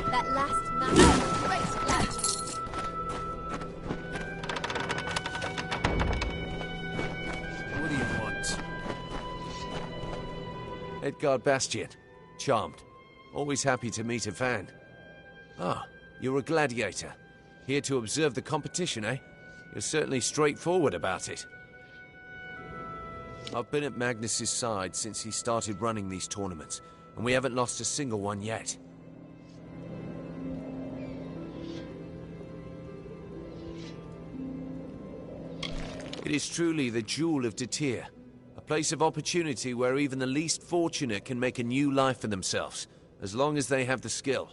That last match. Great lad. What do you want? Edgar Bastian. Charmed. Always happy to meet a fan. Ah, you're a gladiator. Here to observe the competition, eh? You're certainly straightforward about it. I've been at Magnus's side since he started running these tournaments, and we haven't lost a single one yet. It is truly the jewel of De Tyr, a place of opportunity where even the least fortunate can make a new life for themselves, as long as they have the skill.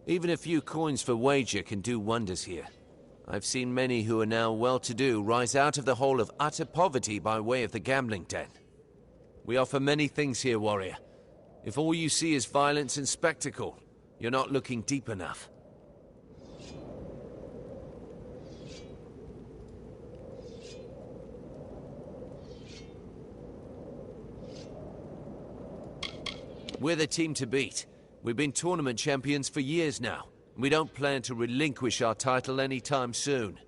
Even a few coins for wager can do wonders here. I've seen many who are now well-to-do rise out of the hole of utter poverty by way of the gambling den. We offer many things here, warrior. If all you see is violence and spectacle, you're not looking deep enough. We're the team to beat. We've been tournament champions for years now. We don't plan to relinquish our title anytime soon.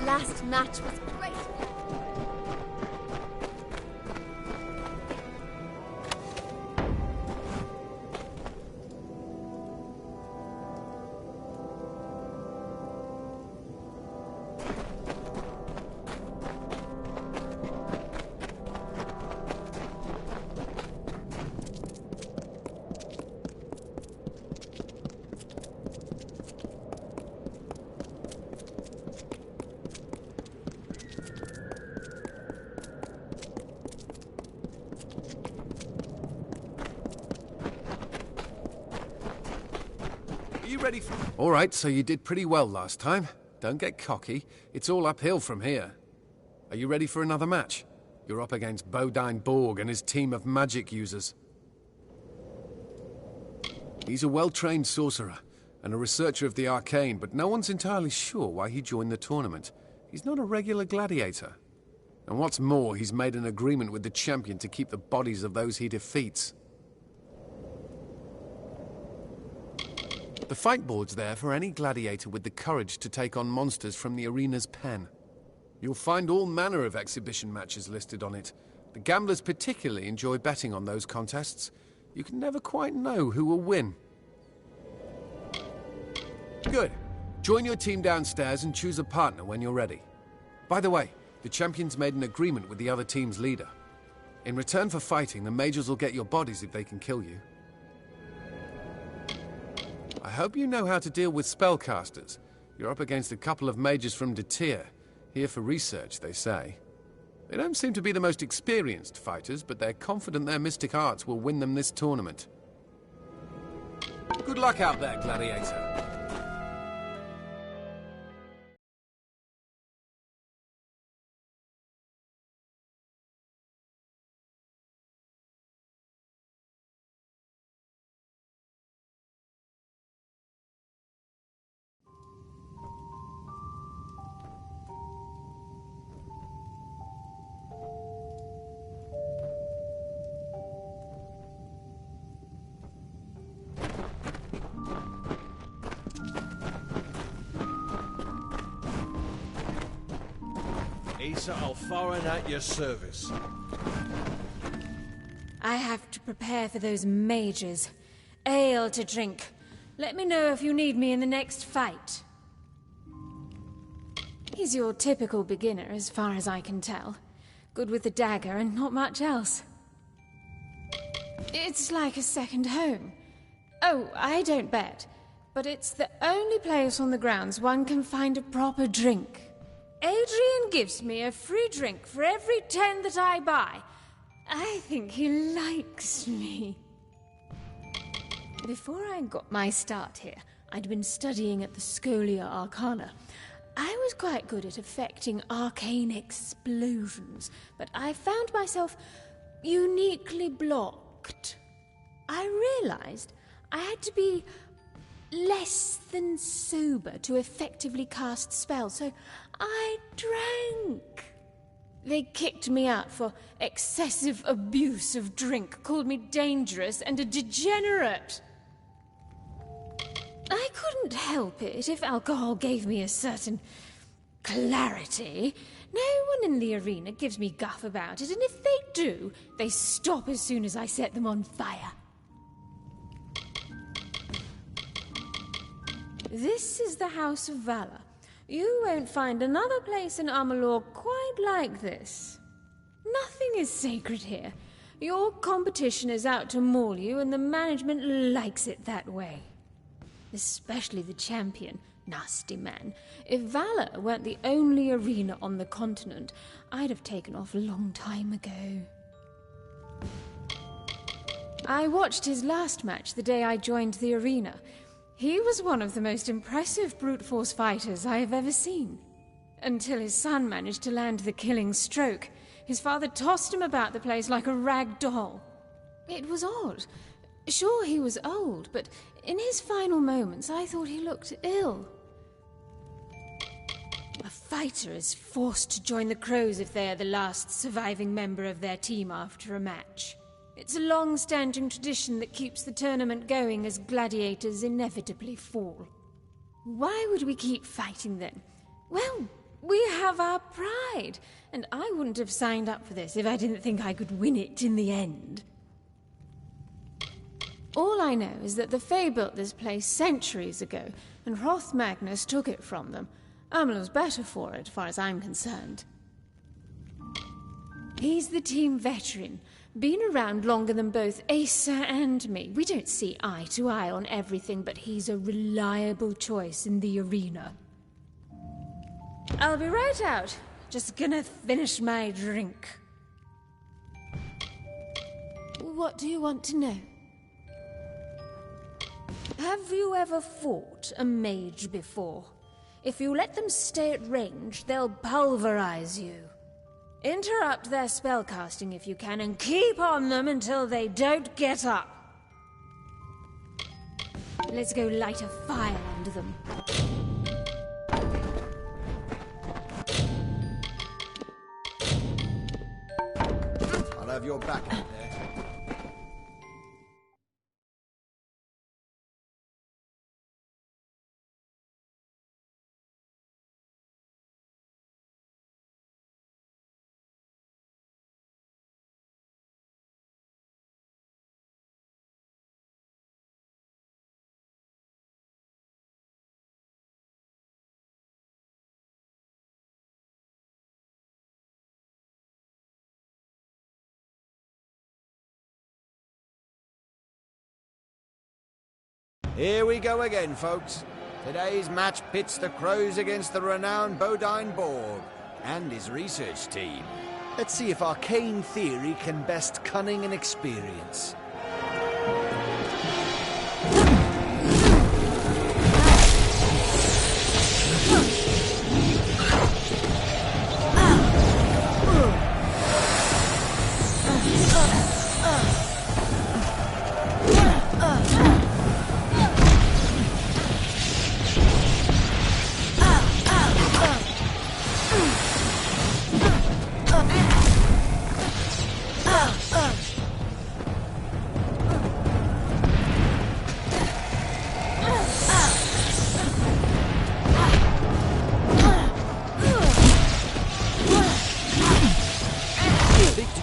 Last match was great. Ready for... All right, so you did pretty well last time. Don't get cocky. It's all uphill from here. Are you ready for another match? You're up against Bodine Borg and his team of magic users. He's a well-trained sorcerer and a researcher of the arcane, but no one's entirely sure why he joined the tournament. He's not a regular gladiator. And what's more, he's made an agreement with the champion to keep the bodies of those he defeats. The fight board's there for any gladiator with the courage to take on monsters from the arena's pen. You'll find all manner of exhibition matches listed on it. The gamblers particularly enjoy betting on those contests. You can never quite know who will win. Good. Join your team downstairs and choose a partner when you're ready. By the way, the champion's made an agreement with the other team's leader. In return for fighting, the mages will get your bodies if they can kill you. I hope you know how to deal with spellcasters. You're up against a couple of mages from De Tyr. Here for research, they say. They don't seem to be the most experienced fighters, but they're confident their mystic arts will win them this tournament. Good luck out there, gladiator. Asa Alfarin at your service. I have to prepare for those mages. Ale to drink. Let me know if you need me in the next fight. He's your typical beginner, as far as I can tell. Good with the dagger and not much else. It's like a second home. Oh, I don't bet, but it's the only place on the grounds one can find a proper drink. Adrian gives me a free drink for every 10 that I buy. I think he likes me. Before I got my start here, I'd been studying at the Scholia Arcana. I was quite good at effecting arcane explosions, but I found myself uniquely blocked. I realized I had to be less than sober to effectively cast spells, so I drank. They kicked me out for excessive abuse of drink, called me dangerous and a degenerate. I couldn't help it if alcohol gave me a certain clarity. No one in the arena gives me guff about it, and if they do, they stop as soon as I set them on fire. This is the House of Valor. You won't find another place in Amalur quite like this. Nothing is sacred here. Your competition is out to maul you, and the management likes it that way. Especially the champion, nasty man. If Valor weren't the only arena on the continent, I'd have taken off a long time ago. I watched his last match the day I joined the arena. He was one of the most impressive brute force fighters I have ever seen. Until his son managed to land the killing stroke. His father tossed him about the place like a rag doll. It was odd. Sure, he was old, but in his final moments I thought he looked ill. A fighter is forced to join the Crows if they are the last surviving member of their team after a match. It's a long-standing tradition that keeps the tournament going as gladiators inevitably fall. Why would we keep fighting then? Well, we have our pride, and I wouldn't have signed up for this if I didn't think I could win it in the end. All I know is that the Fae built this place centuries ago, and Hroth Magnus took it from them. Amalur's better for it, as far as I'm concerned. He's the team veteran, been around longer than both Asa and me. We don't see eye to eye on everything, but he's a reliable choice in the arena. I'll be right out. Just gonna finish my drink. What do you want to know? Have you ever fought a mage before? If you let them stay at range, they'll pulverize you. Interrupt their spellcasting if you can, and keep on them until they don't get up. Let's go light a fire under them. I'll have your back out there. Here we go again, folks. Today's match pits the Crows against the renowned Bodine Borg and his research team. Let's see if arcane theory can best cunning and experience.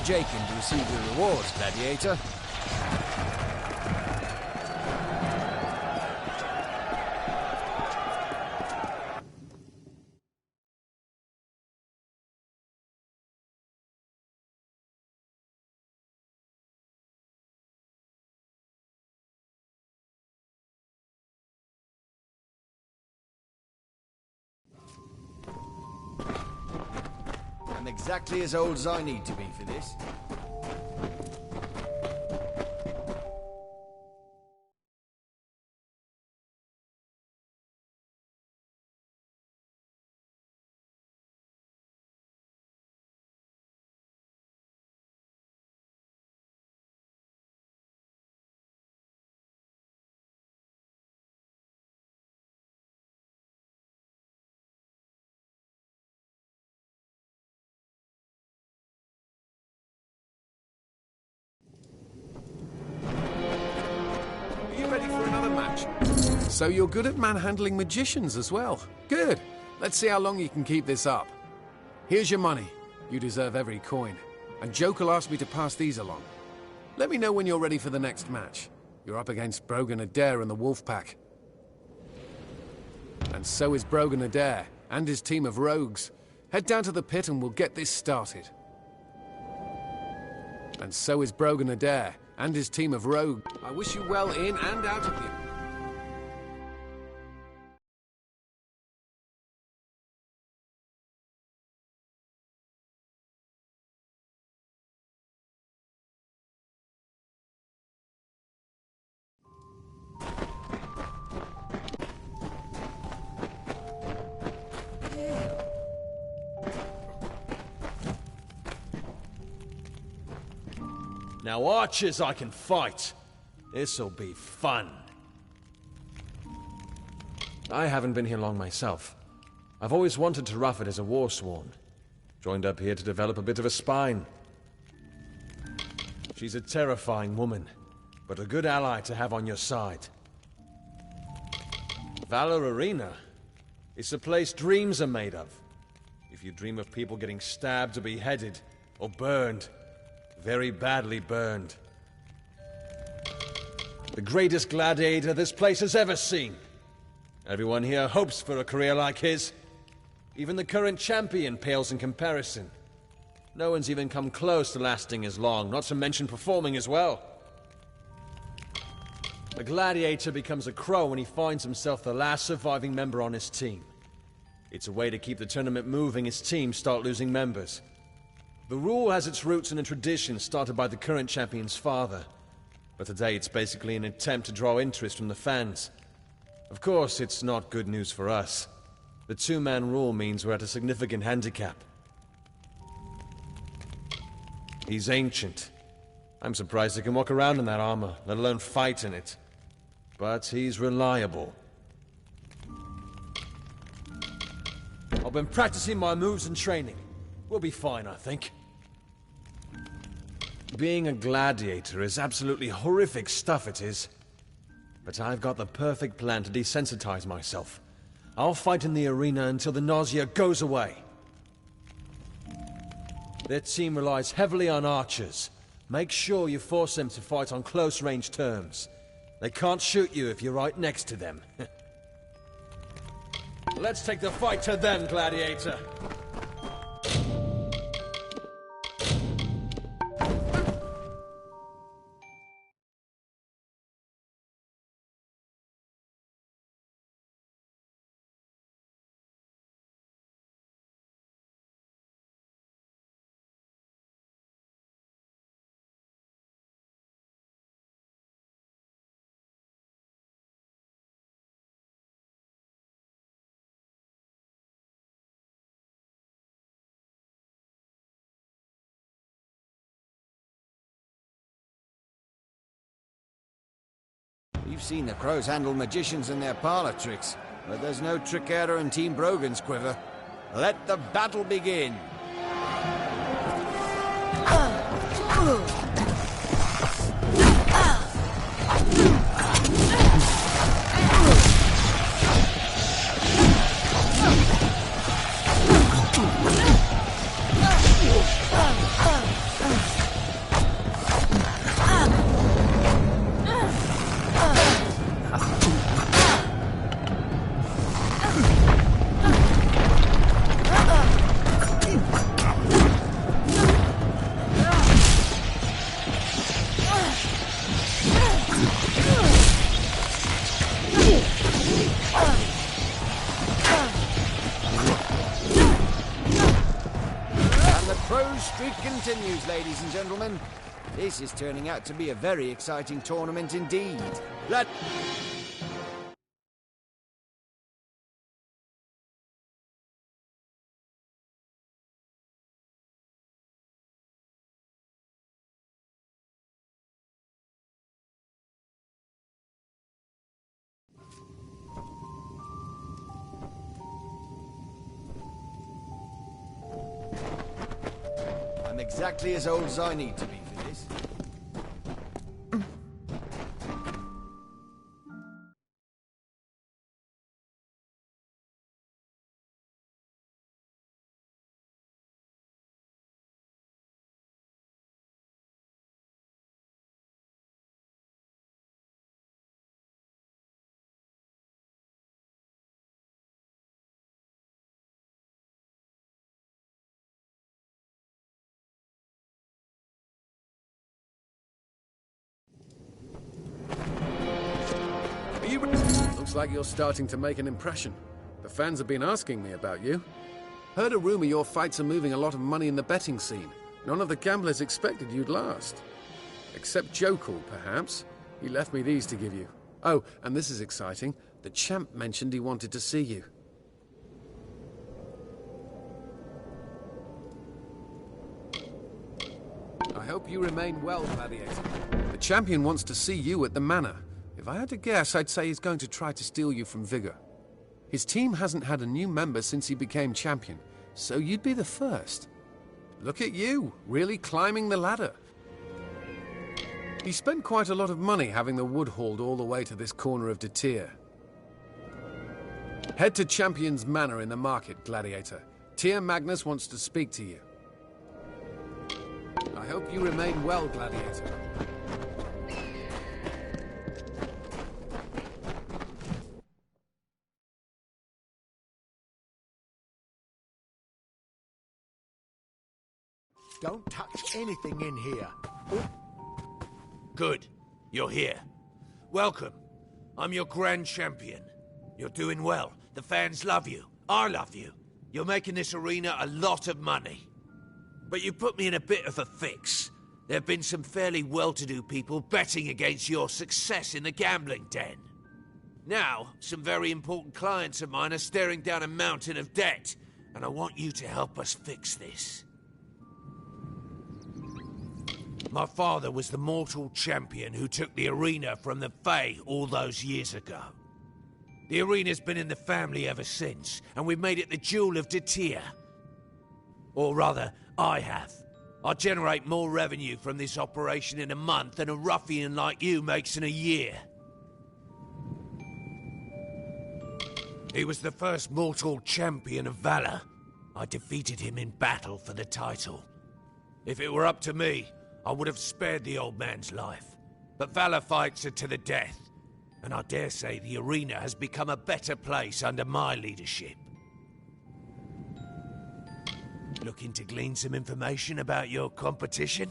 Jakin to receive your rewards, gladiator. I'm exactly as old as I need to be for this. Are you ready for another match? So you're good at manhandling magicians as well. Good. Let's see how long you can keep this up. Here's your money. You deserve every coin. And Joker asked me to pass these along. Let me know when you're ready for the next match. You're up against Brogan Adair and the Wolf Pack. And so is Brogan Adair and his team of rogues. Head down to the pit and we'll get this started. And so is Brogan Adair and his team of rogues. I wish you well in and out of here. Now, archers I can fight. This'll be fun. I haven't been here long myself. I've always wanted to rough it as a warsworn. Joined up here to develop a bit of a spine. She's a terrifying woman, but a good ally to have on your side. Valor Arena? It's a place dreams are made of. If you dream of people getting stabbed or beheaded, or burned, very badly burned. The greatest gladiator this place has ever seen. Everyone here hopes for a career like his. Even the current champion pales in comparison. No one's even come close to lasting as long, not to mention performing as well. A gladiator becomes a crow when he finds himself the last surviving member on his team. It's a way to keep the tournament moving as teams start losing members. The rule has its roots in a tradition started by the current champion's father. But today it's basically an attempt to draw interest from the fans. Of course, it's not good news for us. The two-man rule means we're at a significant handicap. He's ancient. I'm surprised he can walk around in that armor, let alone fight in it. But he's reliable. I've been practicing my moves and training. We'll be fine, I think. Being a gladiator is absolutely horrific stuff, it is. But I've got the perfect plan to desensitize myself. I'll fight in the arena until the nausea goes away. Their team relies heavily on archers. Make sure you force them to fight on close-range terms. They can't shoot you if you're right next to them. Let's take the fight to them, gladiator! We've seen the crows handle magicians and their parlor tricks, but there's no trick error in Team Brogan's quiver. Let the battle begin! continues, ladies and gentlemen. This is turning out to be a very exciting tournament indeed. I'm exactly as old as I need to be for this. Looks like you're starting to make an impression. The fans have been asking me about you. Heard a rumor your fights are moving a lot of money in the betting scene. None of the gamblers expected you'd last. Except Jokul, perhaps. He left me these to give you. Oh, and this is exciting. The champ mentioned he wanted to see you. I hope you remain well, Gladiator. The champion wants to see you at the manor. If I had to guess, I'd say he's going to try to steal you from Vigor. His team hasn't had a new member since he became champion, so you'd be the first. Look at you, really climbing the ladder. He spent quite a lot of money having the wood hauled all the way to this corner of Detir. Head to Champion's Manor in the market, Gladiator. Tyr Magnus wants to speak to you. I hope you remain well, Gladiator. Don't touch anything in here. Good. You're here. Welcome. I'm your Grand Champion. You're doing well. The fans love you. I love you. You're making this arena a lot of money. But you put me in a bit of a fix. There have been some fairly well-to-do people betting against your success in the gambling den. Now, some very important clients of mine are staring down a mountain of debt, and I want you to help us fix this. My father was the mortal champion who took the arena from the Fae all those years ago. The arena's been in the family ever since, and we've made it the Jewel of Detir. Or rather, I have. I generate more revenue from this operation in a month than a ruffian like you makes in a year. He was the first mortal champion of valor. I defeated him in battle for the title. If it were up to me, I would have spared the old man's life. But valor fights are to the death, and I dare say the arena has become a better place under my leadership. Looking to glean some information about your competition?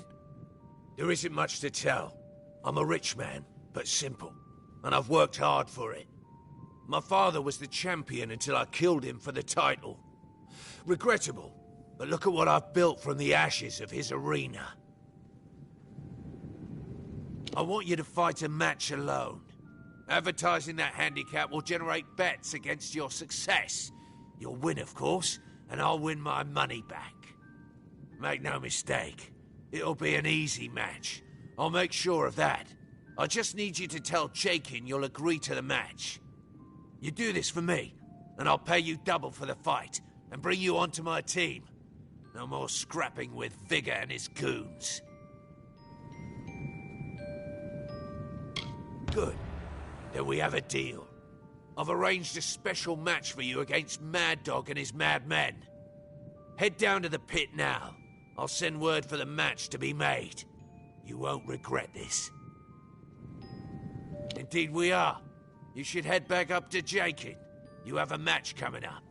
There isn't much to tell. I'm a rich man, but simple, and I've worked hard for it. My father was the champion until I killed him for the title. Regrettable, but look at what I've built from the ashes of his arena. I want you to fight a match alone. Advertising that handicap will generate bets against your success. You'll win, of course, and I'll win my money back. Make no mistake, it'll be an easy match. I'll make sure of that. I just need you to tell Jakin you'll agree to the match. You do this for me, and I'll pay you double for the fight, and bring you onto my team. No more scrapping with Vigor and his goons. Good. Then we have a deal. I've arranged a special match for you against Mad Dog and his mad men. Head down to the pit now. I'll send word for the match to be made. You won't regret this. Indeed we are. You should head back up to Jakin. You have a match coming up.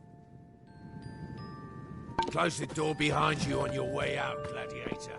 Close the door behind you on your way out, Gladiator.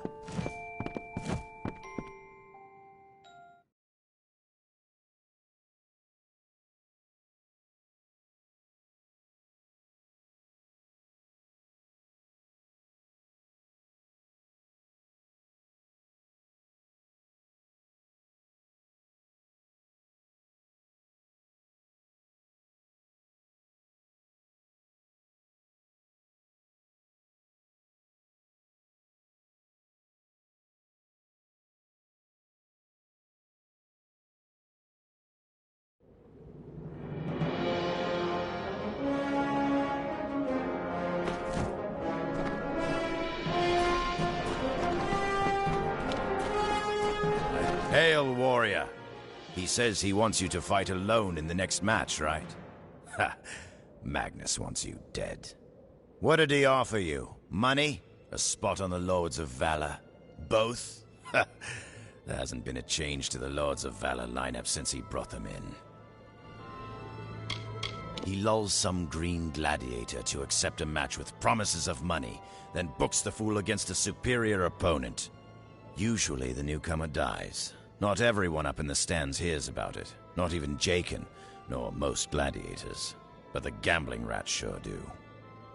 Hail, warrior. He says he wants you to fight alone in the next match, right? Ha! Magnus wants you dead. What did he offer you? Money? A spot on the Lords of Valor? Both? Ha! There hasn't been a change to the Lords of Valor lineup since he brought them in. He lulls some green gladiator to accept a match with promises of money, then books the fool against a superior opponent. Usually the newcomer dies. Not everyone up in the stands hears about it. Not even Jaken, nor most gladiators. But the gambling rats sure do.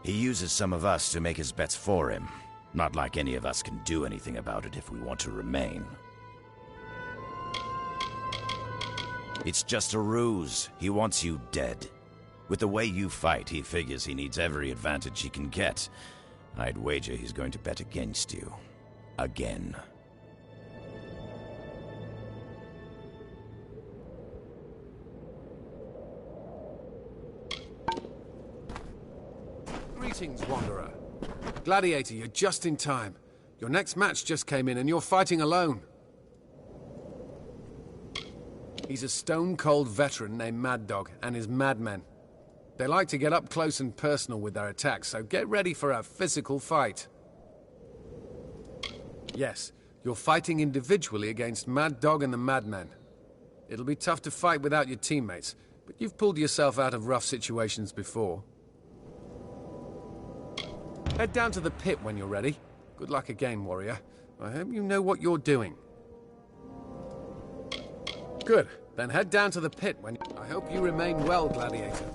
He uses some of us to make his bets for him. Not like any of us can do anything about it if we want to remain. It's just a ruse. He wants you dead. With the way you fight, he figures he needs every advantage he can get. I'd wager he's going to bet against you. Again. Greetings, Wanderer. Gladiator, you're just in time. Your next match just came in and you're fighting alone. He's a stone-cold veteran named Mad Dog and his madmen. They like to get up close and personal with their attacks, so get ready for a physical fight. Yes, you're fighting individually against Mad Dog and the Madmen. It'll be tough to fight without your teammates, but you've pulled yourself out of rough situations before. Head down to the pit when you're ready. Good luck again, warrior. I hope you know what you're doing. Good. Then head down to the pit when... I hope you remain well, gladiator.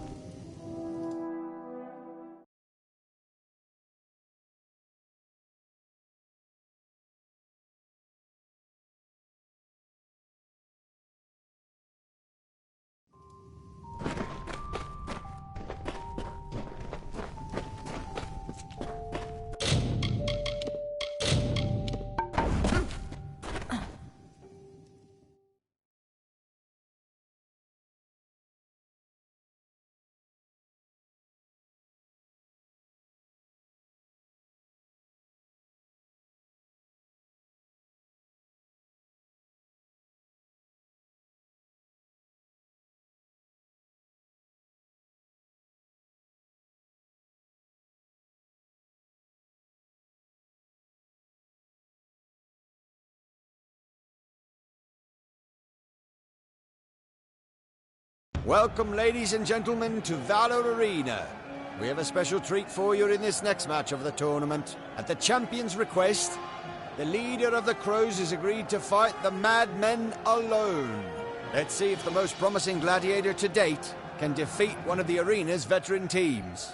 Welcome, ladies and gentlemen, to Valor Arena. We have a special treat for you in this next match of the tournament. At the champion's request, the leader of the Crows has agreed to fight the Madmen alone. Let's see if the most promising gladiator to date can defeat one of the arena's veteran teams.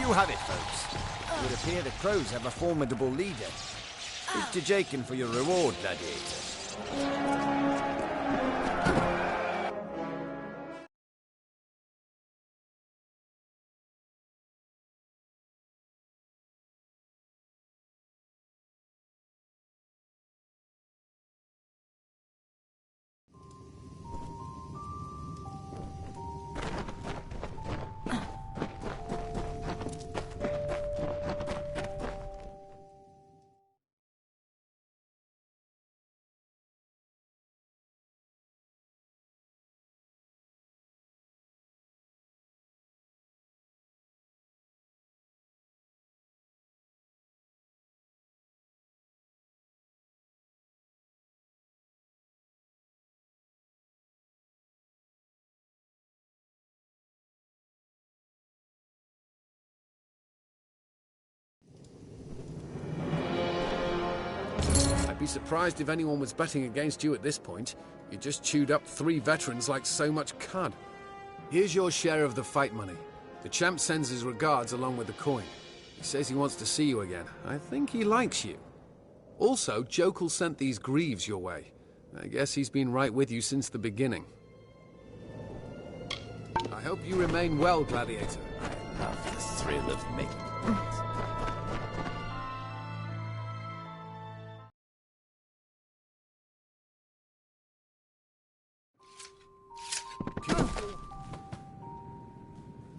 you have it, folks. It would appear the crows have a formidable leader. Speak to Jakin for your reward, gladiator. I'd be surprised if anyone was betting against you at this point. You just chewed up 3 veterans like so much cud. Here's your share of the fight money. The champ sends his regards along with the coin. He says he wants to see you again. I think he likes you. Also, Jokul sent these greaves your way. I guess he's been right with you since the beginning. I hope you remain well, gladiator. I love the thrill of making.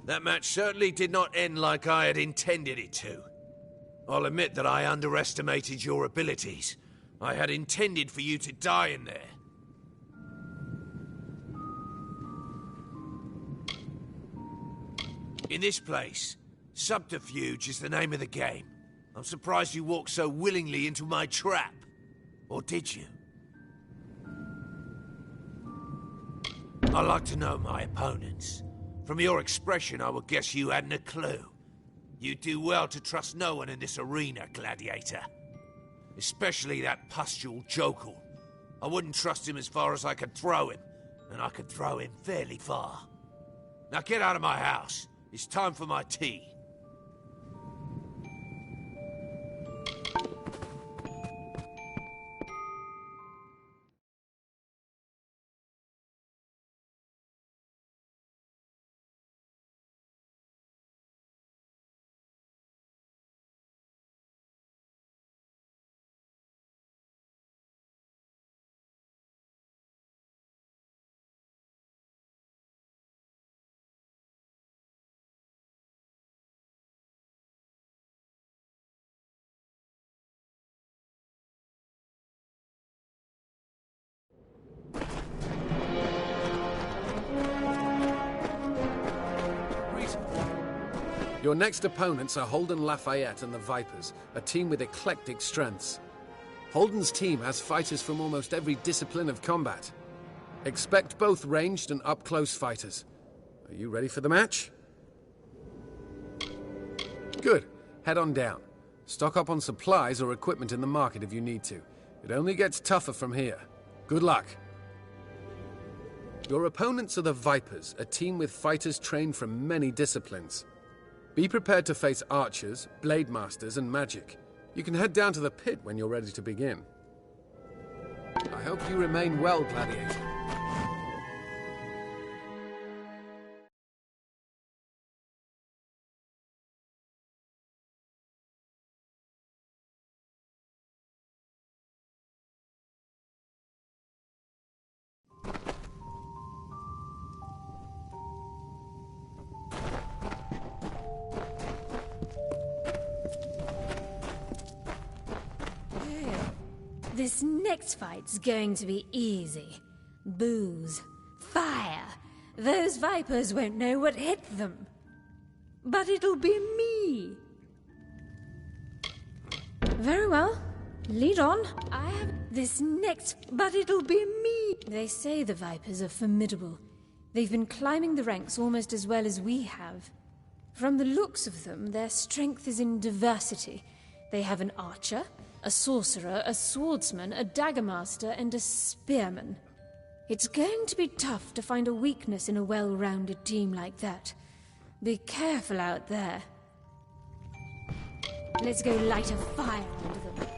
That match certainly did not end like I had intended it to. I'll admit that I underestimated your abilities. I had intended for you to die in there. In this place, subterfuge is the name of the game. I'm surprised you walked so willingly into my trap. Or did you? I like to know my opponents. From your expression, I would guess you hadn't a clue. You do well to trust no one in this arena, gladiator. Especially that pustule Jokul. I wouldn't trust him as far as I could throw him, and I could throw him fairly far. Now get out of my house. It's time for my tea. Your next opponents are Holden Lafayette and the Vipers, a team with eclectic strengths. Holden's team has fighters from almost every discipline of combat. Expect both ranged and up-close fighters. Are you ready for the match? Good. Head on down. Stock up on supplies or equipment in the market if you need to. It only gets tougher from here. Good luck. Your opponents are the Vipers, a team with fighters trained from many disciplines. Be prepared to face archers, blade masters, and magic. You can head down to the pit when you're ready to begin. I hope you remain well, gladiator. This next fight's going to be easy. Booze. Fire. Those Vipers won't know what hit them. But it'll be me. Very well. Lead on. I have this next... But it'll be me. They say the Vipers are formidable. They've been climbing the ranks almost as well as we have. From the looks of them, their strength is in diversity. They have an archer, a sorcerer, a swordsman, a daggermaster, and a spearman. It's going to be tough to find a weakness in a well-rounded team like that. Be careful out there. Let's go light a fire under them.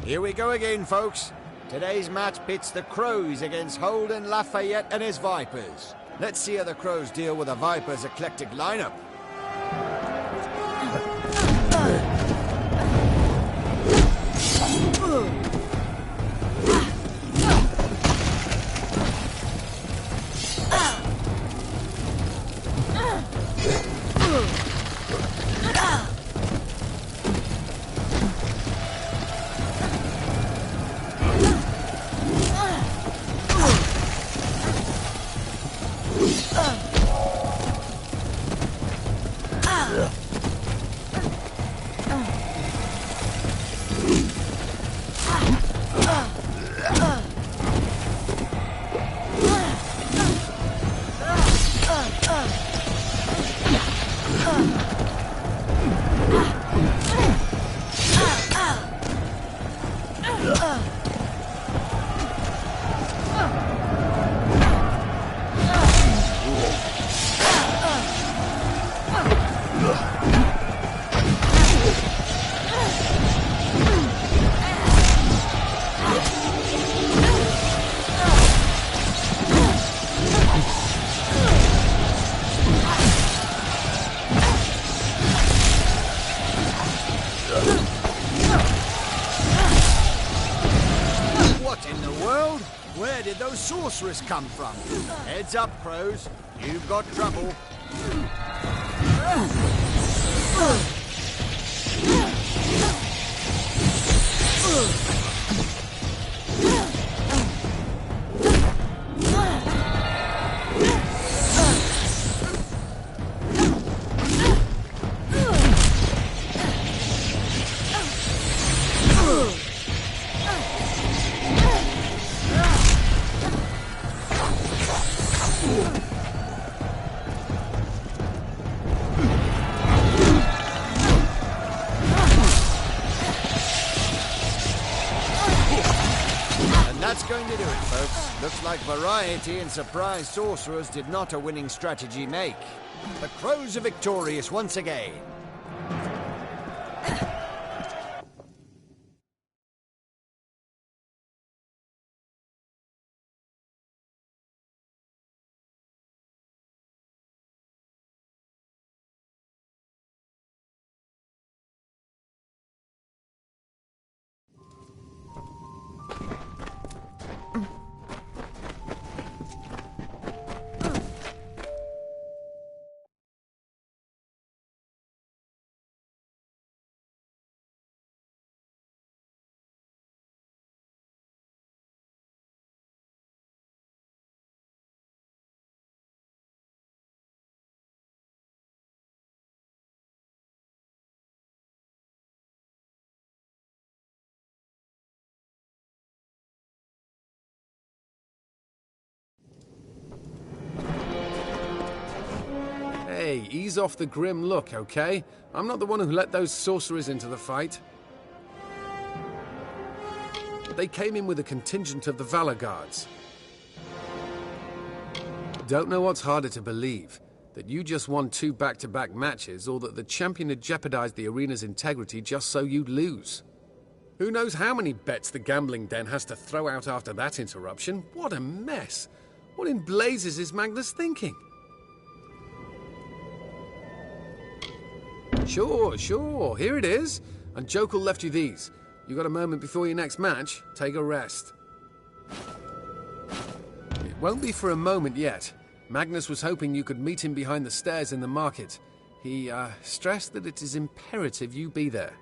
Here we go again, folks. Today's match pits the Crows against Holden Lafayette and his Vipers. Let's see how the Crows deal with the Vipers' eclectic lineup. Where did those sorcerers come from? Heads up, Crows. You've got trouble. That's going to do it, folks. Looks like variety and surprise sorcerers did not a winning strategy make. The Crows are victorious once again. Hey, ease off the grim look, okay? I'm not the one who let those sorcerers into the fight. They came in with a contingent of the Valor Guards. Don't know what's harder to believe, that you just won 2 back-to-back matches, or that the champion had jeopardized the arena's integrity just so you'd lose. Who knows how many bets the gambling den has to throw out after that interruption? What a mess! What in blazes is Magnus thinking? Sure. Here it is. And Jokel left you these. You got a moment before your next match? Take a rest. It won't be for a moment yet. Magnus was hoping you could meet him behind the stairs in the market. He, stressed that it is imperative you be there.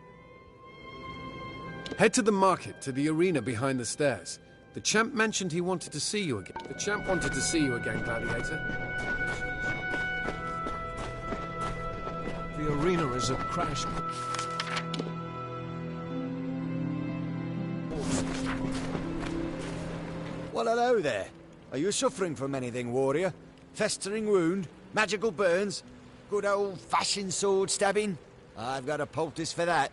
Head to the market, to the arena behind the stairs. The champ mentioned he wanted to see you again. The champ wanted to see you again, Gladiator. The arena is a crash. Well, hello there. Are you suffering from anything, warrior? Festering wound? Magical burns? Good old-fashioned sword stabbing? I've got a poultice for that.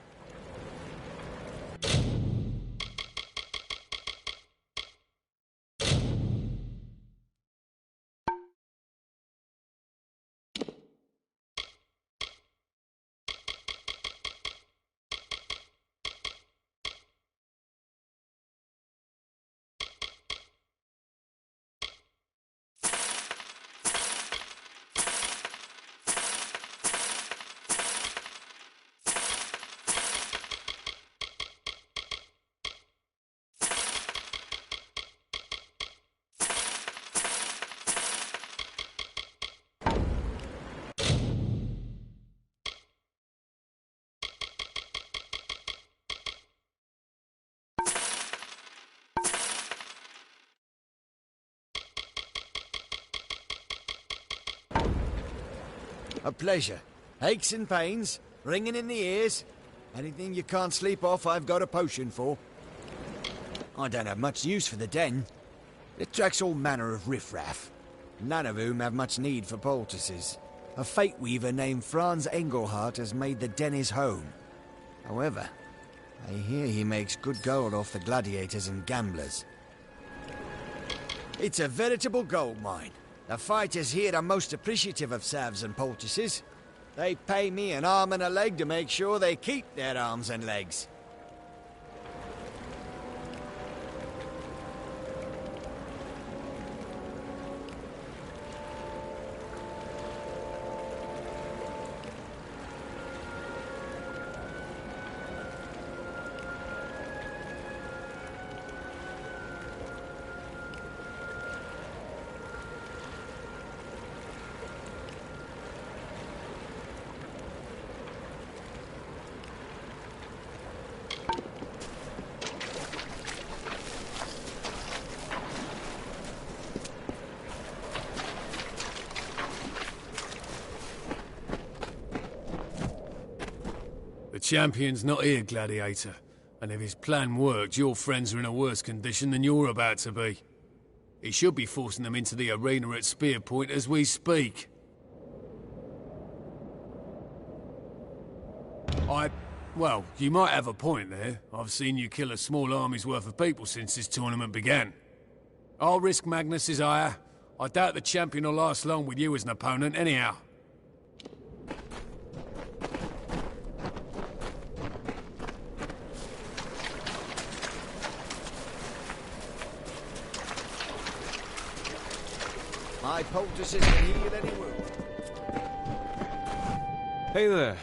A pleasure. Aches and pains, ringing in the ears. Anything you can't sleep off, I've got a potion for. I don't have much use for the den. It attracts all manner of riffraff, none of whom have much need for poultices. A fate weaver named Franz Engelhardt has made the den his home. However, I hear he makes good gold off the gladiators and gamblers. It's a veritable gold mine. The fighters here are most appreciative of salves and poultices. They pay me an arm and a leg to make sure they keep their arms and legs. The champion's not here, Gladiator. And if his plan worked, your friends are in a worse condition than you're about to be. He should be forcing them into the arena at spear point as we speak. Well, you might have a point there. I've seen you kill a small army's worth of people since this tournament began. I'll risk Magnus's ire. I doubt the champion will last long with you as an opponent anyhow. My poultices can heal any wound. Hey there.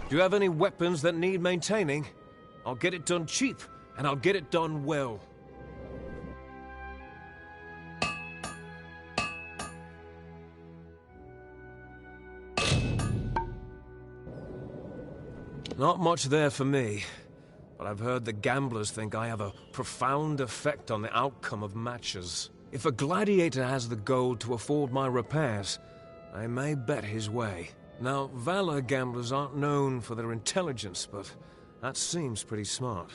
Do you have any weapons that need maintaining? I'll get it done cheap, and I'll get it done well. Not much there for me, but I've heard the gamblers think I have a profound effect on the outcome of matches. If a gladiator has the gold to afford my repairs, I may bet his way. Now, Valor gamblers aren't known for their intelligence, but that seems pretty smart.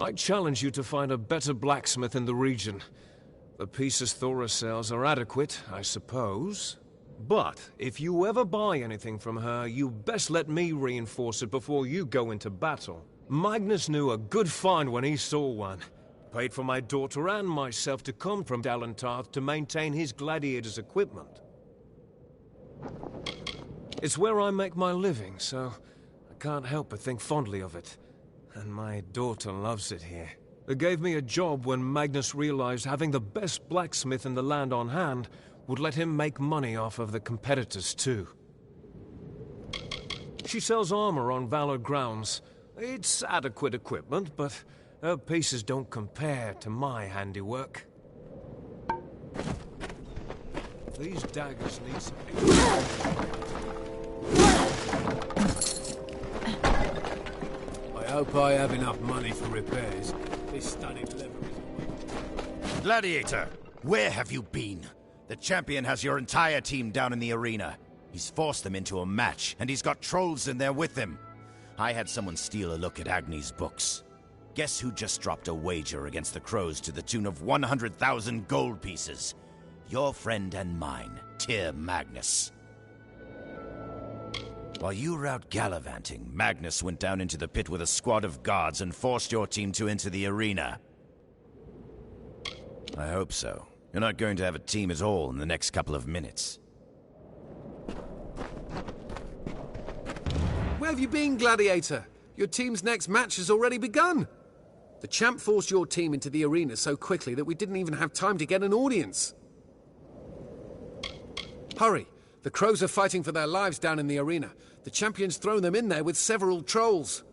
I challenge you to find a better blacksmith in the region. The pieces Thora sells are adequate, I suppose. But if you ever buy anything from her, you best let me reinforce it before you go into battle. Magnus knew a good find when he saw one. Paid for my daughter and myself to come from Dalentarth to maintain his gladiator's equipment. It's where I make my living, so I can't help but think fondly of it. And my daughter loves it here. They gave me a job when Magnus realized having the best blacksmith in the land on hand would let him make money off of the competitors too. She sells armor on Valor grounds. It's adequate equipment, but her pieces don't compare to my handiwork. These daggers need some... I hope I have enough money for repairs. This studded leather is... Gladiator, where have you been? The champion has your entire team down in the arena. He's forced them into a match, and he's got trolls in there with him. I had someone steal a look at Agni's books. Guess who just dropped a wager against the crows to the tune of 100,000 gold pieces? Your friend and mine, Tyr Magnus. While you were out gallivanting, Magnus went down into the pit with a squad of guards and forced your team to enter the arena. I hope so. You're not going to have a team at all in the next couple of minutes. Where have you been, Gladiator? Your team's next match has already begun. The champ forced your team into the arena so quickly that we didn't even have time to get an audience. Hurry! The crows are fighting for their lives down in the arena. The champion's thrown them in there with several trolls.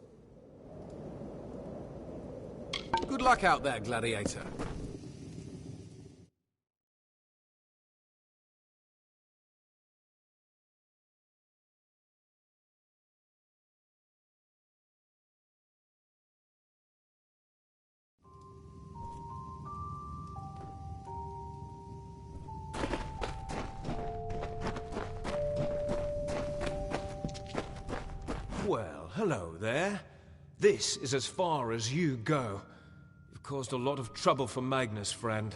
Good luck out there, Gladiator. Well, hello there. This is as far as you go. You've caused a lot of trouble for Magnus, friend.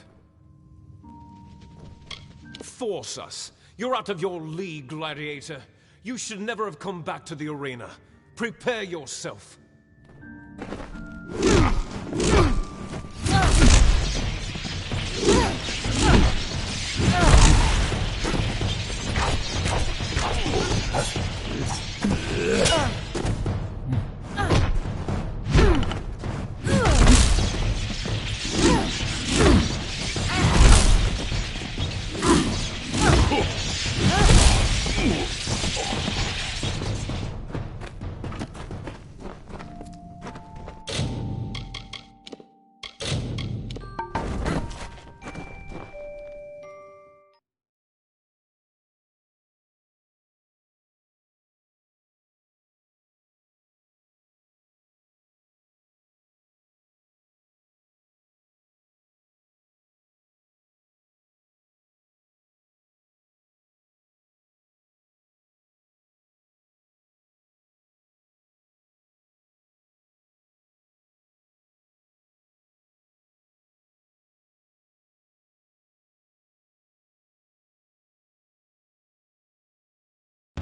Force us. You're out of your league, Gladiator. You should never have come back to the arena. Prepare yourself.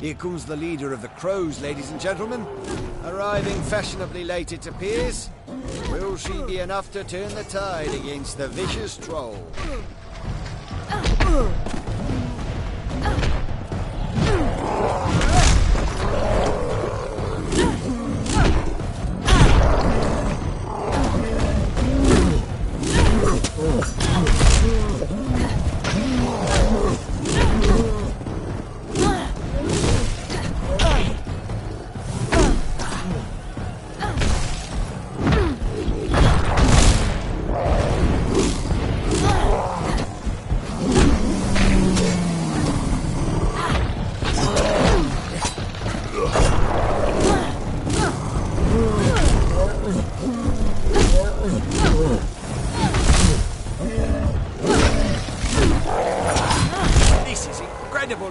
Here comes the leader of the Crows, ladies and gentlemen. Arriving fashionably late, it appears. Will she be enough to turn the tide against the vicious troll?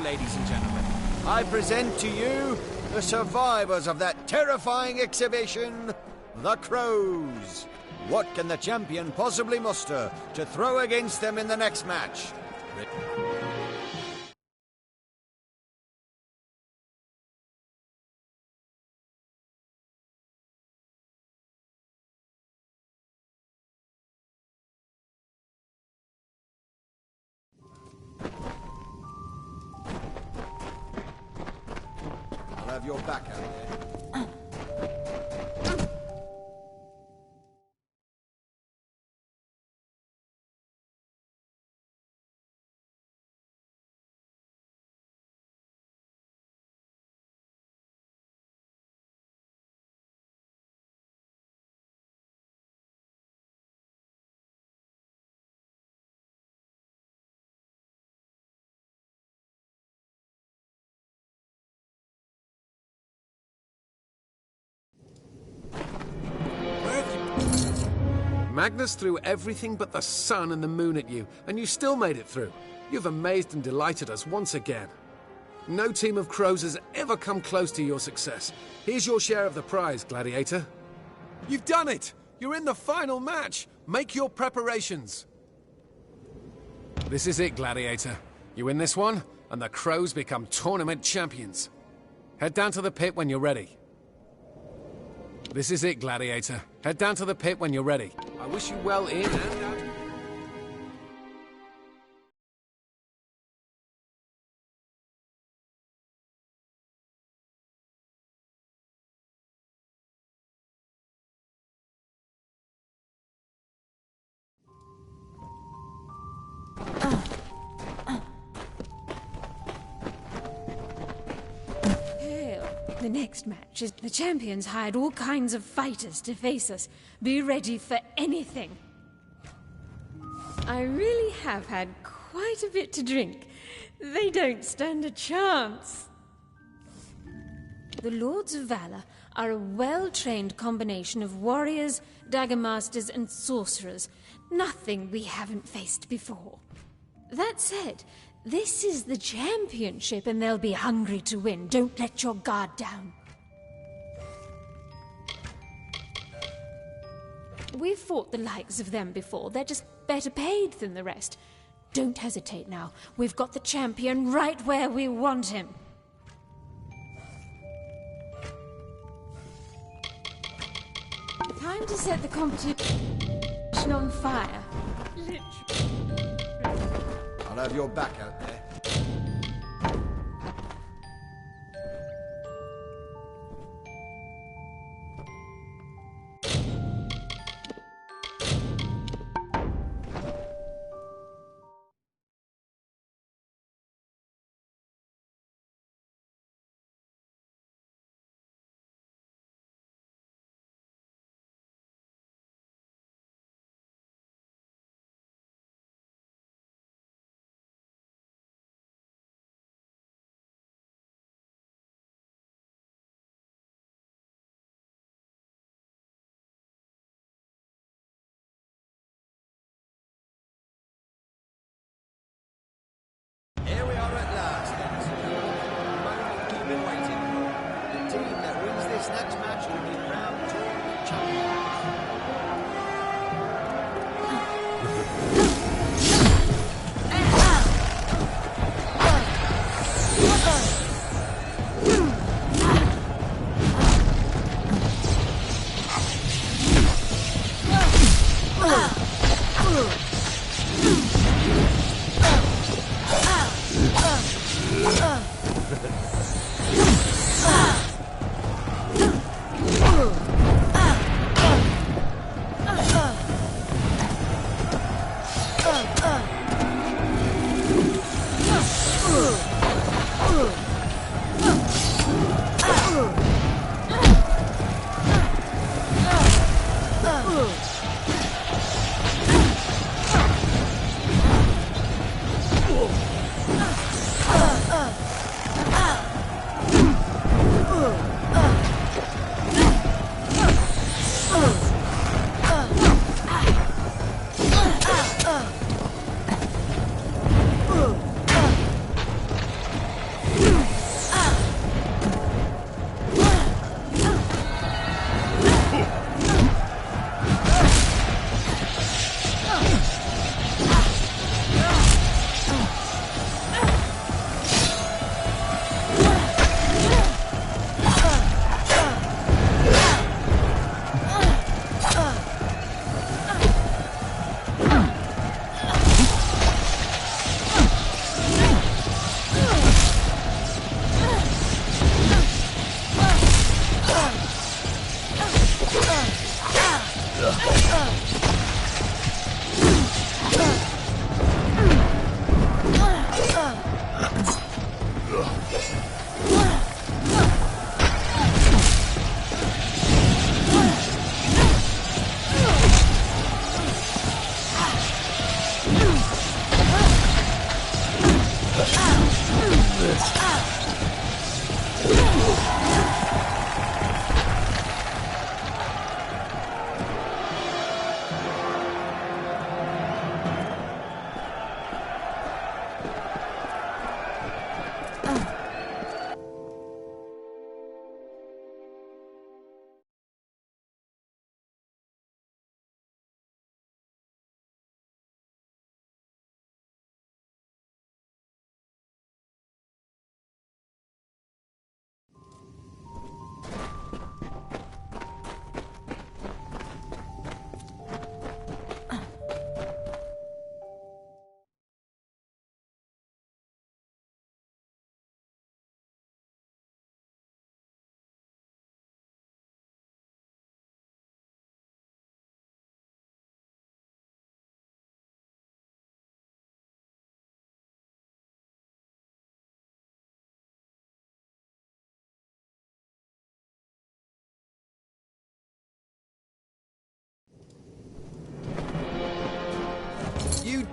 Ladies and gentlemen, I present to you the survivors of that terrifying exhibition, the Crows. What can the champion possibly muster to throw against them in the next match? I'll have your back out there. Magnus threw everything but the sun and the moon at you, and you still made it through. You've amazed and delighted us once again. No team of crows has ever come close to your success. Here's your share of the prize, Gladiator. You've done it! You're in the final match! Make your preparations! This is it, Gladiator. You win this one, and the crows become tournament champions. Head down to the pit when you're ready. This is it, Gladiator. Head down to the pit when you're ready. I wish you well in and out. The next match is the champions hired all kinds of fighters to face us. Be ready for anything. I really have had quite a bit to drink. They don't stand a chance. The Lords of Valor are a well-trained combination of warriors, dagger masters, and sorcerers. Nothing we haven't faced before. That said, this is the championship and they'll be hungry to win. Don't let your guard down. We've fought the likes of them before. They're just better paid than the rest. Don't hesitate now. We've got the champion right where we want him. Time to set the competition on fire. I'll have your back out there. Here we are at last, ladies and gentlemen. The moment we've been waiting for. The team that wins this next match will be crowned tournament champions.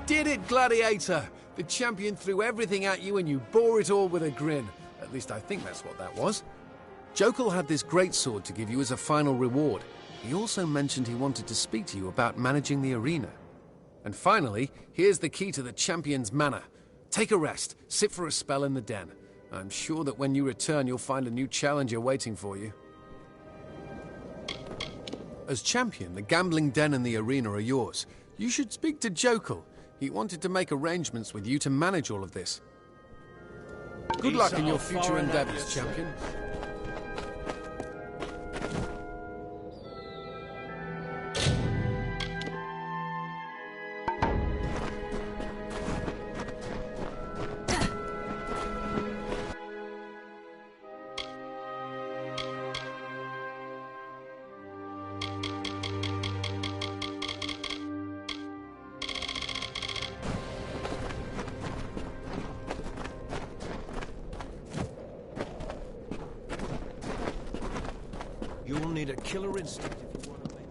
did it, Gladiator! The champion threw everything at you and you bore it all with a grin. At least I think that's what that was. Jokal had this great sword to give you as a final reward. He also mentioned he wanted to speak to you about managing the arena. And finally, here's the key to the champion's manor. Take a rest, sit for a spell in the den. I'm sure that when you return, you'll find a new challenger waiting for you. As champion, the gambling den and the arena are yours. You should speak to Jokal. He wanted to make arrangements with you to manage all of this. Good luck in your future endeavors, champion. You'll need a killer instinct if you want to make...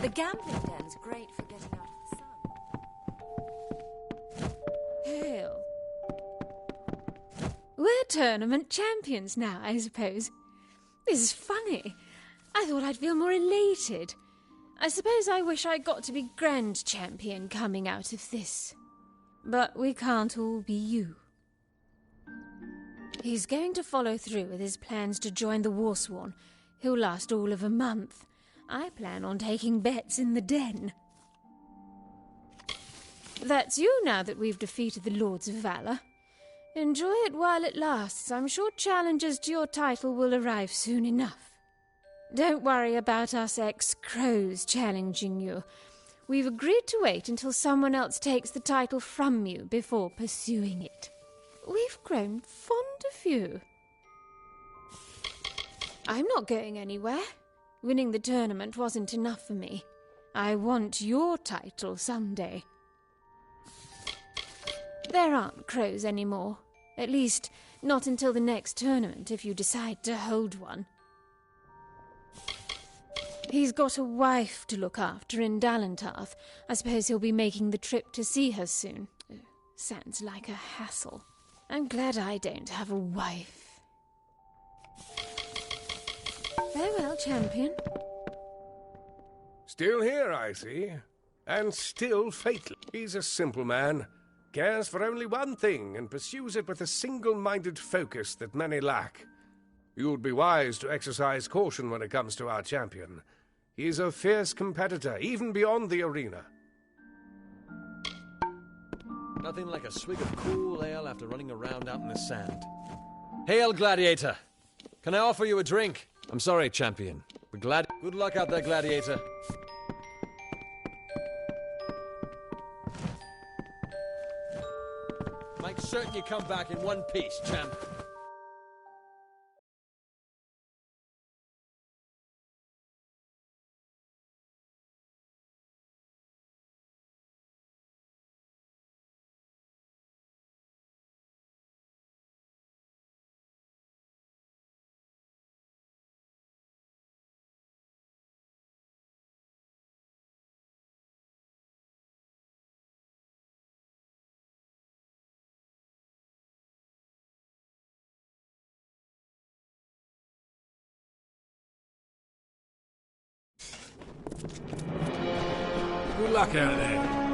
The gambling den's great for getting out of the sun. Hell. We're tournament champions now, I suppose. This is funny. I thought I'd feel more elated. I suppose I wish I got to be grand champion coming out of this. But we can't all be you. He's going to follow through with his plans to join the Warsworn. He'll last all of a month. I plan on taking bets in the den. That's you now that we've defeated the Lords of Valor. Enjoy it while it lasts. I'm sure challengers to your title will arrive soon enough. Don't worry about us ex-crows challenging you. We've agreed to wait until someone else takes the title from you before pursuing it. We've grown fond of you. I'm not going anywhere. Winning the tournament wasn't enough for me. I want your title someday. There aren't crows anymore. At least, not until the next tournament, if you decide to hold one. He's got a wife to look after in Dalentarth. I suppose he'll be making the trip to see her soon. Sounds like a hassle. I'm glad I don't have a wife. Farewell, champion. Still here, I see. And still faithful. He's a simple man. Cares for only one thing and pursues it with a single-minded focus that many lack. You'd be wise to exercise caution when it comes to our champion. He's a fierce competitor, even beyond the arena. Nothing like a swig of cool ale after running around out in the sand. Hail, Gladiator! Can I offer you a drink? I'm sorry, champion. But good luck out there, Gladiator. Make certain you come back in one piece, champ. Good luck out there.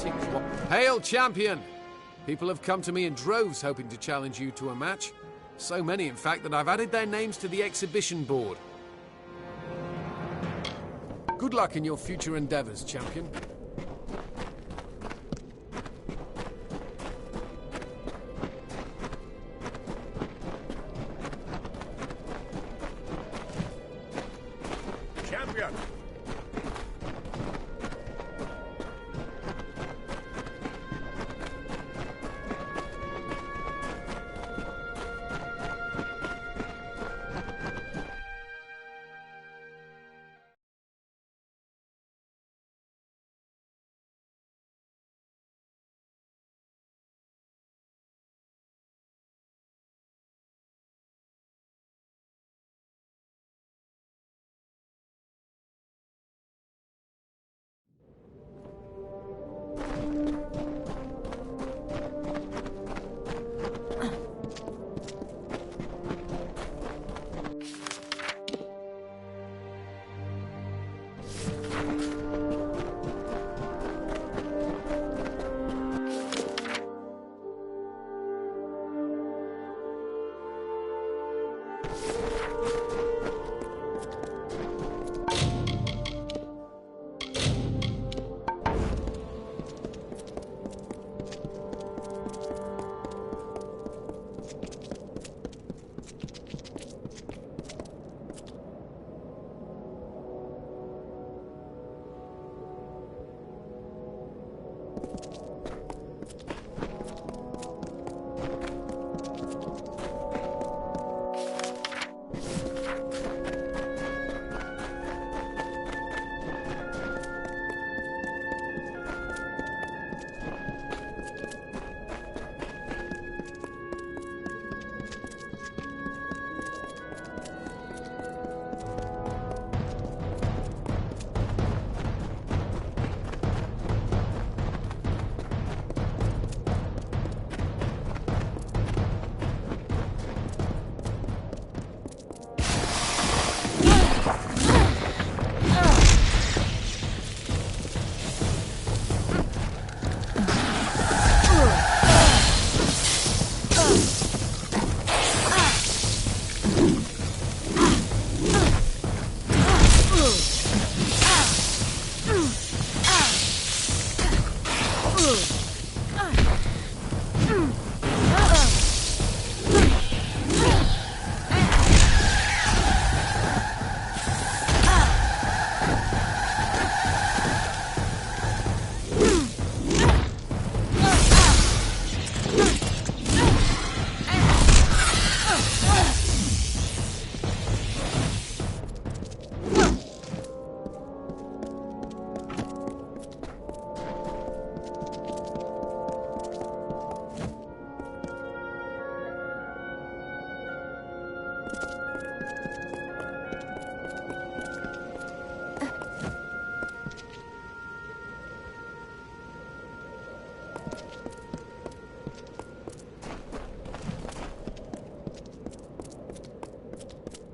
Greetings. Hail, champion! People have come to me in droves hoping to challenge you to a match. So many, in fact, that I've added their names to the exhibition board. Good luck in your future endeavors, champion. Champion!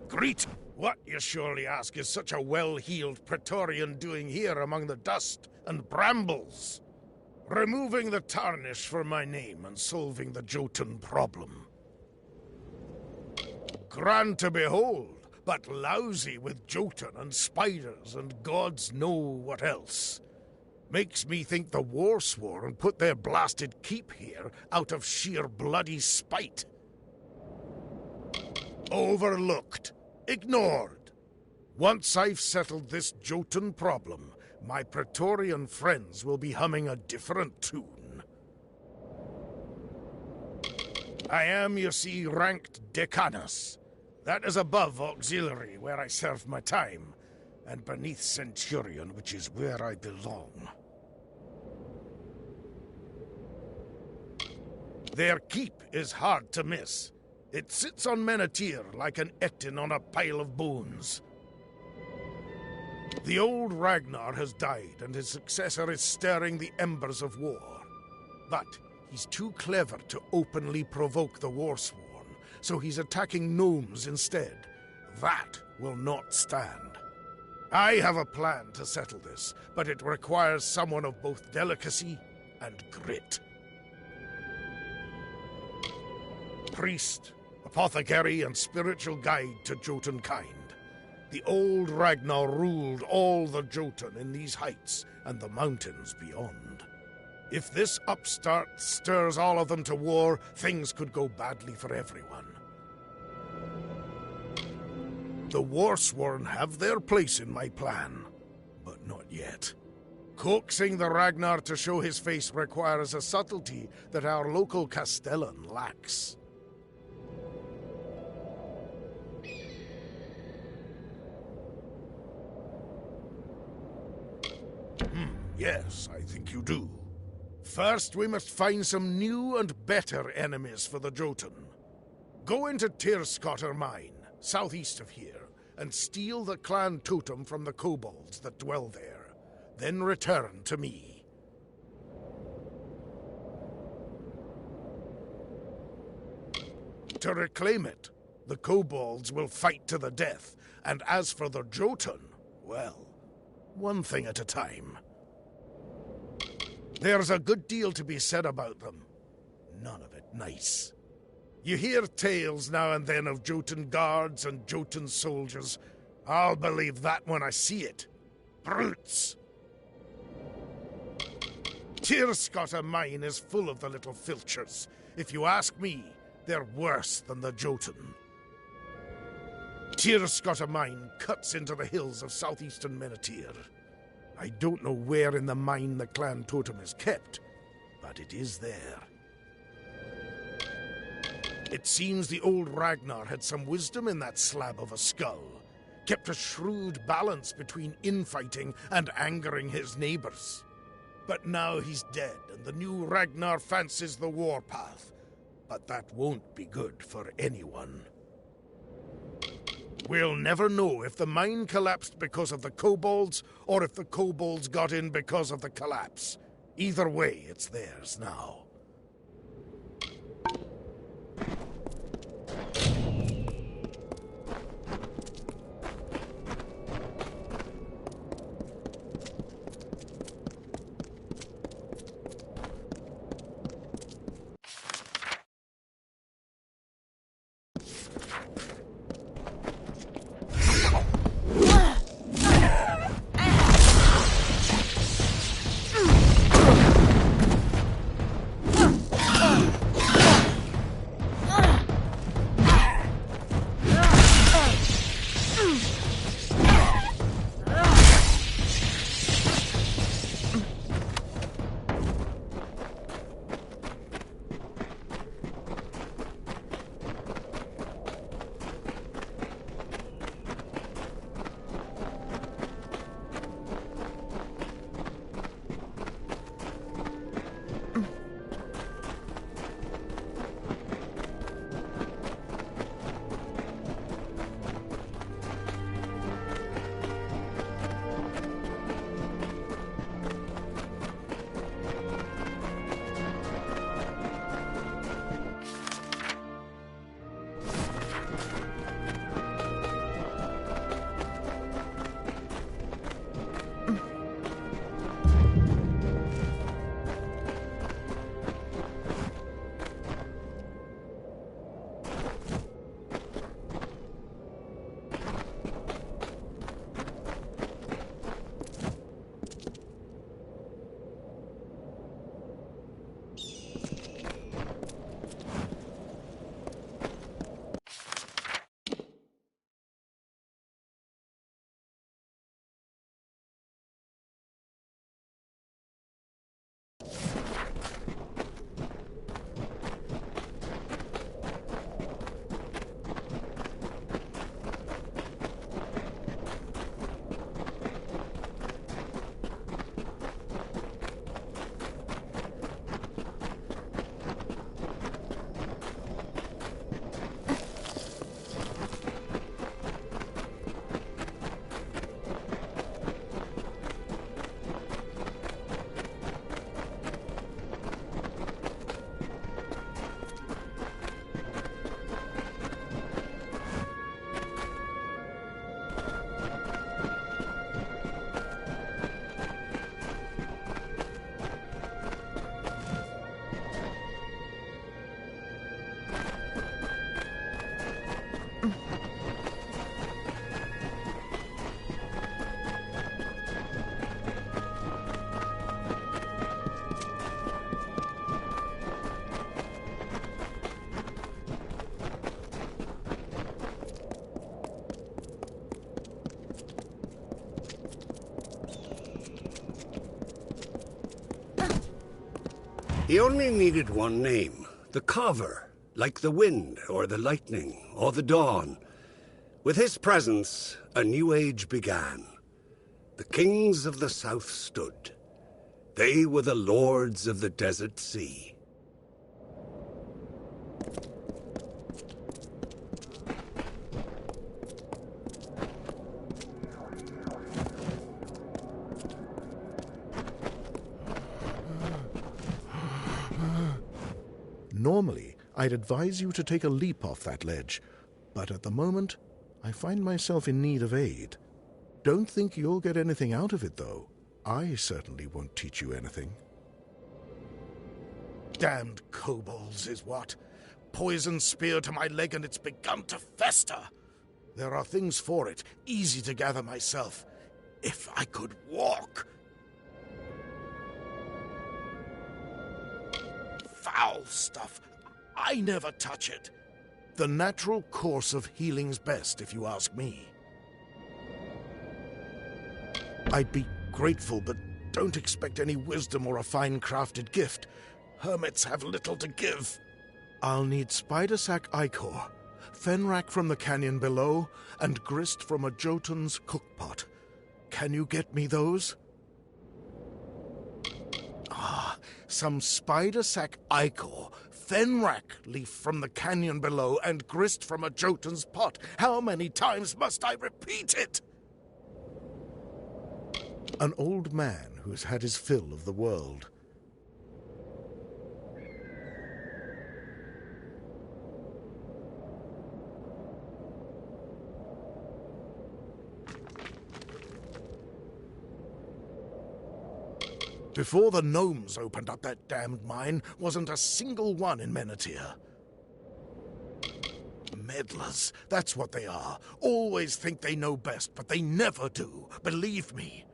Greet! What, you surely ask, is such a well-heeled Praetorian doing here among the dust and brambles? Removing the tarnish from my name and solving the Jotun problem. Grand to behold, but lousy with Jotun and spiders and gods know what else. Makes me think the Warsworn put their blasted keep here out of sheer bloody spite. Overlooked. Ignored. Once I've settled this Jotun problem, my Praetorian friends will be humming a different tune. I am, you see, ranked Decanus. That is above Auxiliary, where I serve my time, and beneath Centurion, which is where I belong. Their keep is hard to miss. It sits on Menethir like an Etin on a pile of bones. The old Ragnar has died, and his successor is stirring the embers of war. But he's too clever to openly provoke the Warsworn, so he's attacking gnomes instead. That will not stand. I have a plan to settle this, but it requires someone of both delicacy and grit. Priest, apothecary, and spiritual guide to Jotunkind. The old Ragnar ruled all the Jotun in these heights and the mountains beyond. If this upstart stirs all of them to war, things could go badly for everyone. The Warsworn have their place in my plan, but not yet. Coaxing the Ragnar to show his face requires a subtlety that our local Castellan lacks. Yes, I think you do. First, we must find some new and better enemies for the Jotun. Go into Tyrscotter Mine, southeast of here, and steal the clan totem from the kobolds that dwell there. Then return to me. To reclaim it, the kobolds will fight to the death, and as for the Jotun, well, one thing at a time. There's a good deal to be said about them. None of it nice. You hear tales now and then of Jotun guards and Jotun soldiers. I'll believe that when I see it. Brutes! Tyrscotter Mine is full of the little filchers. If you ask me, they're worse than the Jotun. Tyrscotter Mine cuts into the hills of southeastern Menethir. I don't know where in the mine the clan totem is kept, but it is there. It seems the old Ragnar had some wisdom in that slab of a skull, kept a shrewd balance between infighting and angering his neighbors. But now he's dead, and the new Ragnar fancies the warpath. But that won't be good for anyone. We'll never know if the mine collapsed because of the kobolds, or if the kobolds got in because of the collapse. Either way, it's theirs now. He only needed one name, the Carver, like the wind, or the lightning, or the dawn. With his presence, a new age began. The kings of the south stood. They were the lords of the desert sea. Normally, I'd advise you to take a leap off that ledge, but at the moment, I find myself in need of aid. Don't think you'll get anything out of it, though. I certainly won't teach you anything. Damned kobolds is what. Poison spear to my leg and it's begun to fester. There are things for it, easy to gather myself. If I could walk. Foul stuff. I never touch it. The natural course of healing's best, if you ask me. I'd be grateful, but don't expect any wisdom or a fine-crafted gift. Hermits have little to give. I'll need spider sack ichor, fenrack from the canyon below, and grist from a Jotun's cookpot. Can you get me those? Some spider sack ichor, fenrack leaf from the canyon below, and grist from a Jotun's pot. How many times must I repeat it? An old man who's had his fill of the world. Before the gnomes opened up that damned mine, wasn't a single one in Menethir. Meddlers, that's what they are. Always think they know best, but they never do. Believe me.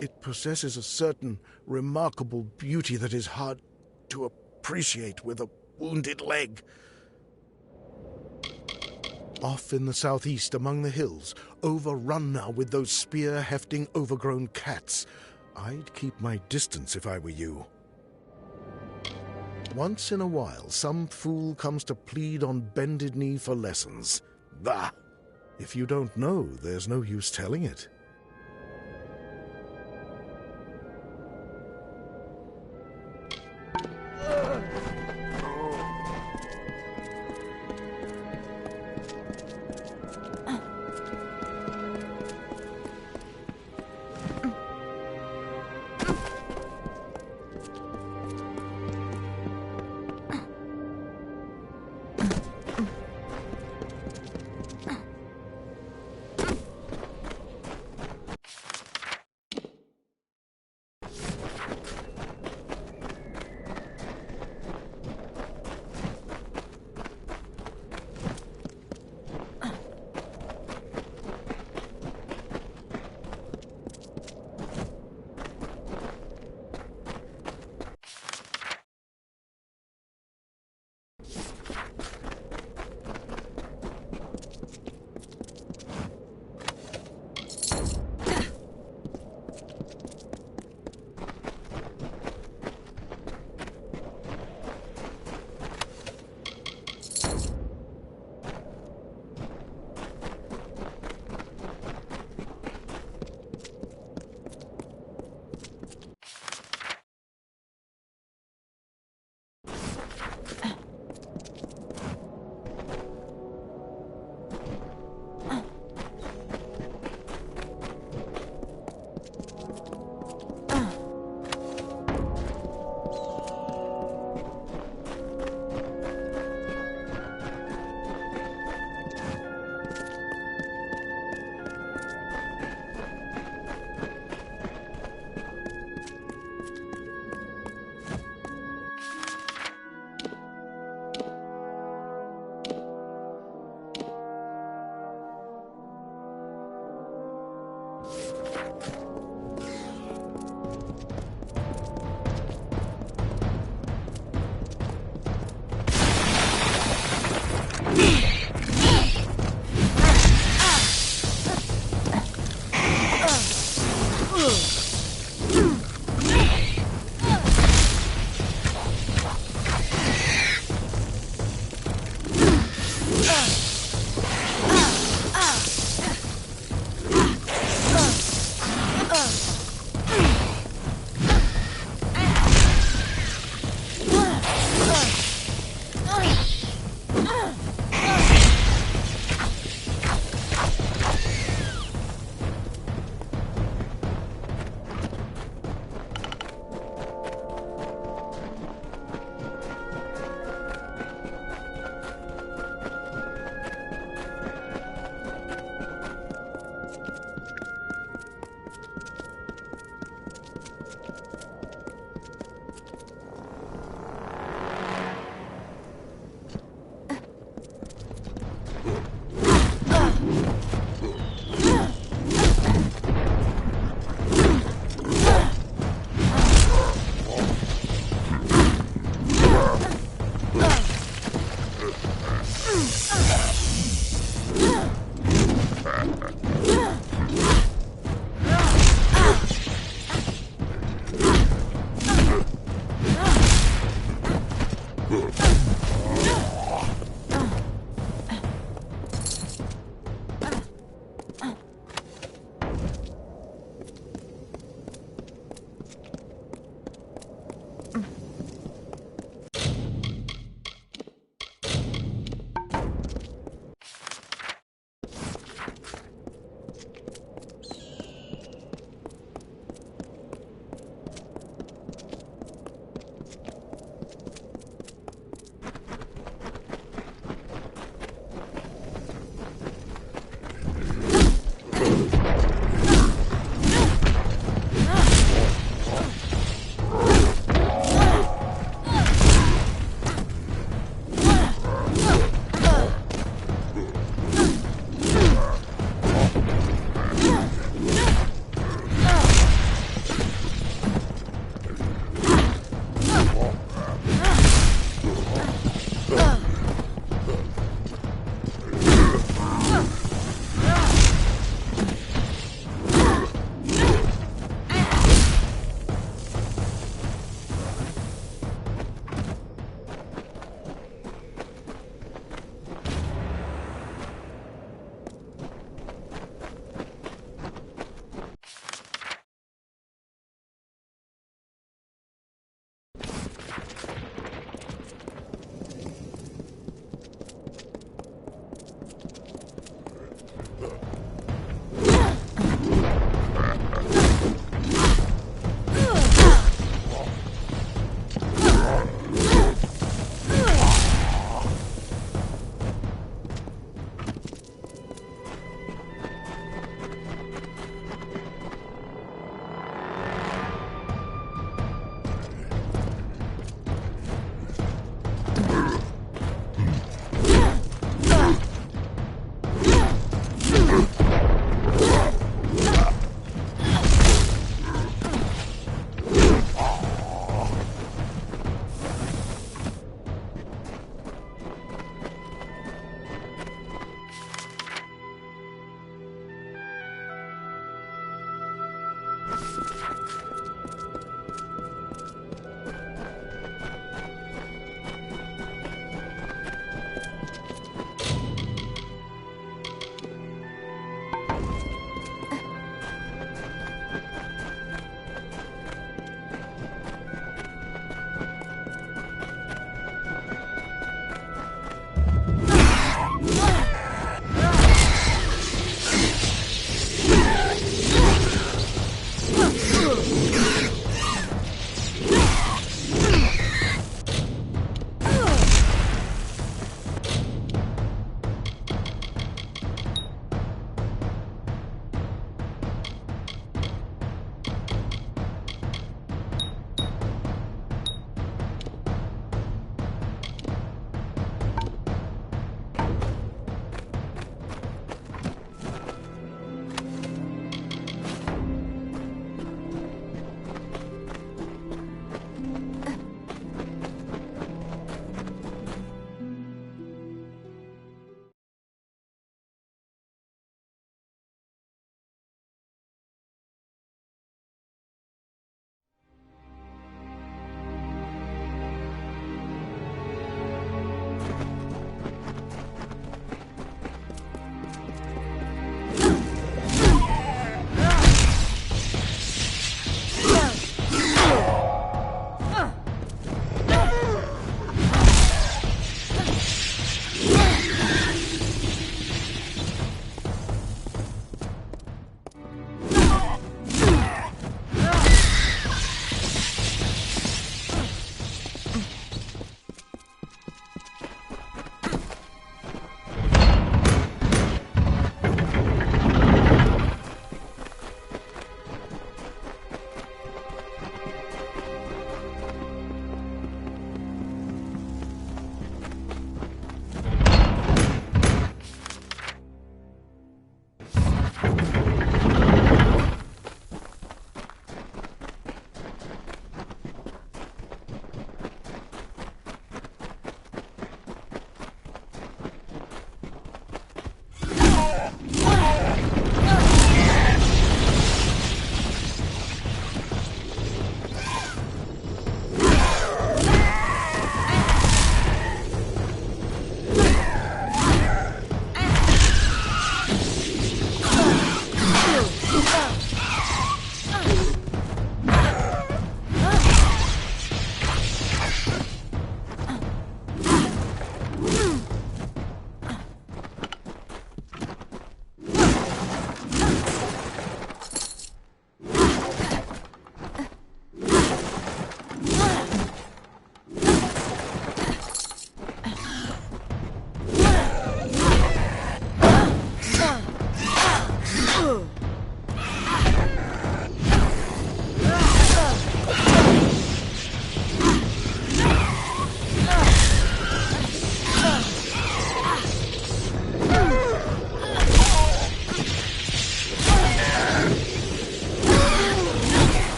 It possesses a certain remarkable beauty that is hard to appreciate with a wounded leg. Off in the southeast among the hills, overrun now with those spear-hefting overgrown cats. I'd keep my distance if I were you. Once in a while, some fool comes to plead on bended knee for lessons. Bah! If you don't know, there's no use telling it.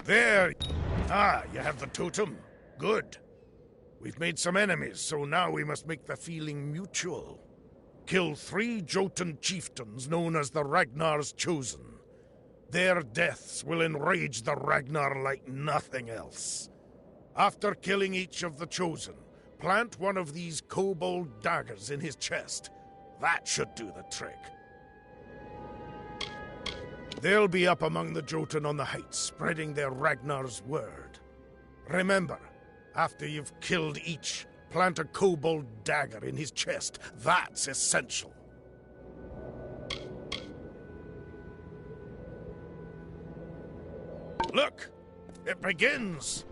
There! Ah, you have the totem. Good. We've made some enemies, so now we must make the feeling mutual. Kill 3 Jotun chieftains known as the Ragnar's Chosen. Their deaths will enrage the Ragnar like nothing else. After killing each of the Chosen, plant one of these kobold daggers in his chest. That should do the trick. They'll be up among the Jotun on the heights, spreading their Ragnar's word. Remember, after you've killed each, plant a kobold dagger in his chest. That's essential. Look! It begins!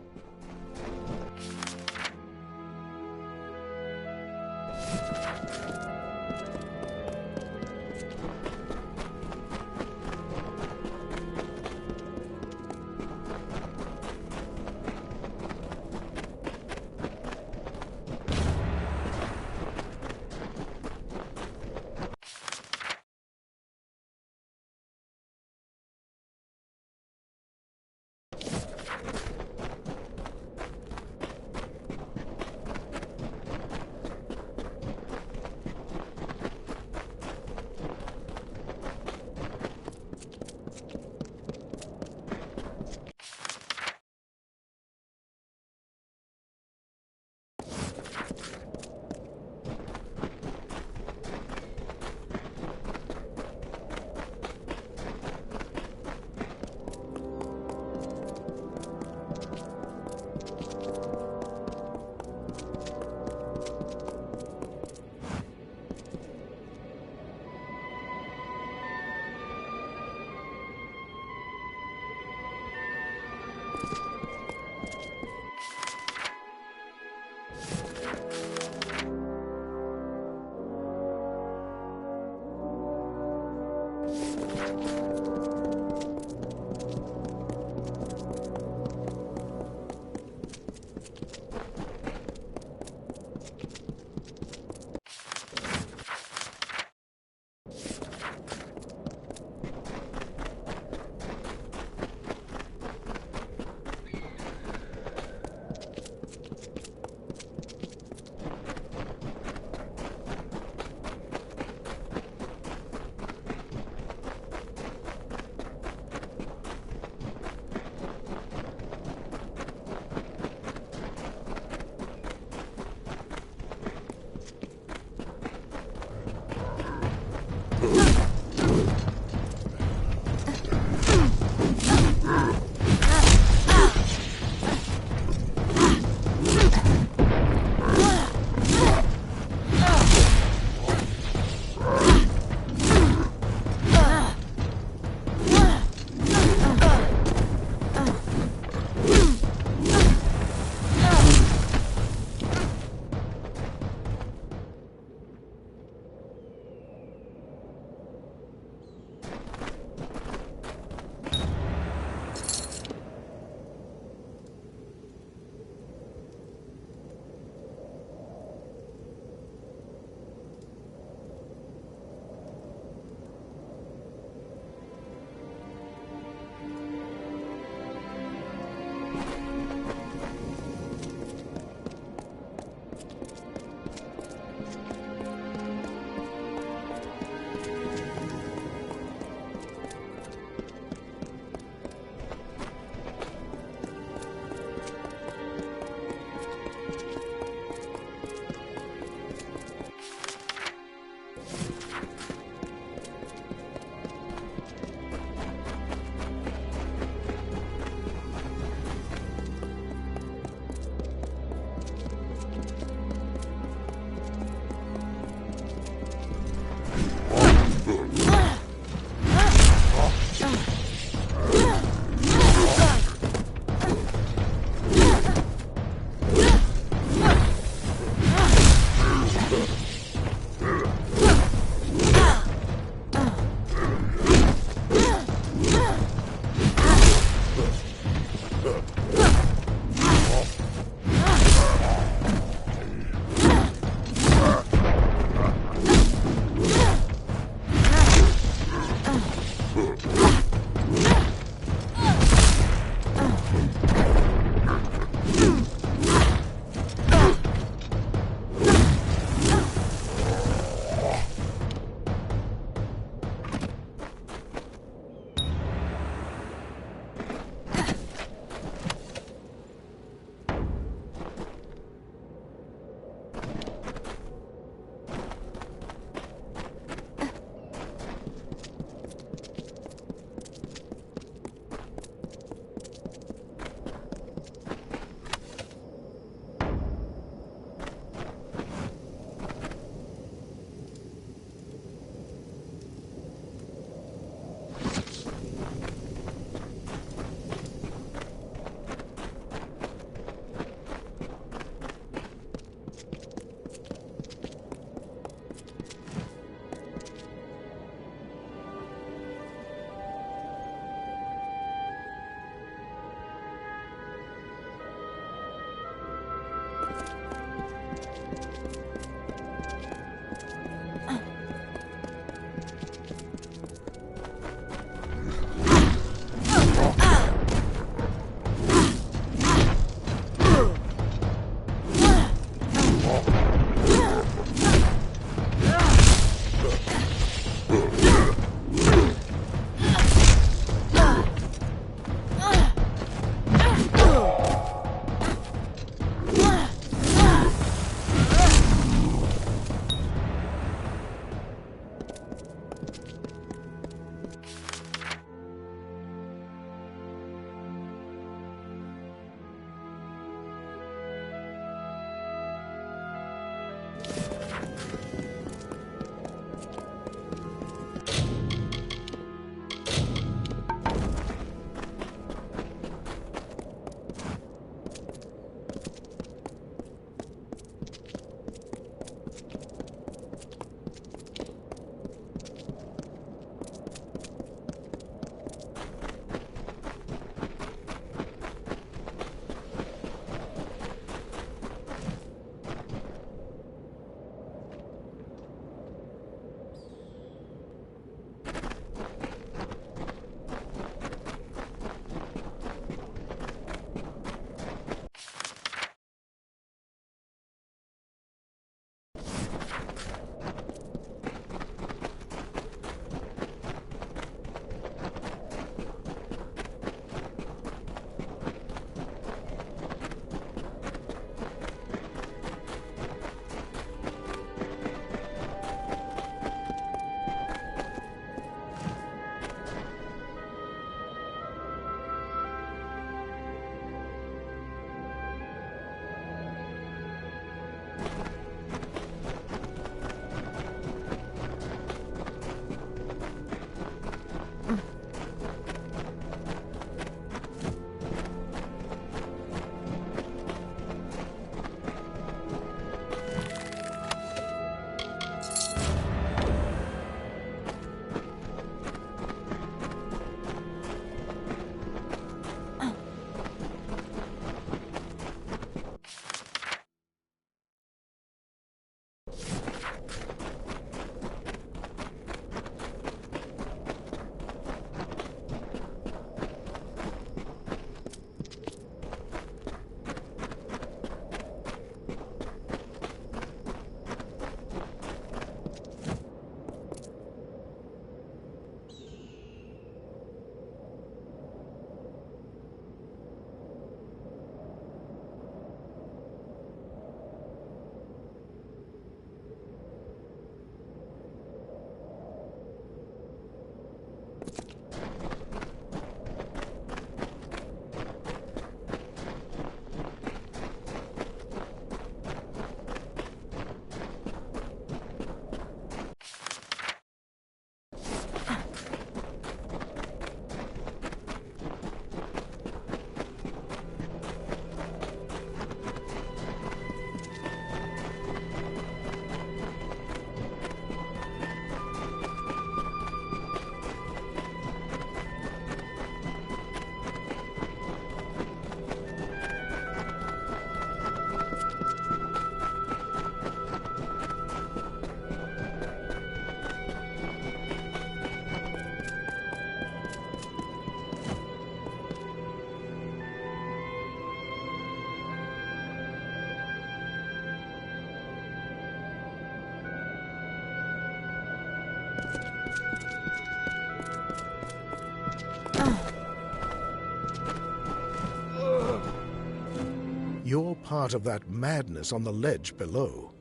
You're part of that madness on the ledge below.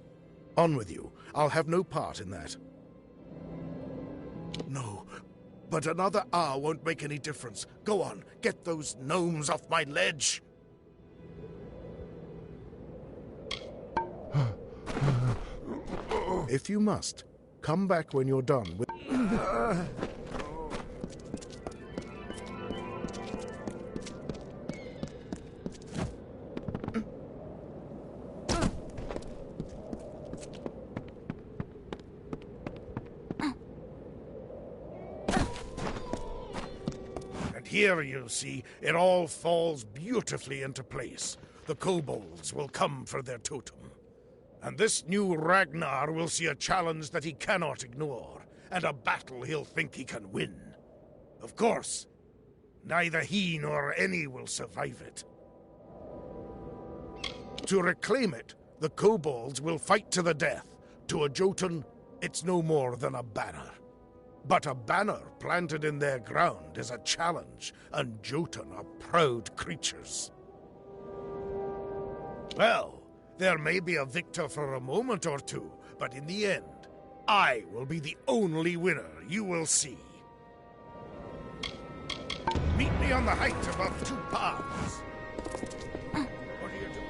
On with you. I'll have no part in that. No, but another hour won't make any difference. Go on, get those gnomes off my ledge. If you must, come back when you're done with... Here, you see, it all falls beautifully into place. The kobolds will come for their totem. And this new Ragnar will see a challenge that he cannot ignore, and a battle he'll think he can win. Of course, neither he nor any will survive it. To reclaim it, the kobolds will fight to the death. To a Jotun, it's no more than a banner. But a banner planted in their ground is a challenge, and Jotun are proud creatures. Well, there may be a victor for a moment or two, but in the end, I will be the only winner you will see. Meet me on the height above 2 paths. What are you doing?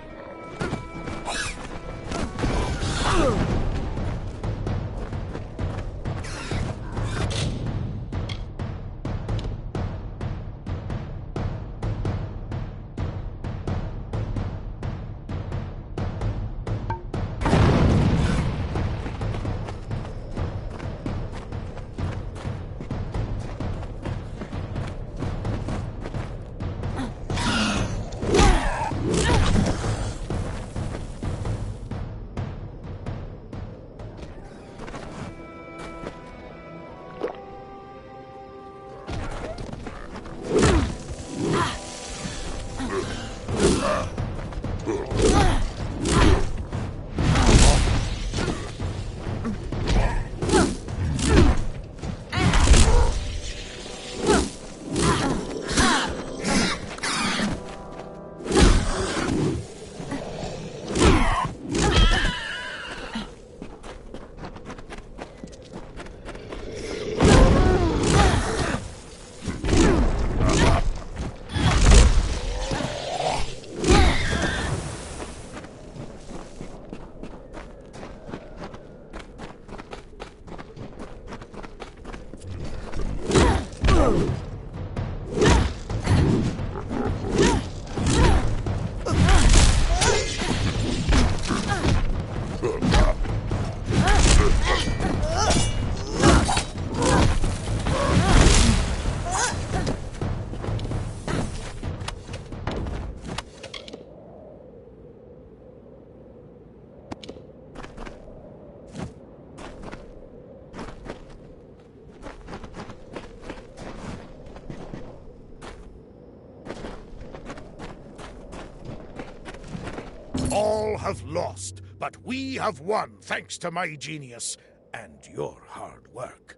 All have lost, but we have won thanks to my genius and your hard work.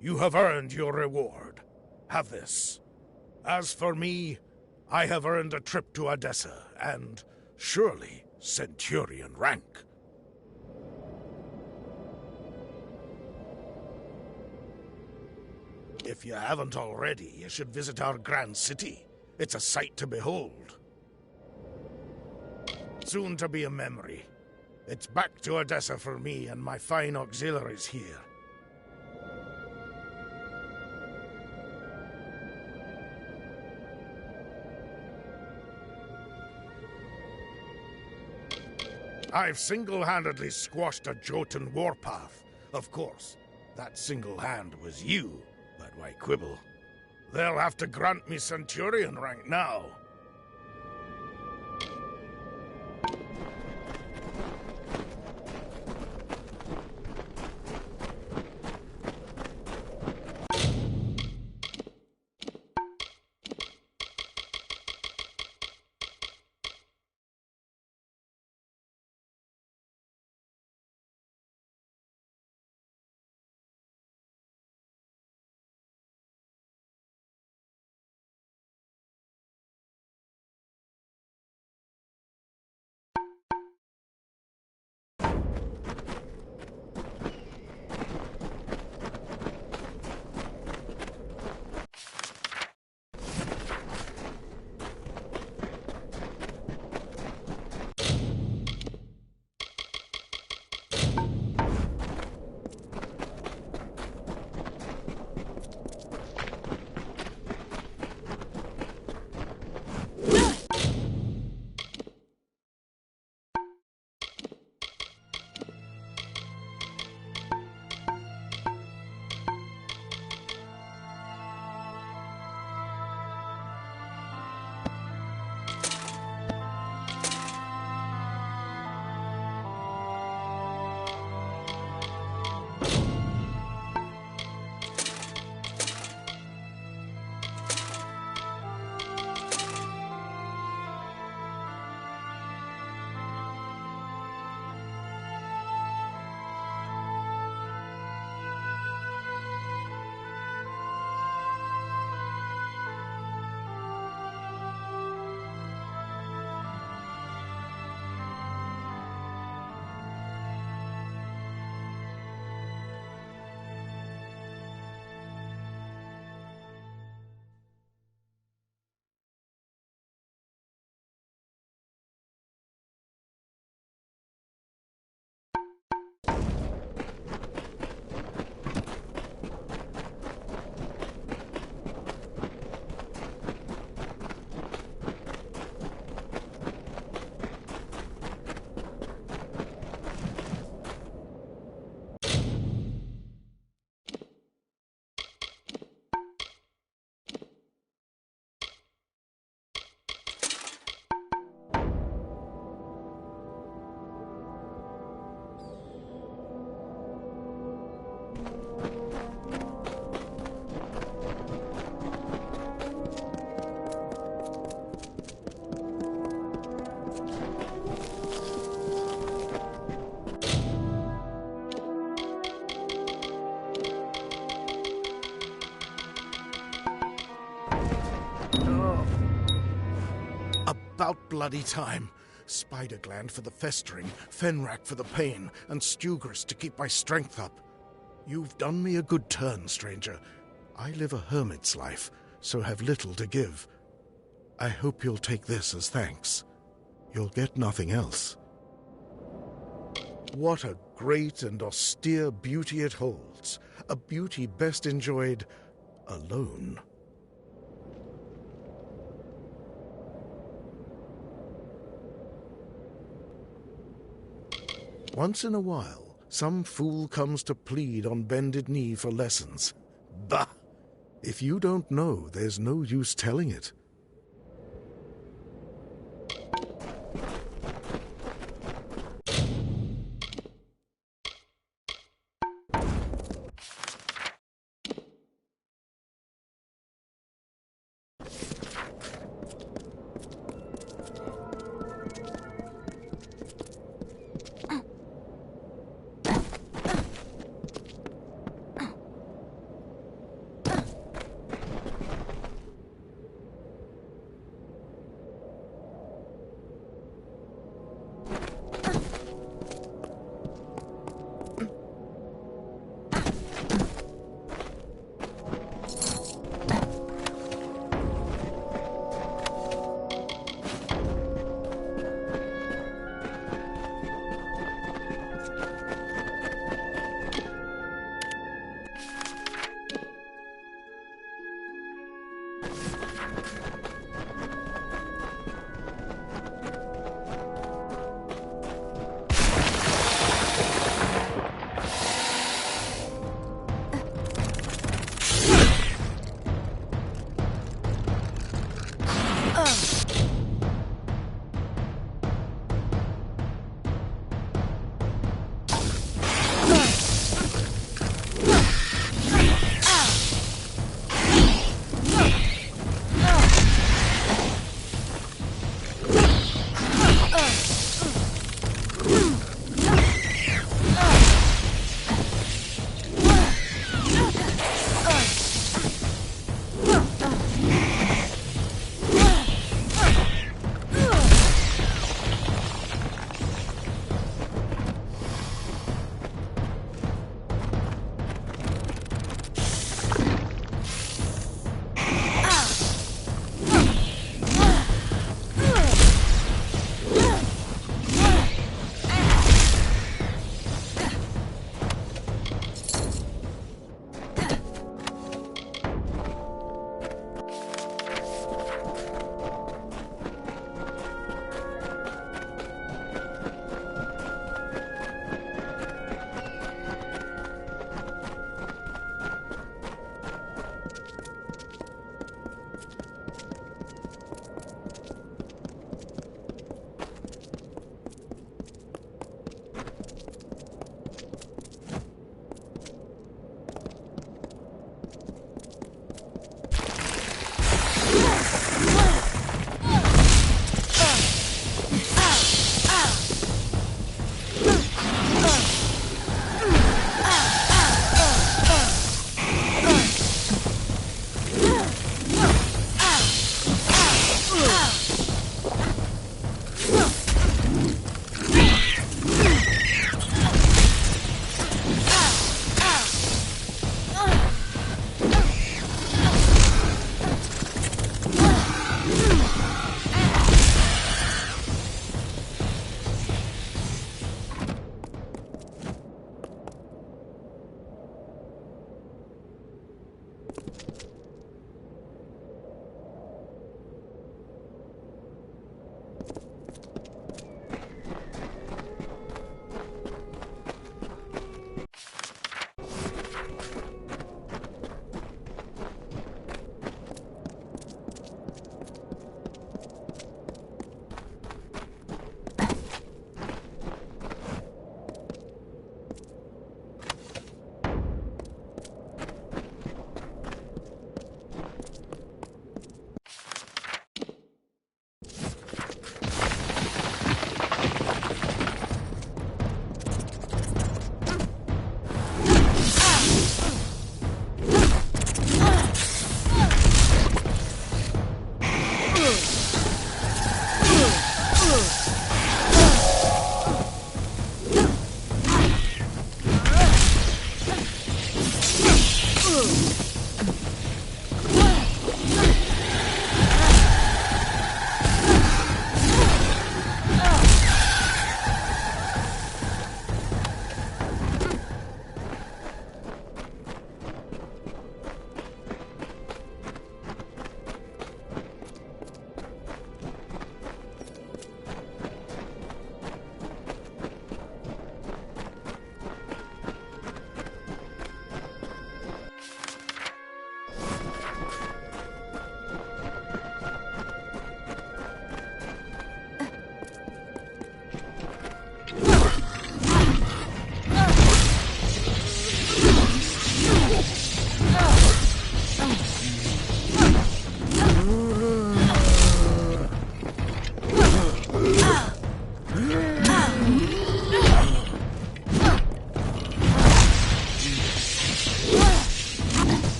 You have earned your reward. Have this. As for me, I have earned a trip to Odessa and, surely, Centurion rank. If you haven't already, you should visit our grand city. It's a sight to behold. Soon to be a memory. It's back to Odessa for me and my fine auxiliaries here. I've single-handedly squashed a Jotun warpath. Of course, that single hand was you, but why quibble? They'll have to grant me Centurion rank now. about bloody time. Spider gland for the festering, fenrack for the pain, and stewgrist to keep my strength up. You've done me a good turn, stranger. I live a hermit's life, so have little to give. I hope you'll take this as thanks. You'll get nothing else. What a great and austere beauty it holds. A beauty best enjoyed alone. Once in a while, some fool comes to plead on bended knee for lessons. Bah! If you don't know, there's no use telling it.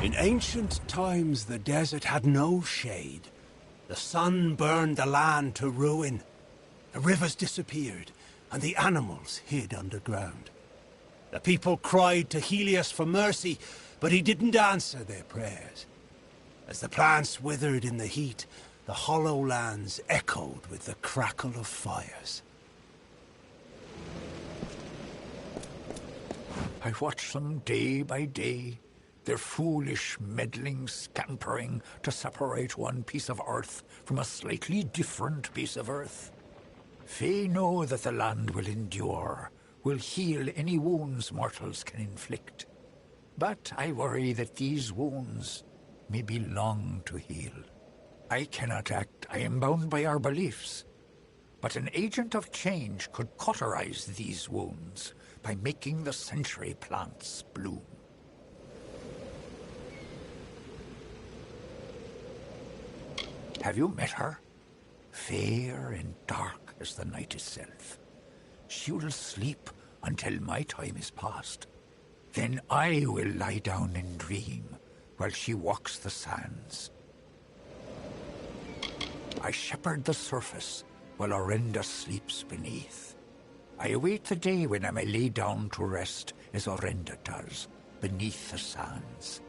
In ancient times, the desert had no shade. The sun burned the land to ruin. The rivers disappeared, and the animals hid underground. The people cried to Helios for mercy, but he didn't answer their prayers. As the plants withered in the heat, the hollow lands echoed with the crackle of fires. I watch them day by day, their foolish, meddling scampering to separate one piece of earth from a slightly different piece of earth. They know that the land will endure, will heal any wounds mortals can inflict. But I worry that these wounds may be long to heal. I cannot act, I am bound by our beliefs. But an agent of change could cauterize these wounds by making the century plants bloom. Have you met her? Fair and dark as the night itself. She will sleep until my time is past. Then I will lie down and dream while she walks the sands. I shepherd the surface while Orenda sleeps beneath. I await the day when I may lay down to rest as Orenda does, beneath the sands.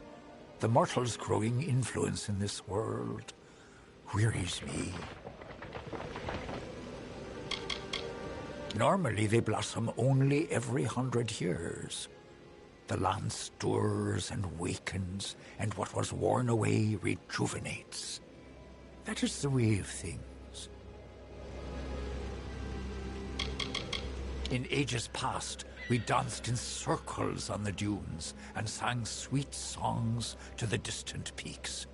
The mortal's growing influence in this world wearies me. Normally they blossom only every 100 years. The land stirs and wakens, and what was worn away rejuvenates. That is the way of things. In ages past, we danced in circles on the dunes and sang sweet songs to the distant peaks.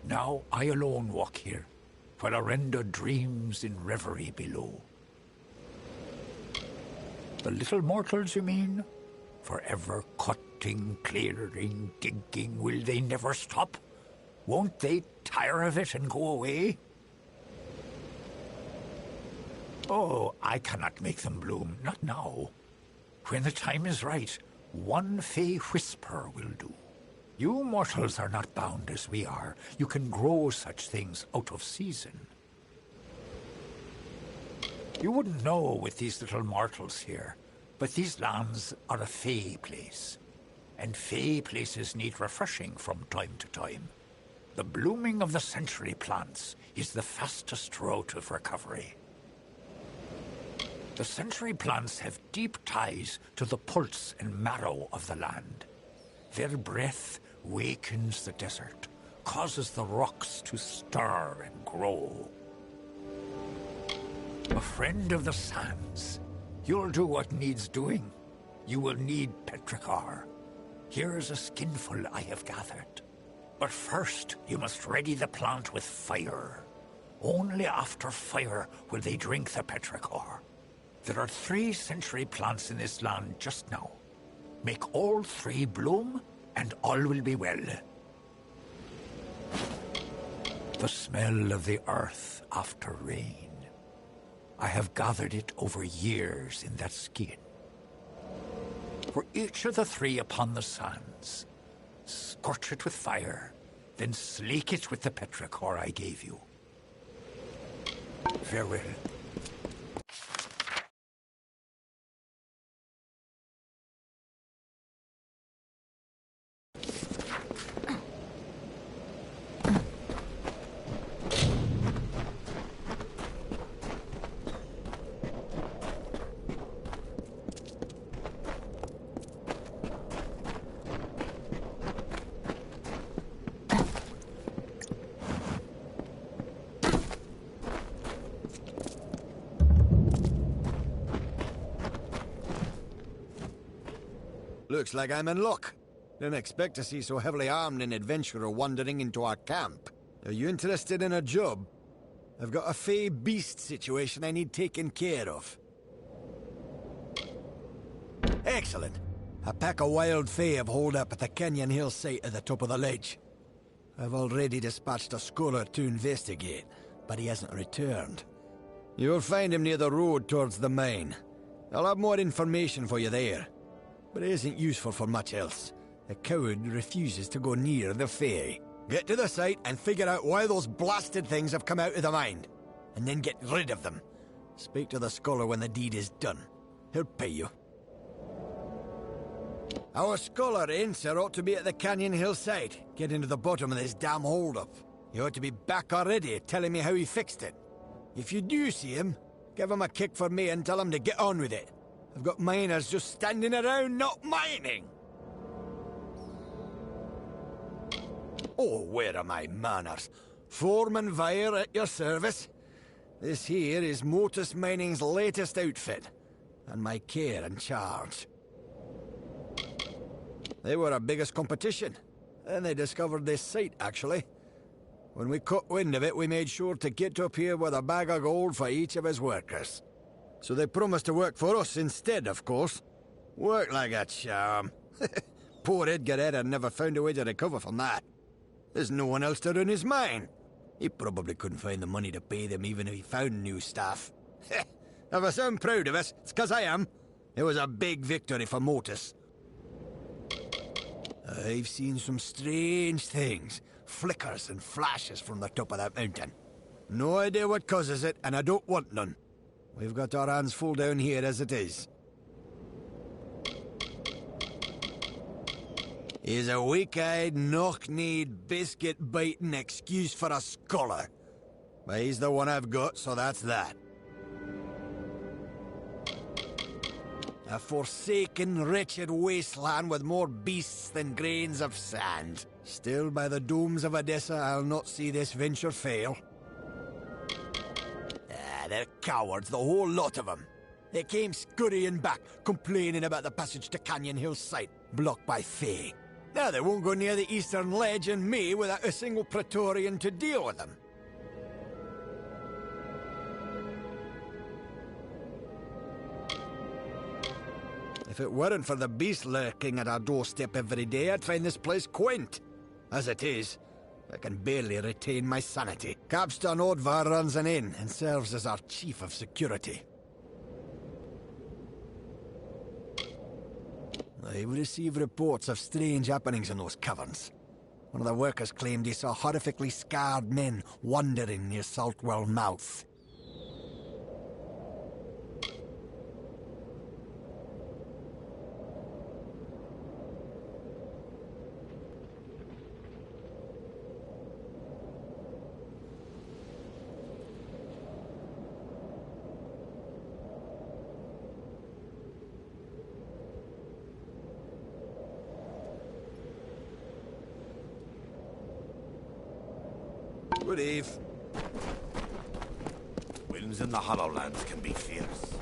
Now I alone walk here, while Orenda dreams in reverie below. The little mortals, you mean? Forever cutting, clearing, digging, will they never stop? Won't they tire of it and go away? Oh, I cannot make them bloom, not now. When the time is right, one fey whisper will do. You mortals are not bound as we are. You can grow such things out of season. You wouldn't know with these little mortals here. But these lands are a fey place, and fey places need refreshing from time to time. The blooming of the century plants is the fastest route of recovery. The century plants have deep ties to the pulse and marrow of the land. Their breath wakens the desert, causes the rocks to stir and grow. A friend of the sands, you'll do what needs doing. You will need petrichor. Here's a skinful I have gathered. But first, you must ready the plant with fire. Only after fire will they drink the petrichor. There are 3 century plants in this land just now. Make all 3 bloom, and all will be well. The smell of the earth after rain. I have gathered it over years in that skin. For each of the 3 upon the sands, scorch it with fire, then slake it with the petrichor I gave you. Farewell. Looks like I'm in luck. Didn't expect to see so heavily armed an adventurer wandering into our camp. Are you interested in a job? I've got a fey beast situation I need taken care of. Excellent. A pack of wild fey have holed up at the canyon hill site at the top of the ledge. I've already dispatched a scholar to investigate, but he hasn't returned. You'll find him near the road towards the mine. I'll have more information for you there. But it isn't useful for much else. The coward refuses to go near the fey. Get to the site and figure out why those blasted things have come out of the mine. And then get rid of them. Speak to the scholar when the deed is done. He'll pay you. Our scholar, Incer, ought to be at the canyon hillside, getting to the bottom of this damn holdup. He ought to be back already, telling me how he fixed it. If you do see him, give him a kick for me and tell him to get on with it. I've got miners just standing around not mining. Oh, where are my manners? Foreman Vire at your service. This here is Motus Mining's latest outfit, and my care and charge. They were our biggest competition, and they discovered this site, actually. When we caught wind of it, we made sure to get up here with a bag of gold for each of his workers. So they promised to work for us instead, of course. Work like a charm. Poor Edgar Edder never found a way to recover from that. There's no one else to run his mine. He probably couldn't find the money to pay them even if he found new staff. If I sound proud of us, it's 'cause I am. It was a big victory for Motus. I've seen some strange things. Flickers and flashes from the top of that mountain. No idea what causes it, and I don't want none. We've got our hands full down here as it is. He's a weak-eyed, knock-kneed, biscuit-biting excuse for a scholar. But he's the one I've got, so that's that. A forsaken, wretched wasteland with more beasts than grains of sand. Still, by the domes of Odessa, I'll not see this venture fail. They're cowards, the whole lot of them. They came scurrying back, complaining about the passage to Canyon Hill site, blocked by Fey. Now they won't go near the eastern ledge and me without a single Praetorian to deal with them. If it weren't for the beast lurking at our doorstep every day, I'd find this place quaint. As it is, I can barely retain my sanity. Capstan Odvar runs an inn and serves as our chief of security. I've received reports of strange happenings in those caverns. One of the workers claimed he saw horrifically scarred men wandering near Saltwell Mouth. Good eve. Winds in the Hollowlands can be fierce.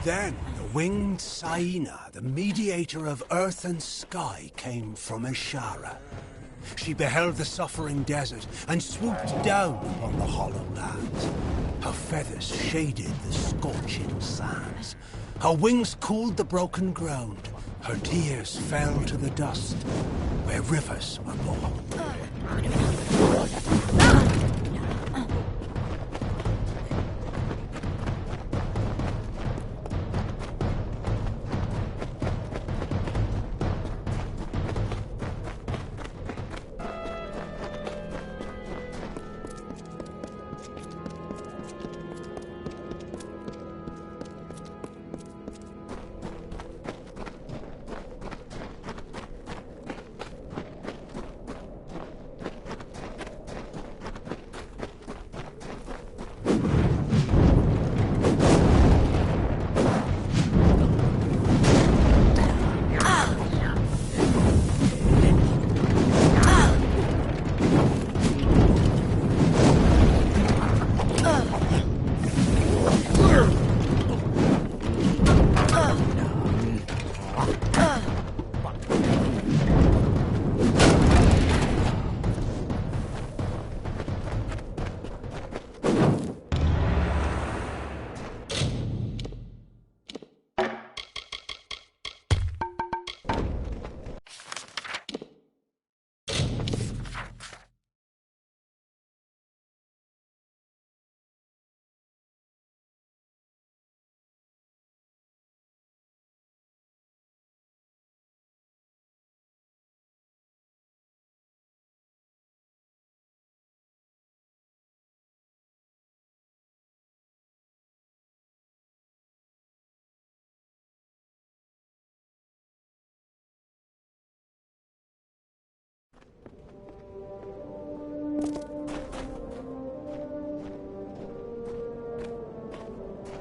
Then the winged Saina, the mediator of earth and sky, came from Ashara. She beheld the suffering desert and swooped down upon the hollow lands. Her feathers shaded the scorching sands. Her wings cooled the broken ground. Her tears fell to the dust where rivers were born.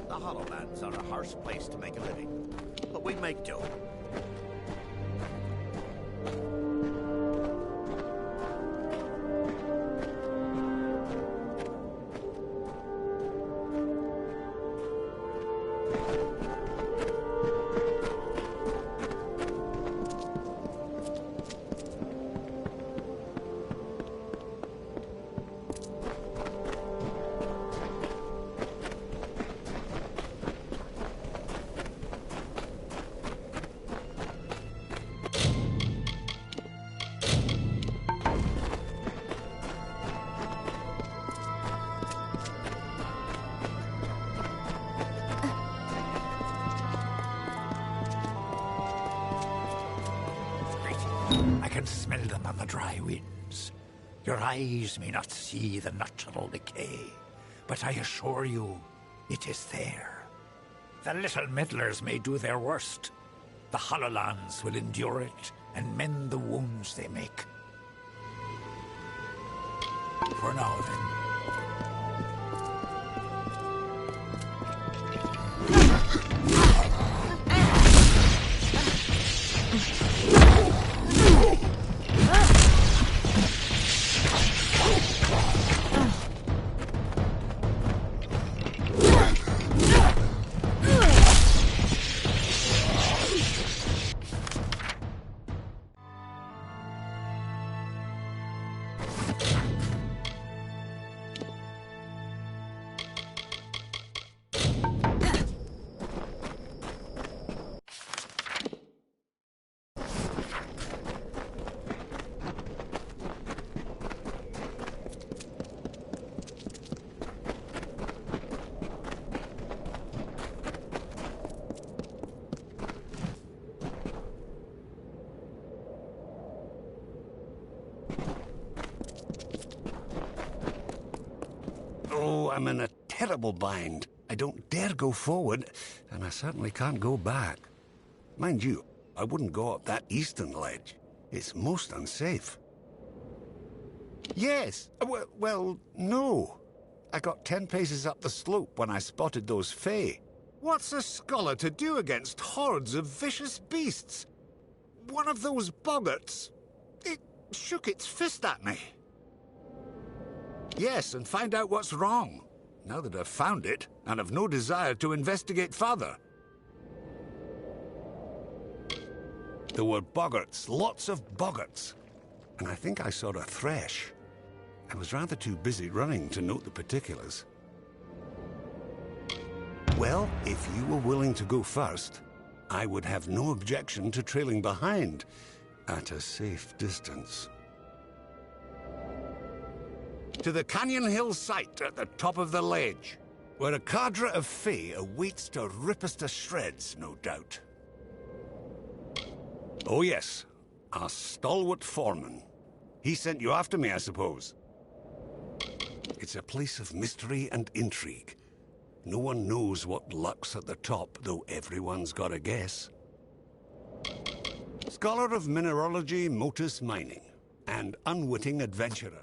The Hollowlands are a harsh place to make a living, but we make do. I can smell them on the dry winds. Your eyes may not see the natural decay, but I assure you, it is there. The little meddlers may do their worst. The Hollowlands will endure it and mend the wounds they make. For now, then. Oh, I'm in a terrible bind. I don't dare go forward, and I certainly can't go back. Mind you, I wouldn't go up that eastern ledge. It's most unsafe. Yes, well, no. I got 10 paces up the slope when I spotted those Fae. What's a scholar to do against hordes of vicious beasts? One of those boggarts, it shook its fist at me. Yes, and find out what's wrong. Now that I've found it, and have no desire to investigate further. There were boggarts, lots of boggarts. And I think I saw a thresh. I was rather too busy running to note the particulars. Well, if you were willing to go first, I would have no objection to trailing behind, at a safe distance. To the Canyon Hill site at the top of the ledge, where a cadre of Fae awaits to rip us to shreds, no doubt. Oh yes, our stalwart foreman. He sent you after me, I suppose. It's a place of mystery and intrigue. No one knows what lurks at the top, though everyone's got a guess. Scholar of mineralogy, Motus Mining, and unwitting adventurer.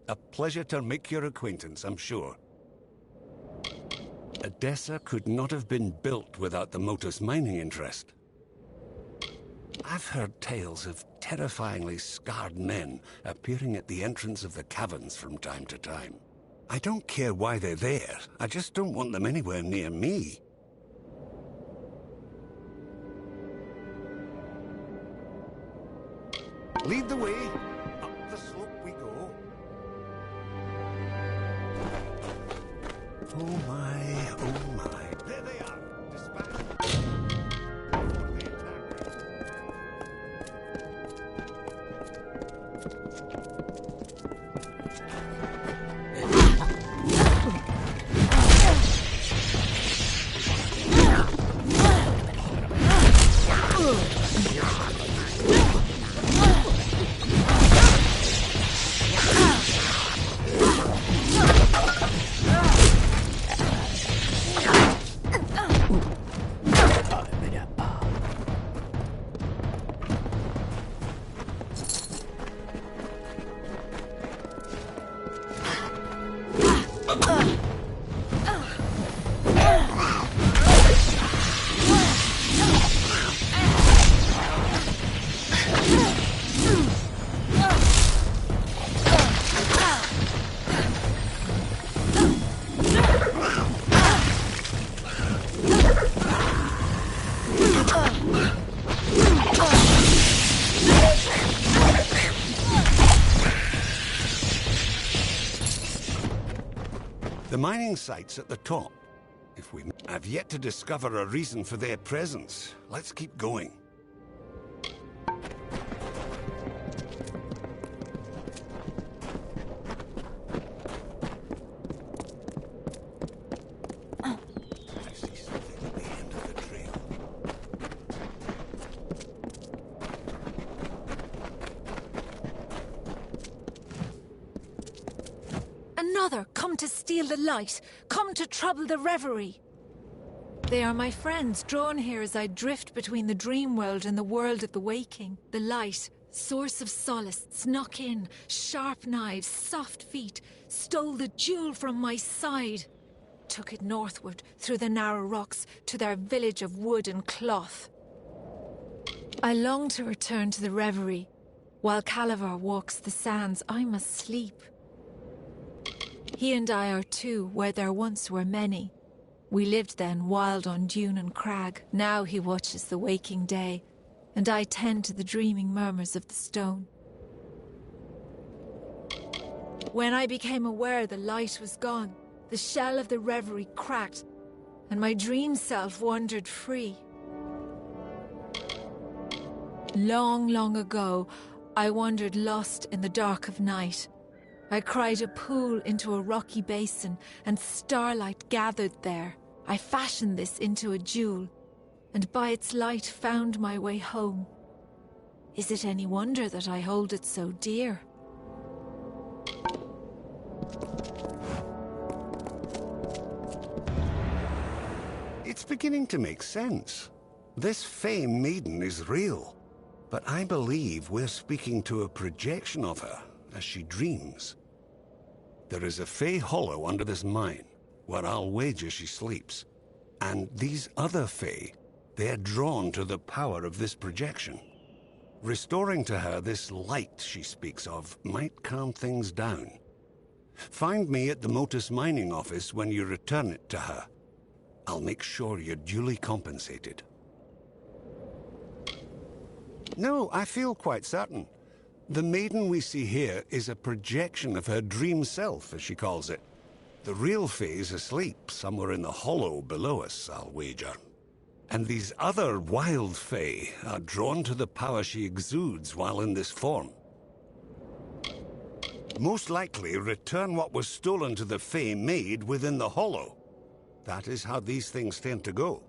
A pleasure to make your acquaintance, I'm sure. Edessa could not have been built without the Motus mining interest. I've heard tales of terrifyingly scarred men appearing at the entrance of the caverns from time to time. I don't care why they're there, I just don't want them anywhere near me. Lead the way. Up the slope we go. Oh my, oh my. There they are. Dispatch. The mining site's at the top. I've yet to discover a reason for their presence. Let's keep going. I see something at the end of the trail. Another, come to steal the light, come to trouble the reverie. They are my friends, drawn here as I drift between the dream world and the world of the waking. The light, source of solace, snuck in, sharp knives, soft feet, stole the jewel from my side. Took it northward, through the narrow rocks, to their village of wood and cloth. I long to return to the reverie. While Calavar walks the sands, I must sleep. He and I are two, where there once were many. We lived then wild on dune and crag. Now he watches the waking day, and I tend to the dreaming murmurs of the stone. When I became aware the light was gone, the shell of the reverie cracked, and my dream self wandered free. Long, long ago, I wandered lost in the dark of night. I cried a pool into a rocky basin, and starlight gathered there. I fashioned this into a jewel, and by its light found my way home. Is it any wonder that I hold it so dear? It's beginning to make sense. This Fey maiden is real, but I believe we're speaking to a projection of her as she dreams. There is a Fey hollow under this mine, where I'll wager she sleeps. And these other Fey, they're drawn to the power of this projection. Restoring to her this light she speaks of might calm things down. Find me at the Motus mining office when you return it to her. I'll make sure you're duly compensated. No, I feel quite certain. The maiden we see here is a projection of her dream self, as she calls it. The real Fae's asleep, somewhere in the hollow below us, I'll wager. And these other wild Fae are drawn to the power she exudes while in this form. Most likely return what was stolen to the Fae maid within the hollow. That is how these things tend to go.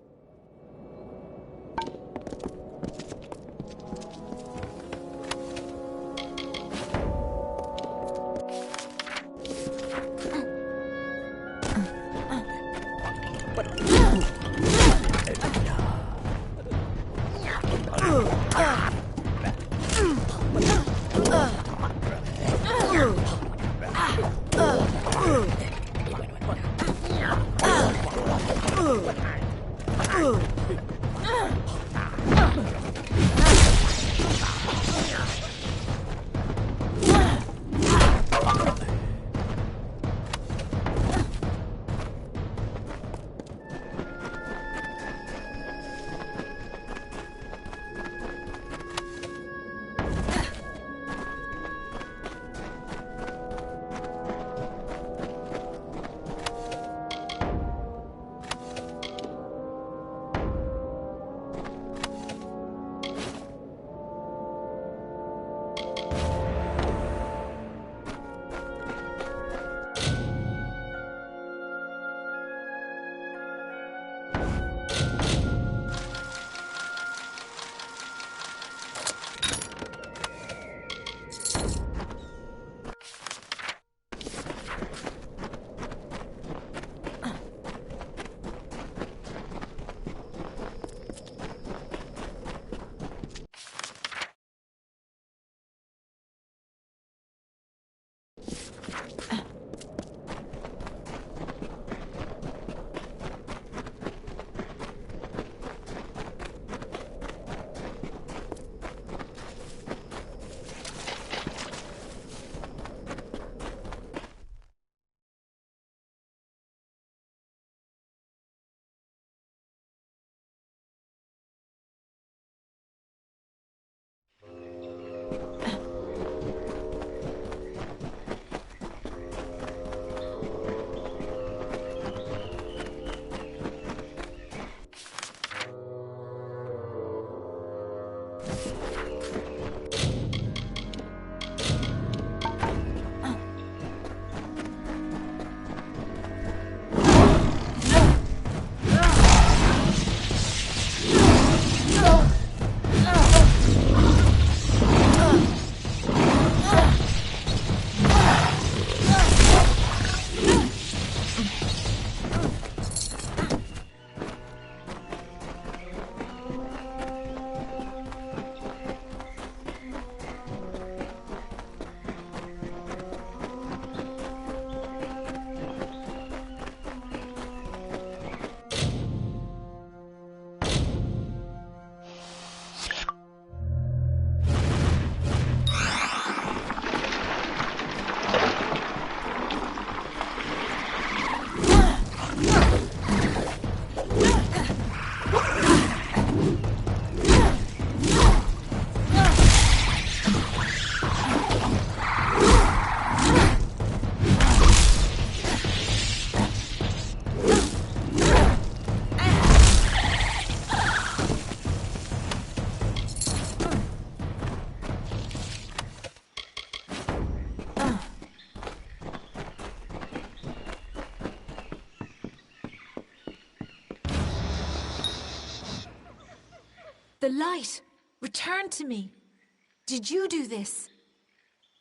The light! Return to me! Did you do this?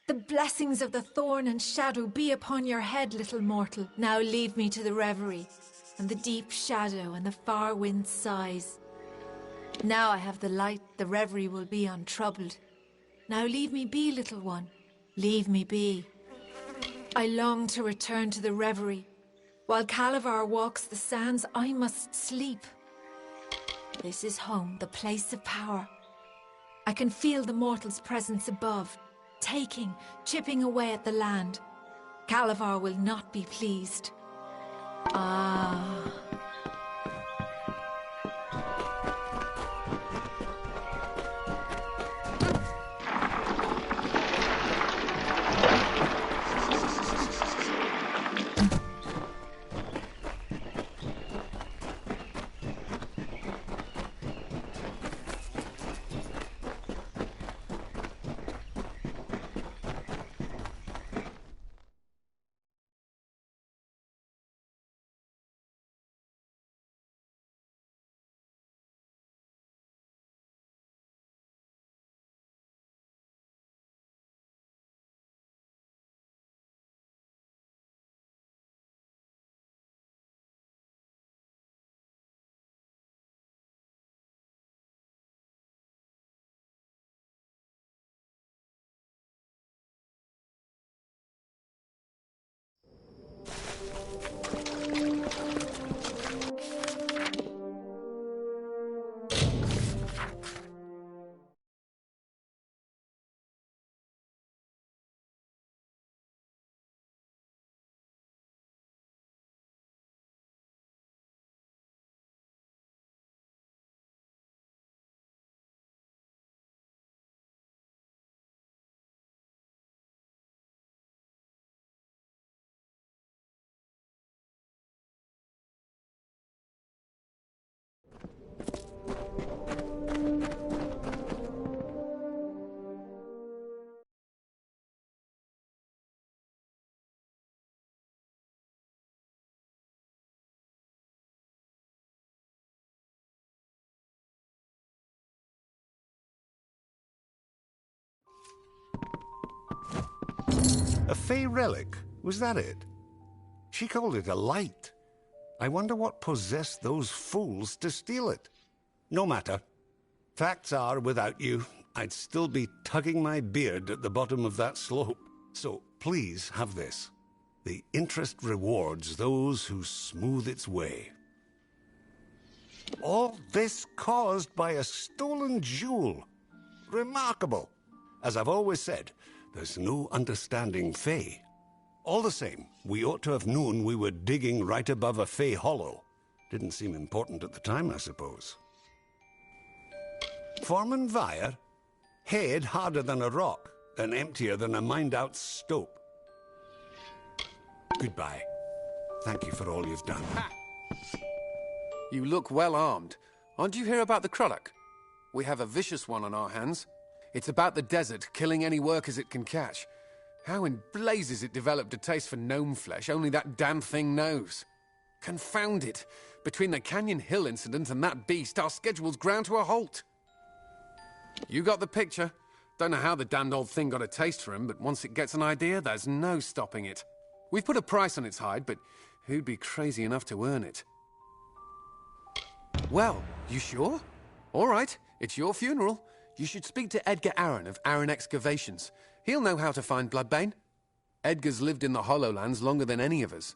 The blessings of the thorn and shadow be upon your head, little mortal. Now leave me to the reverie, and the deep shadow and the far wind sighs. Now I have the light, the reverie will be untroubled. Now leave me be, little one. Leave me be. I long to return to the reverie. While Calavar walks the sands, I must sleep. This is home, the place of power. I can feel the mortal's presence above, taking, chipping away at the land. Calavar will not be pleased. Ah. A Fey relic? Was that it? She called it a light. I wonder what possessed those fools to steal it. No matter. Facts are, without you, I'd still be tugging my beard at the bottom of that slope. So please have this. The interest rewards those who smooth its way. All this caused by a stolen jewel. Remarkable. As I've always said, there's no understanding Fey. All the same, we ought to have known we were digging right above a Fey hollow. Didn't seem important at the time, I suppose. Foreman Vire? Head harder than a rock, and emptier than a mined-out stope. Goodbye. Thank you for all you've done. Ha! You look well armed. Aren't you here about the Krullock? We have a vicious one on our hands. It's about the desert, killing any workers it can catch. How in blazes it developed a taste for gnome flesh, only that damn thing knows. Confound it. Between the Canyon Hill incident and that beast, our schedule's ground to a halt. You got the picture. Don't know how the damned old thing got a taste for him, but once it gets an idea, there's no stopping it. We've put a price on its hide, but who'd be crazy enough to earn it? Well, you sure? All right, it's your funeral. You should speak to Edgar Aaron of Aaron Excavations. He'll know how to find Bloodbane. Edgar's lived in the Hollowlands longer than any of us.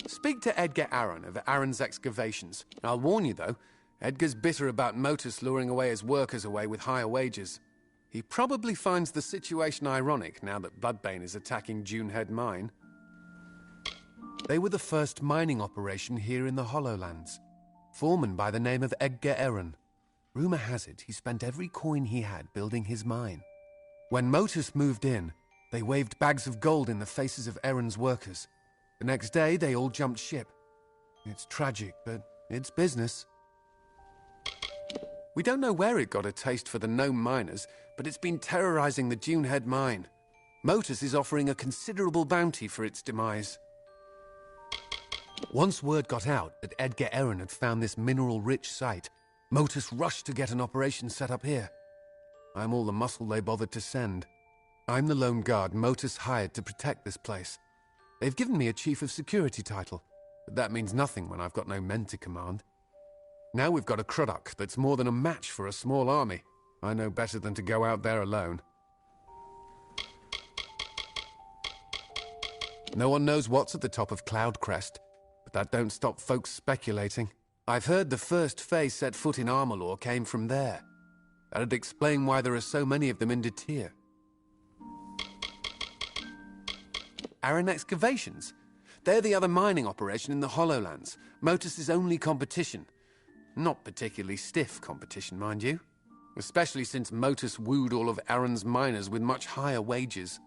Speak to Edgar Aaron of Aaron's Excavations. I'll warn you, though, Edgar's bitter about Motus luring away his workers away with higher wages. He probably finds the situation ironic now that Bloodbane is attacking Dunehead Mine. They were the first mining operation here in the Hollowlands. Foreman by the name of Edgar Aaron. Rumor has it he spent every coin he had building his mine. When Motus moved in, they waved bags of gold in the faces of Aaron's workers. The next day, they all jumped ship. It's tragic, but it's business. We don't know where it got a taste for the gnome miners, but it's been terrorizing the Dunehead mine. Motus is offering a considerable bounty for its demise. Once word got out that Edgar Aaron had found this mineral-rich site, Motus rushed to get an operation set up here. I'm all the muscle they bothered to send. I'm the lone guard Motus hired to protect this place. They've given me a Chief of Security title, but that means nothing when I've got no men to command. Now we've got a Krudok that's more than a match for a small army. I know better than to go out there alone. No one knows what's at the top of Cloudcrest, but that don't stop folks speculating. I've heard the first Fae set foot in Amalur came from there. That'd explain why there are so many of them in Detir. Aran Excavations? They're the other mining operation in the Hollowlands. Motus's only competition. Not particularly stiff competition, mind you. Especially since Motus wooed all of Aran's miners with much higher wages.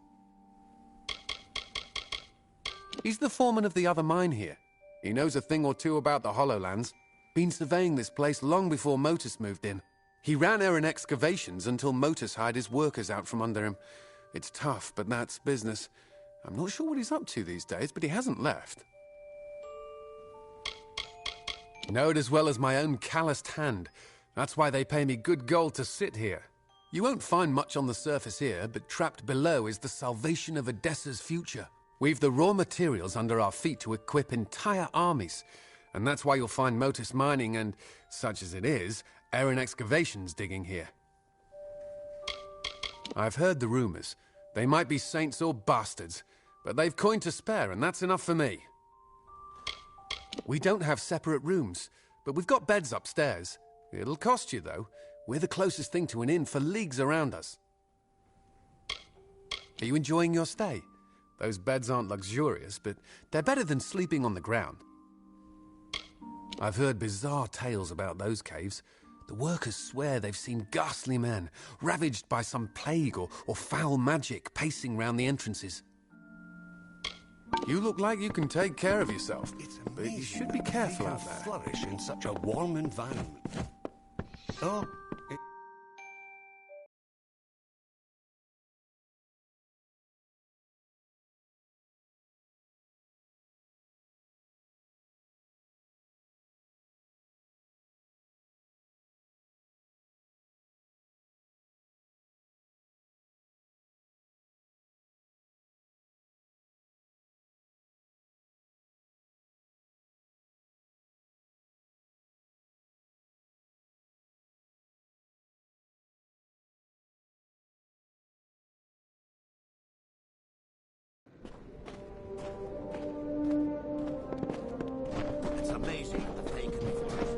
He's the foreman of the other mine here. He knows a thing or two about the Hollowlands. Been surveying this place long before Motus moved in. He ran Aran Excavations until Motus hired his workers out from under him. It's tough, but that's business. I'm not sure what he's up to these days, but he hasn't left. Know it as well as my own calloused hand. That's why they pay me good gold to sit here. You won't find much on the surface here, but trapped below is the salvation of Odessa's future. We've the raw materials under our feet to equip entire armies. And that's why you'll find Motus mining and, such as it is, Aran Excavations digging here. I've heard the rumors. They might be saints or bastards, but they've coin to spare, and that's enough for me. We don't have separate rooms, but we've got beds upstairs. It'll cost you, though. We're the closest thing to an inn for leagues around us. Are you enjoying your stay? Those beds aren't luxurious, but they're better than sleeping on the ground. I've heard bizarre tales about those caves. The workers swear they've seen ghastly men, ravaged by some plague or foul magic, pacing round the entrances. You look like you can take care of yourself, but you should be careful out there. Flourish in such a warm environment. Oh. It's amazing what the Fae can do for us.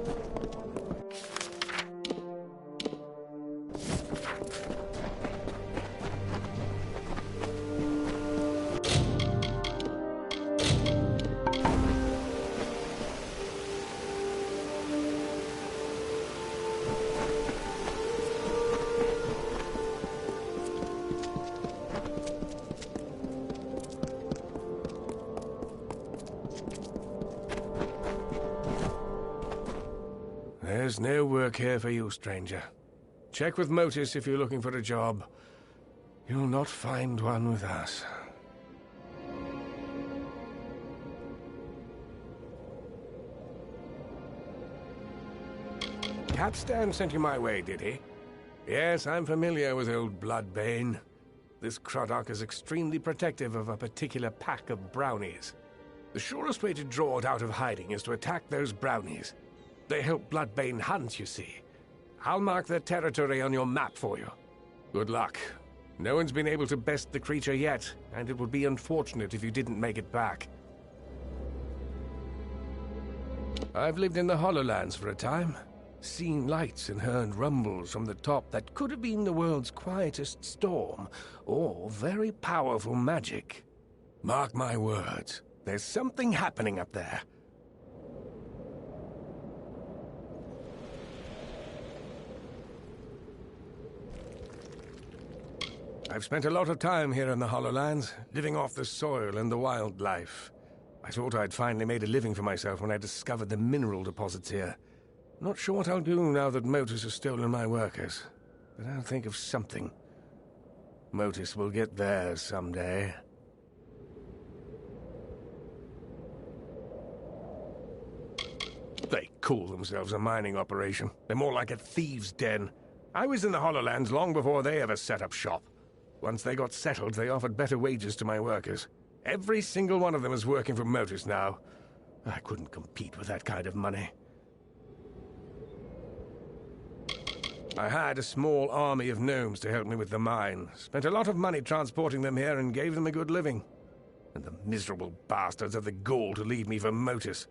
There's no work here for you, stranger. Check with Motus if you're looking for a job. You'll not find one with us. Capstan sent you my way, did he? Yes, I'm familiar with old Bloodbane. This Krudok is extremely protective of a particular pack of brownies. The surest way to draw it out of hiding is to attack those brownies. They help Bloodbane hunt, you see. I'll mark their territory on your map for you. Good luck. No one's been able to best the creature yet, and it would be unfortunate if you didn't make it back. I've lived in the Hollowlands for a time. Seen lights and heard rumbles from the top that could have been the world's quietest storm, or very powerful magic. Mark my words, there's something happening up there. I've spent a lot of time here in the Hollowlands, living off the soil and the wildlife. I thought I'd finally made a living for myself when I discovered the mineral deposits here. Not sure what I'll do now that Motus has stolen my workers, but I'll think of something. Motus will get theirs someday. They call themselves a mining operation. They're more like a thieves' den. I was in the Hollowlands long before they ever set up shop. Once they got settled, they offered better wages to my workers. Every single one of them is working for Motus now. I couldn't compete with that kind of money. I hired a small army of gnomes to help me with the mine. Spent a lot of money transporting them here and gave them a good living. And the miserable bastards have the gall to leave me for Motus.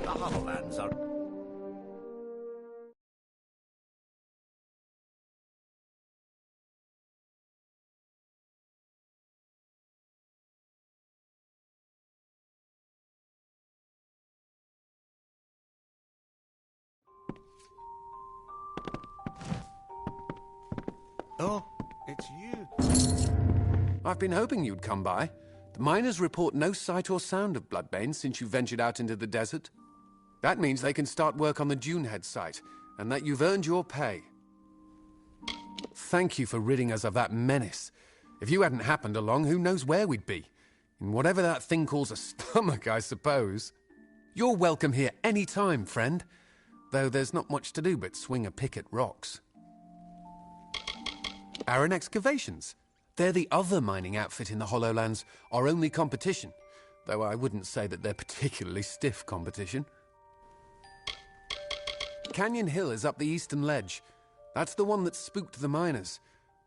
The Hollowlands are... Oh, it's you. I've been hoping you'd come by. The miners report no sight or sound of Bloodbane since you ventured out into the desert. That means they can start work on the Dunehead site, and that you've earned your pay. Thank you for ridding us of that menace. If you hadn't happened along, who knows where we'd be? In whatever that thing calls a stomach, I suppose. You're welcome here any time, friend. Though there's not much to do but swing a pick at rocks. Aaron Excavations. They're the other mining outfit in the Hollowlands, our only competition. Though I wouldn't say that they're particularly stiff competition. Canyon Hill is up the eastern ledge. That's the one that spooked the miners.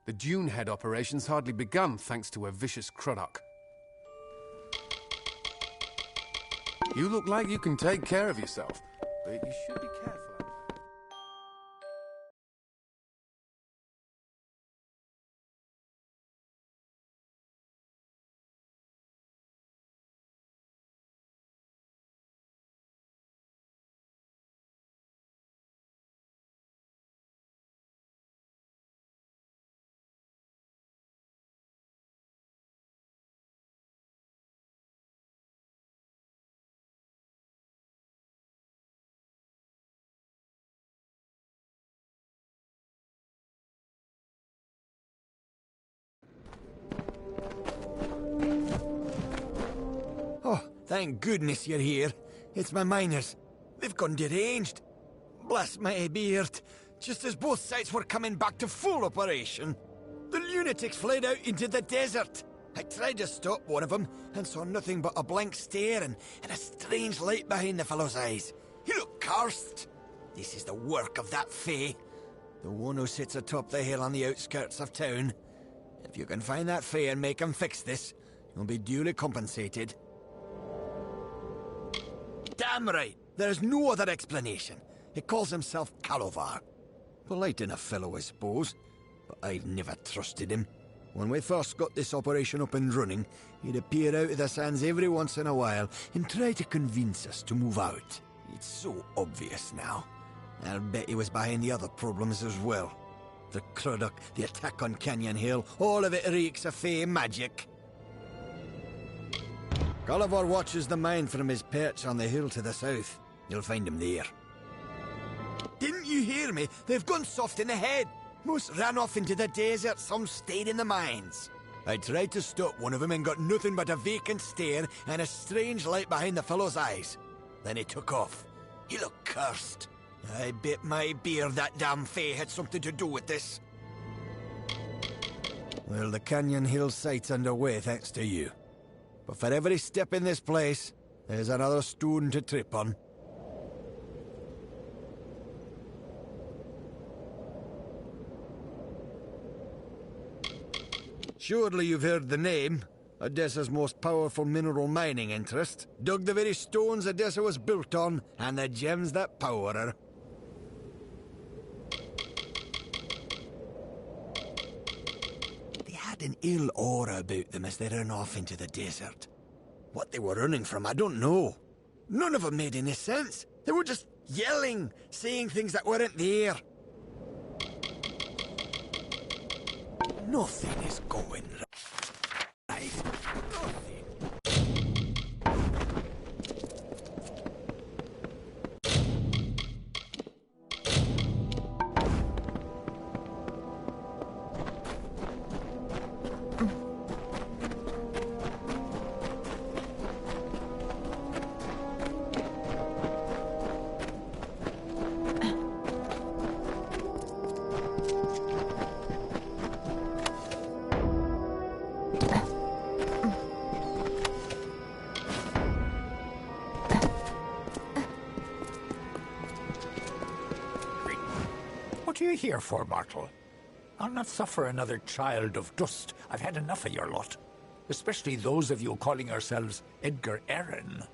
The Dunehead operation's hardly begun, thanks to a vicious Cruddock. You look like you can take care of yourself, but you should be careful. Thank goodness you're here. It's my miners. They've gone deranged. Bless my beard. Just as both sites were coming back to full operation, the lunatics fled out into the desert. I tried to stop one of them and saw nothing but a blank stare and a strange light behind the fellow's eyes. He looked cursed. This is the work of that Fae, the one who sits atop the hill on the outskirts of town. If you can find that Fae and make him fix this, you'll be duly compensated. Damn right, there's no other explanation. He calls himself Calovar. Polite enough fellow, I suppose, but I've never trusted him. When we first got this operation up and running, he'd appear out of the sands every once in a while and try to convince us to move out. It's so obvious now. I'll bet he was behind the other problems as well. The Cruddock, the attack on Canyon Hill, all of it reeks of Fae magic. Gulliver watches the mine from his perch on the hill to the south. You'll find him there. Didn't you hear me? They've gone soft in the head. Most ran off into the desert, some stayed in the mines. I tried to stop one of them and got nothing but a vacant stare and a strange light behind the fellow's eyes. Then he took off. He looked cursed. I bet my beard that damn Fae had something to do with this. Well, the Canyon Hill site's underway thanks to you. But for every step in this place, there's another stone to trip on. Surely you've heard the name. Odessa's most powerful mineral mining interest. Dug the very stones Odessa was built on, and the gems that power her. They had an ill aura about them as they ran off into the desert. What they were running from, I don't know. None of them made any sense. They were just yelling, saying things that weren't there. Nothing is going right. What are you here for, mortal? I'll not suffer another child of dust. I've had enough of your lot. Especially those of you calling yourselves Edgar Arryn.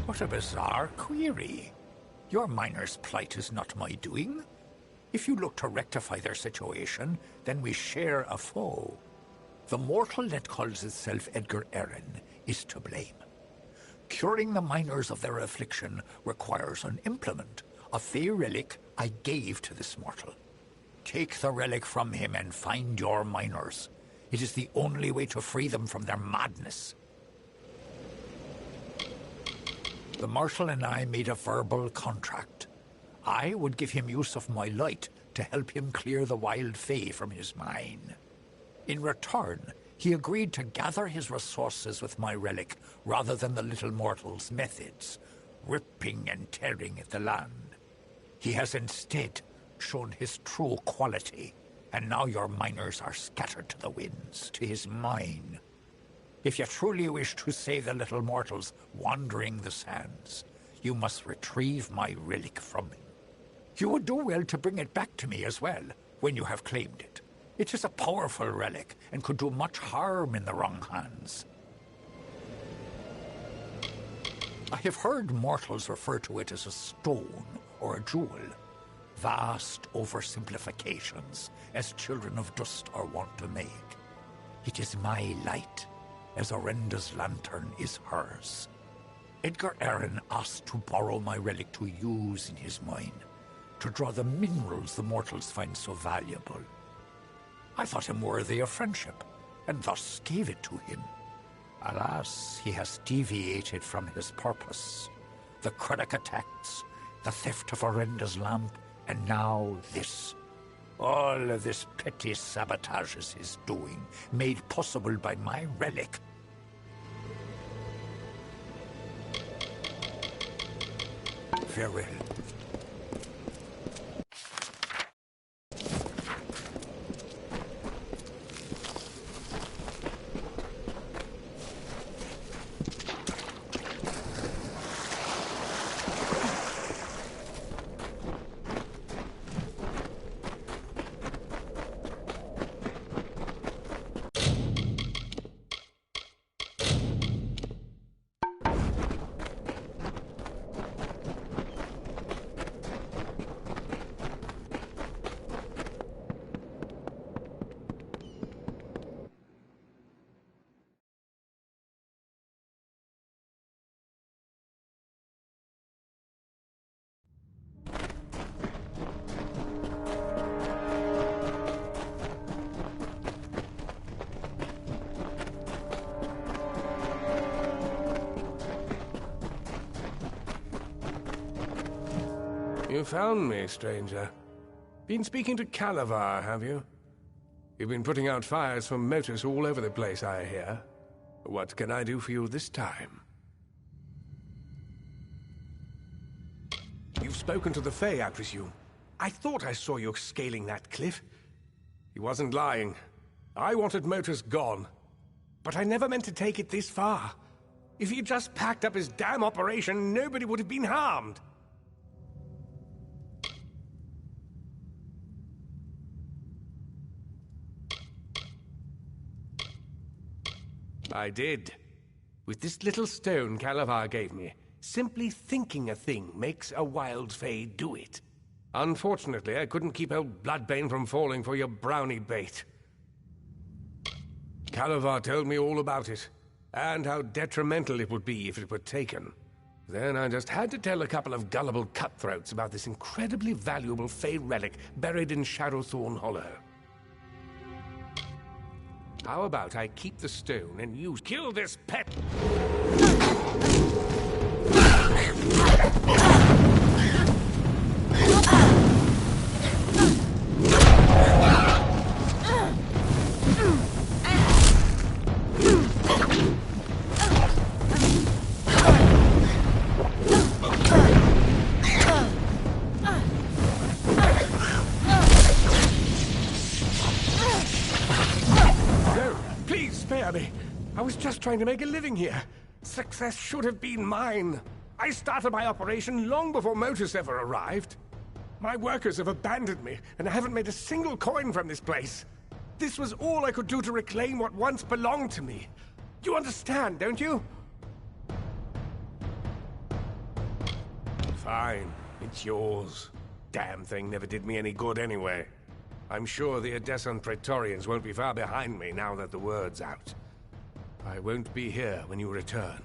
What a bizarre query. Your miner's plight is not my doing. If you look to rectify their situation, then we share a foe. The mortal that calls itself Edgar Arryn is to blame. Curing the miners of their affliction requires an implement, a Fae relic I gave to this mortal. Take the relic from him and find your miners. It is the only way to free them from their madness. The mortal and I made a verbal contract. I would give him use of my light to help him clear the wild Fae from his mine. In return, he agreed to gather his resources with my relic rather than the little mortal's methods, ripping and tearing at the land. He has instead shown his true quality, and now your miners are scattered to the winds, to his mine. If you truly wish to save the little mortals wandering the sands, you must retrieve my relic from him. You would do well to bring it back to me as well, when you have claimed it. It is a powerful relic, and could do much harm in the wrong hands. I have heard mortals refer to it as a stone or a jewel. Vast oversimplifications, as children of dust are wont to make. It is my light, as Orenda's lantern is hers. Edgar Arryn asked to borrow my relic to use in his mine, to draw the minerals the mortals find so valuable. I thought him worthy of friendship, and thus gave it to him. Alas, he has deviated from his purpose. The Cruddock attacks, the theft of Orenda's lamp, and now this. All of this petty sabotage is his doing, made possible by my relic. Farewell. You found me, stranger. Been speaking to Calavar, have you? You've been putting out fires for motors all over the place, I hear. What can I do for you this time? You've spoken to the Fae, I presume. I thought I saw you scaling that cliff. He wasn't lying. I wanted motors gone. But I never meant to take it this far. If he'd just packed up his damn operation, nobody would have been harmed. I did. With this little stone Calavar gave me, simply thinking a thing makes a wild fae do it. Unfortunately, I couldn't keep old Bloodbane from falling for your brownie bait. Calavar told me all about it, and how detrimental it would be if it were taken. Then I just had to tell a couple of gullible cutthroats about this incredibly valuable fae relic buried in Shadowthorn Hollow. How about I keep the stone and you kill this pet? I was just trying to make a living here. Success should have been mine. I started my operation long before motors ever arrived. My workers have abandoned me, and I haven't made a single coin from this place. This was all I could do to reclaim what once belonged to me. You understand, don't you? Fine, it's yours. Damn thing never did me any good anyway. I'm sure the Odessan Praetorians won't be far behind me now that the word's out. I won't be here when you return.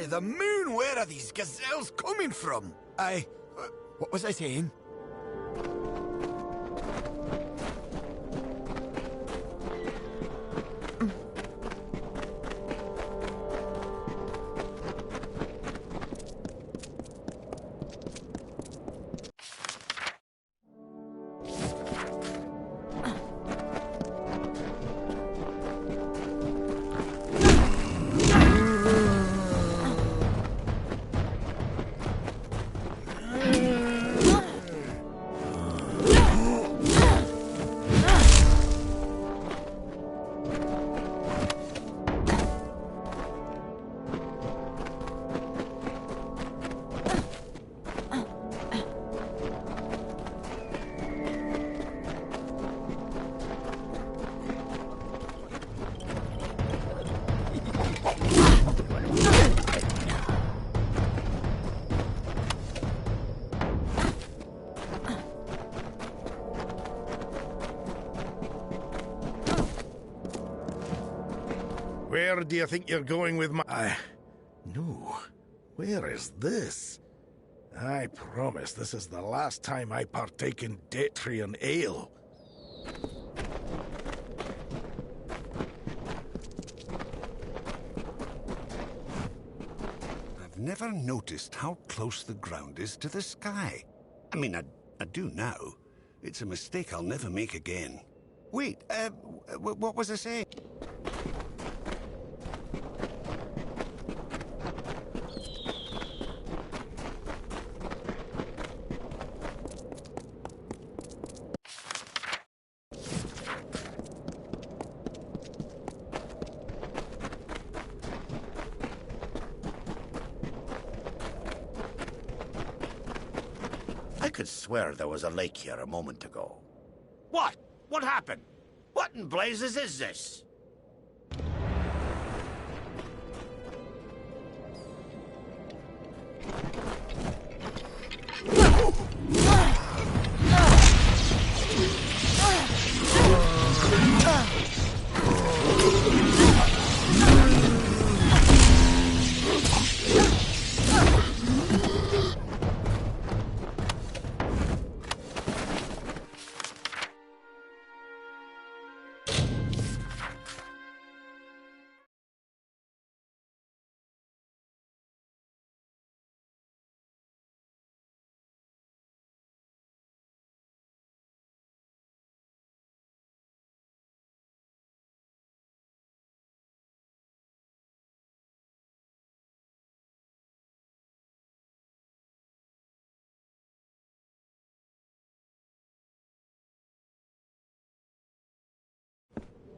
the moon, where are these gazelles coming from? What was I saying? Where do you think you're going with my... No. Where is this? I promise this is the last time I partake in Datrian ale. I've never noticed how close the ground is to the sky. I mean, I do now. It's a mistake I'll never make again. Wait, what was I saying? I could swear there was a lake here a moment ago. What? What happened? What in blazes is this?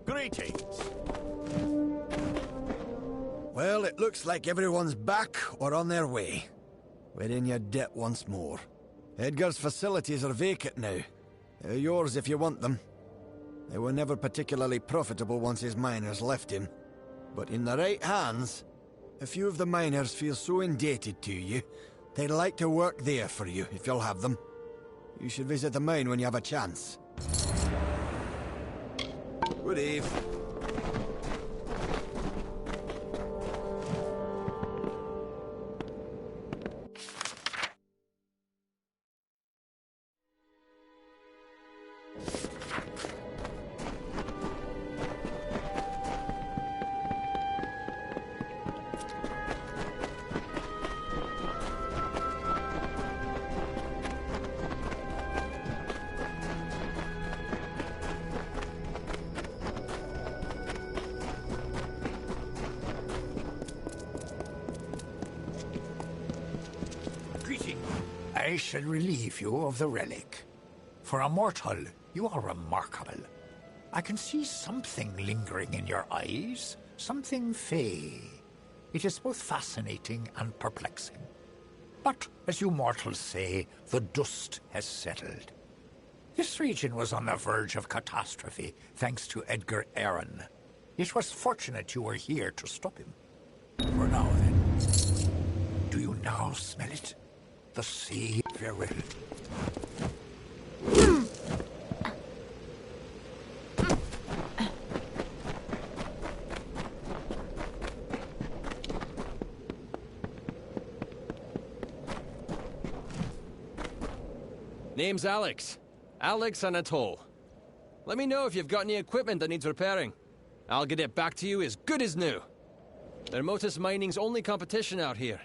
Greetings. Well, it looks like everyone's back or on their way. We're in your debt once more. Edgar's facilities are vacant now. They're yours if you want them. They were never particularly profitable once his miners left him. But in the right hands, a few of the miners feel so indebted to you, they'd like to work there for you if you'll have them. You should visit the mine when you have a chance. Good eve. I shall relieve you of the relic. For a mortal, you are remarkable. I can see something lingering in your eyes, something fey. It is both fascinating and perplexing. But, as you mortals say, the dust has settled. This region was on the verge of catastrophe, thanks to Edgar Aaron. It was fortunate you were here to stop him. For now, then. Do you now smell it? The sea, farewell. Name's Alex. Alex Anatole. Let me know if you've got any equipment that needs repairing. I'll get it back to you as good as new. They're Motus Mining's only competition out here.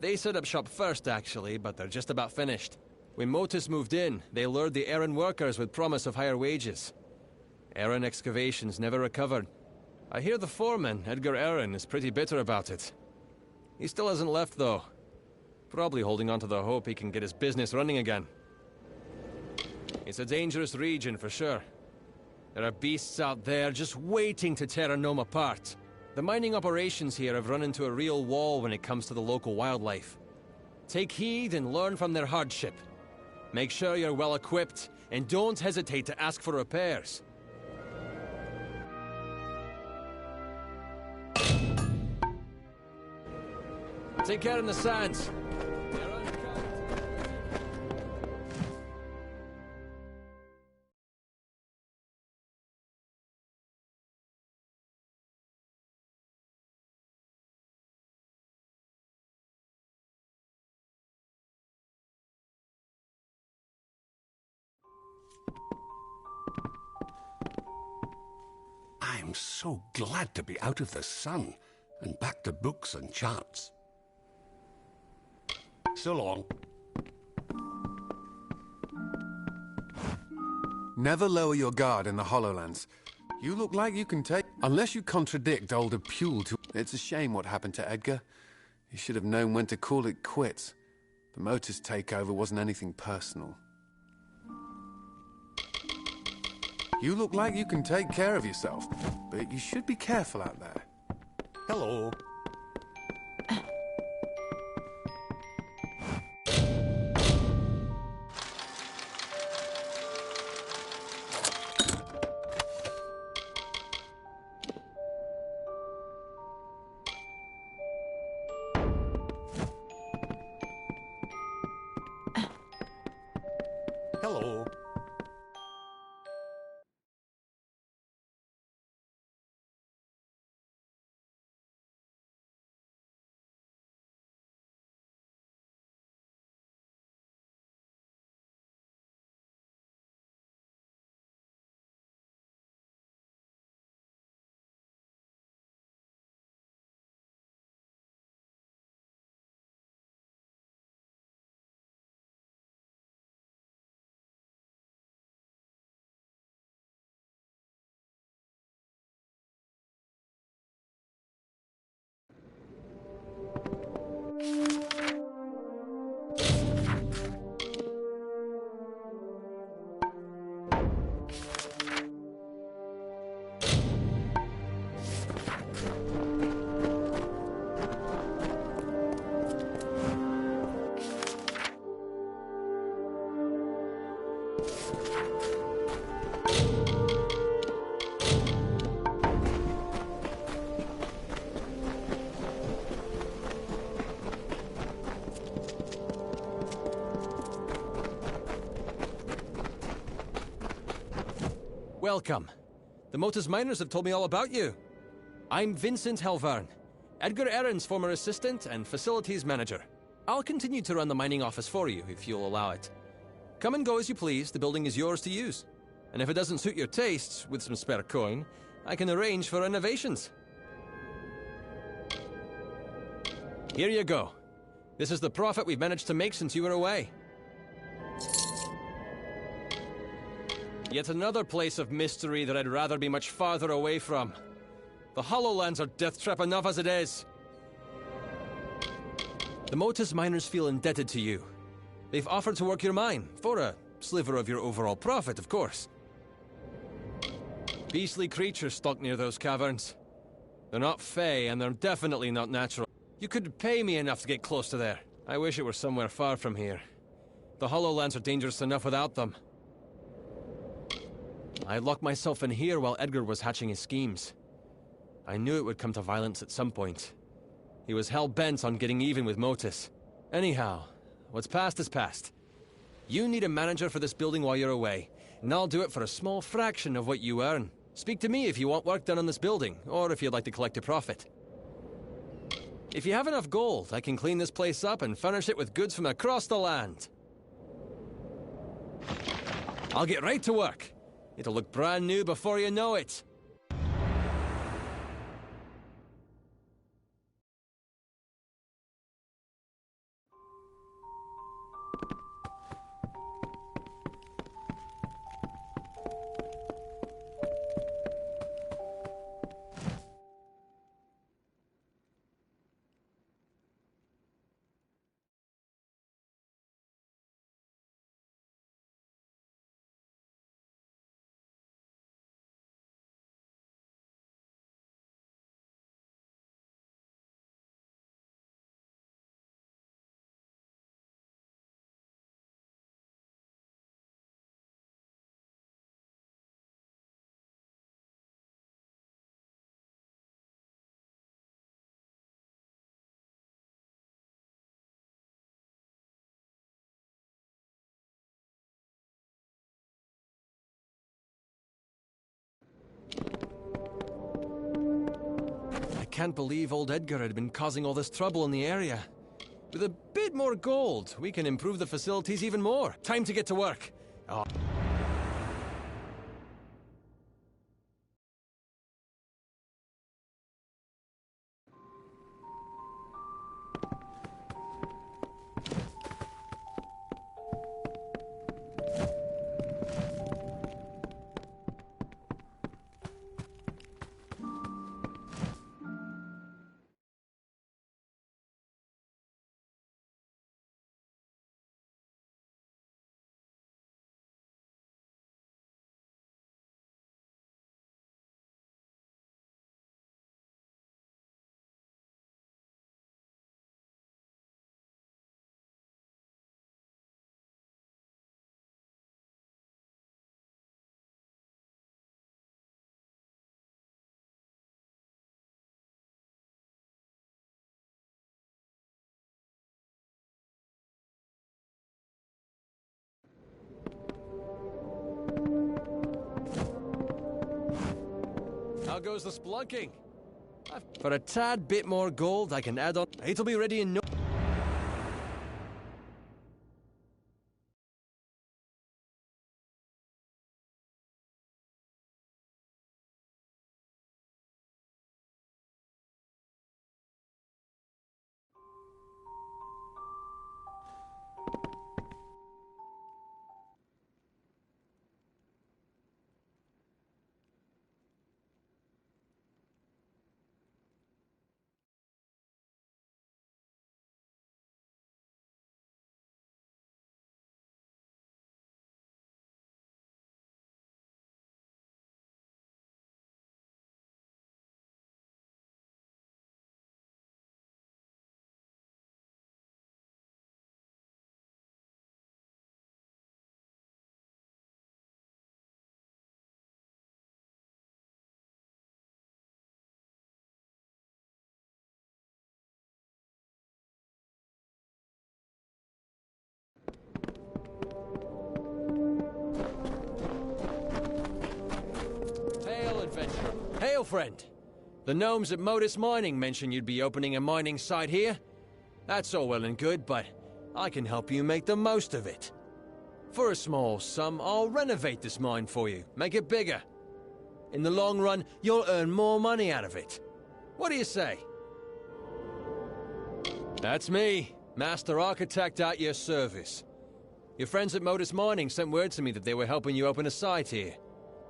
They set up shop first, actually, but they're just about finished. When Motus moved in, they lured the Erin workers with promise of higher wages. Erin excavations never recovered. I hear the foreman, Edgar Erin, is pretty bitter about it. He still hasn't left, though. Probably holding on to the hope he can get his business running again. It's a dangerous region, for sure. There are beasts out there just waiting to tear a gnome apart. The mining operations here have run into a real wall when it comes to the local wildlife. Take heed and learn from their hardship. Make sure you're well equipped, and don't hesitate to ask for repairs. Take care in the sands. I'm so glad to be out of the sun and back to books and charts. So long. Never lower your guard in the Hollowlands. You look like you can take... Unless you contradict older Pule to... It's a shame what happened to Edgar. He should have known when to call it quits. The Motus takeover wasn't anything personal. You look like you can take care of yourself, but you should be careful out there. Hello. Hello. Welcome. The Motus Miners have told me all about you. I'm Vincent Helvern, Edgar Erin's former assistant and facilities manager. I'll continue to run the mining office for you, if you'll allow it. Come and go as you please, the building is yours to use. And if it doesn't suit your tastes, with some spare coin, I can arrange for renovations. Here you go. This is the profit we've managed to make since you were away. Yet another place of mystery that I'd rather be much farther away from. The Hollowlands are death trap enough as it is. The Motus Miners feel indebted to you. They've offered to work your mine, for a sliver of your overall profit, of course. Beastly creatures stalk near those caverns. They're not fey, and they're definitely not natural. You could pay me enough to get close to there. I wish it were somewhere far from here. The Hollowlands are dangerous enough without them. I locked myself in here while Edgar was hatching his schemes. I knew it would come to violence at some point. He was hell-bent on getting even with Motus. Anyhow, what's past is past. You need a manager for this building while you're away, and I'll do it for a small fraction of what you earn. Speak to me if you want work done on this building, or if you'd like to collect a profit. If you have enough gold, I can clean this place up and furnish it with goods from across the land. I'll get right to work. It'll look brand new before you know it. I can't believe old Edgar had been causing all this trouble in the area. With a bit more gold, we can improve the facilities even more. Time to get to work. Oh. How goes the splunking? For a tad bit more gold, I can add on. It'll be ready in no... Hail, adventurer. Hail, friend. The gnomes at Modus Mining mentioned you'd be opening a mining site here. That's all well and good, but I can help you make the most of it. For a small sum, I'll renovate this mine for you, make it bigger. In the long run, you'll earn more money out of it. What do you say? That's me, Master Architect at your service. Your friends at Modus Mining sent word to me that they were helping you open a site here.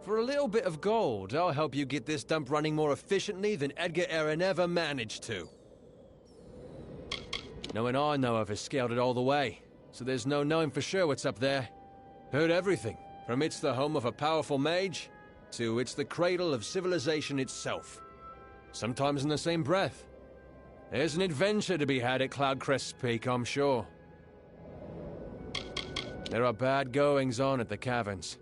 For a little bit of gold, I'll help you get this dump running more efficiently than Edgar Aaron ever managed to. No one I know of has scaled it all the way, so there's no knowing for sure what's up there. Heard everything, from it's the home of a powerful mage, to it's the cradle of civilization itself. Sometimes in the same breath. There's an adventure to be had at Cloudcrest's Peak, I'm sure. There are bad goings-on at the caverns.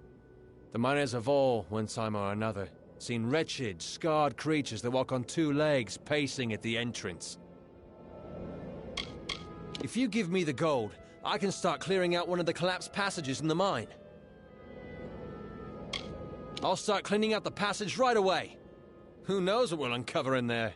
The miners have all, one time or another, seen wretched, scarred creatures that walk on two legs pacing at the entrance. If you give me the gold, I can start clearing out one of the collapsed passages in the mine. I'll start cleaning out the passage right away. Who knows what we'll uncover in there?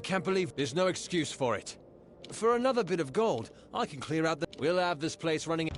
can't believe there's no excuse for it. For another bit of gold, I can clear out the... We'll have this place running...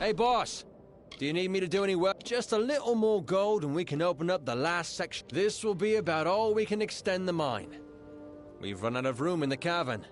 Hey, boss. Do you need me to do any work? Just a little more gold and we can open up the last section. This will be about all we can extend the mine. We've run out of room in the cavern.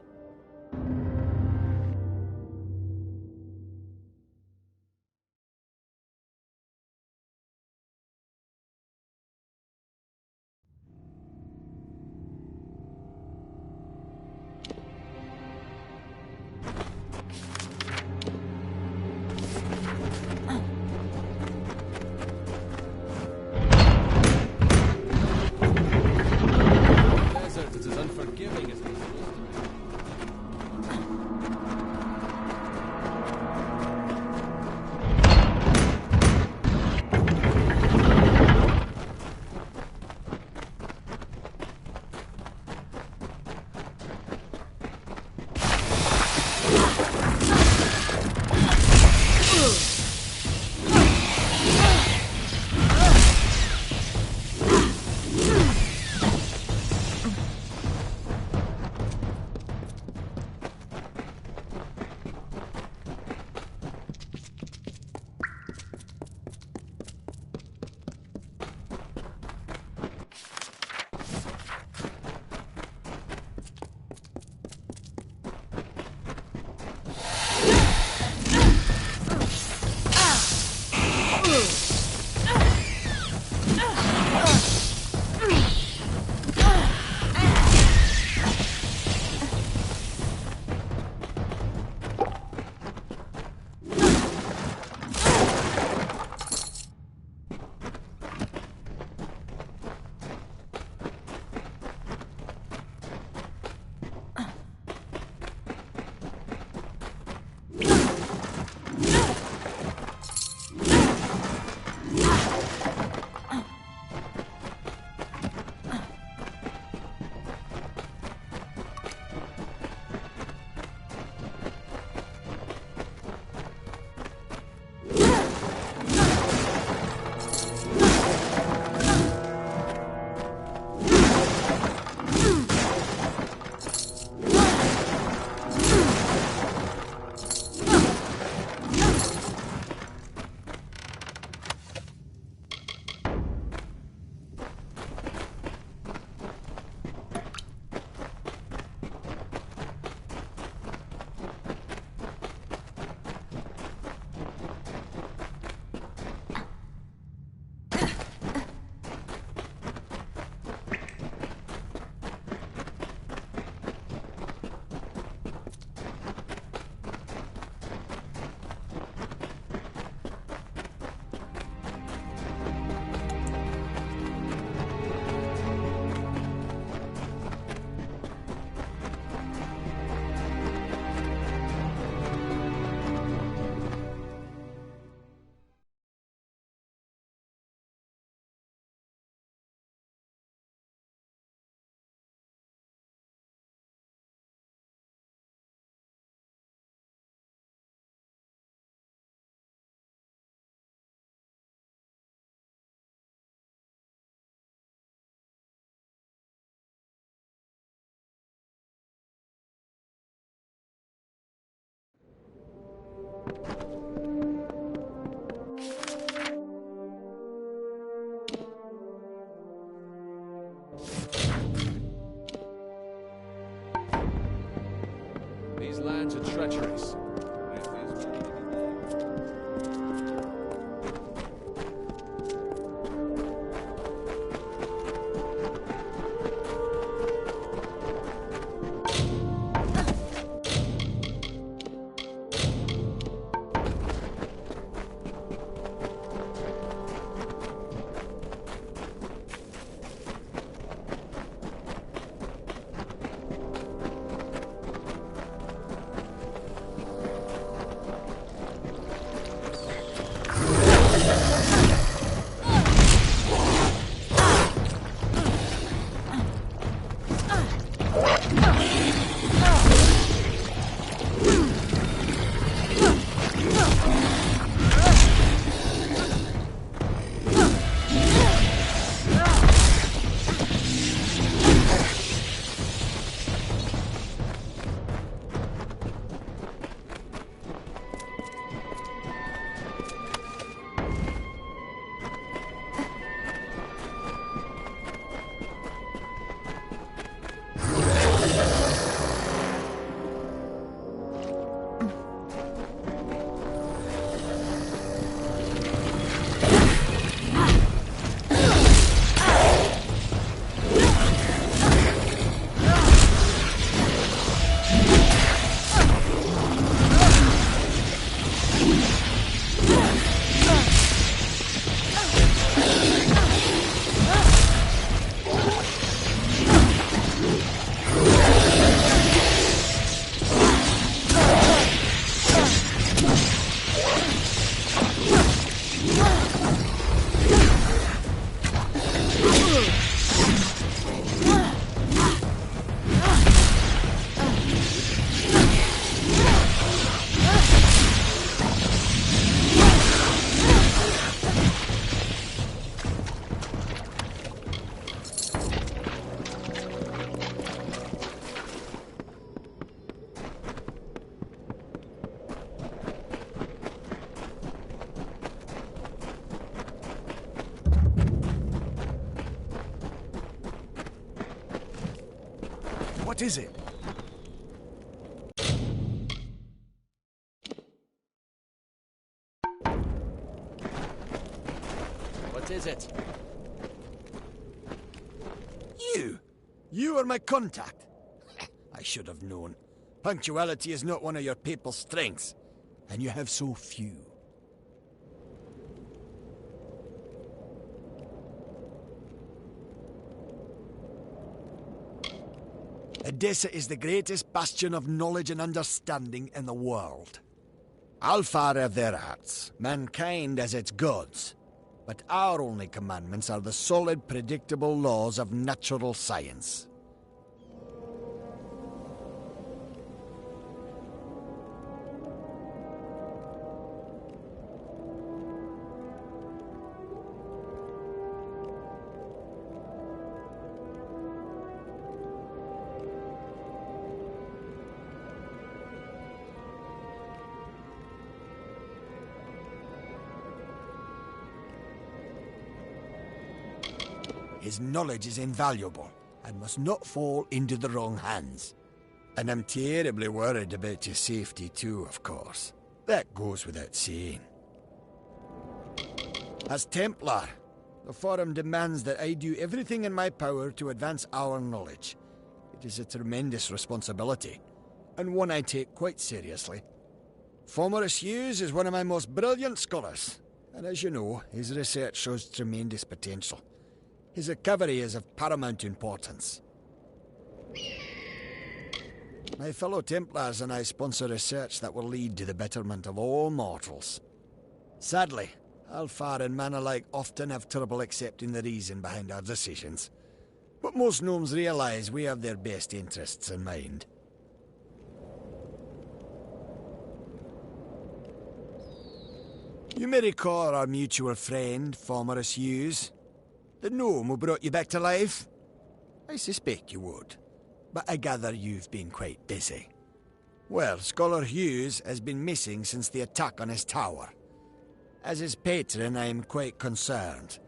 These lands are treacherous. What is it? What is it? You! You are my contact. I should have known. Punctuality is not one of your papal strengths, and you have so few. Edessa is the greatest bastion of knowledge and understanding in the world. Alfar have their arts, mankind has its gods, but our only commandments are the solid, predictable laws of natural science. His knowledge is invaluable and must not fall into the wrong hands. And I'm terribly worried about your safety too, of course. That goes without saying. As Templar, the Forum demands that I do everything in my power to advance our knowledge. It is a tremendous responsibility, and one I take quite seriously. Fomerus Hughes is one of my most brilliant scholars, and as you know, his research shows tremendous potential. His recovery is of paramount importance. My fellow Templars and I sponsor research that will lead to the betterment of all mortals. Sadly, Alfar and man alike often have trouble accepting the reason behind our decisions. But most gnomes realize we have their best interests in mind. You may recall our mutual friend, Fomerus Hughes. The gnome who brought you back to life? I suspect you would, but I gather you've been quite busy. Well, Scholar Hughes has been missing since the attack on his tower. As his patron, I am quite concerned.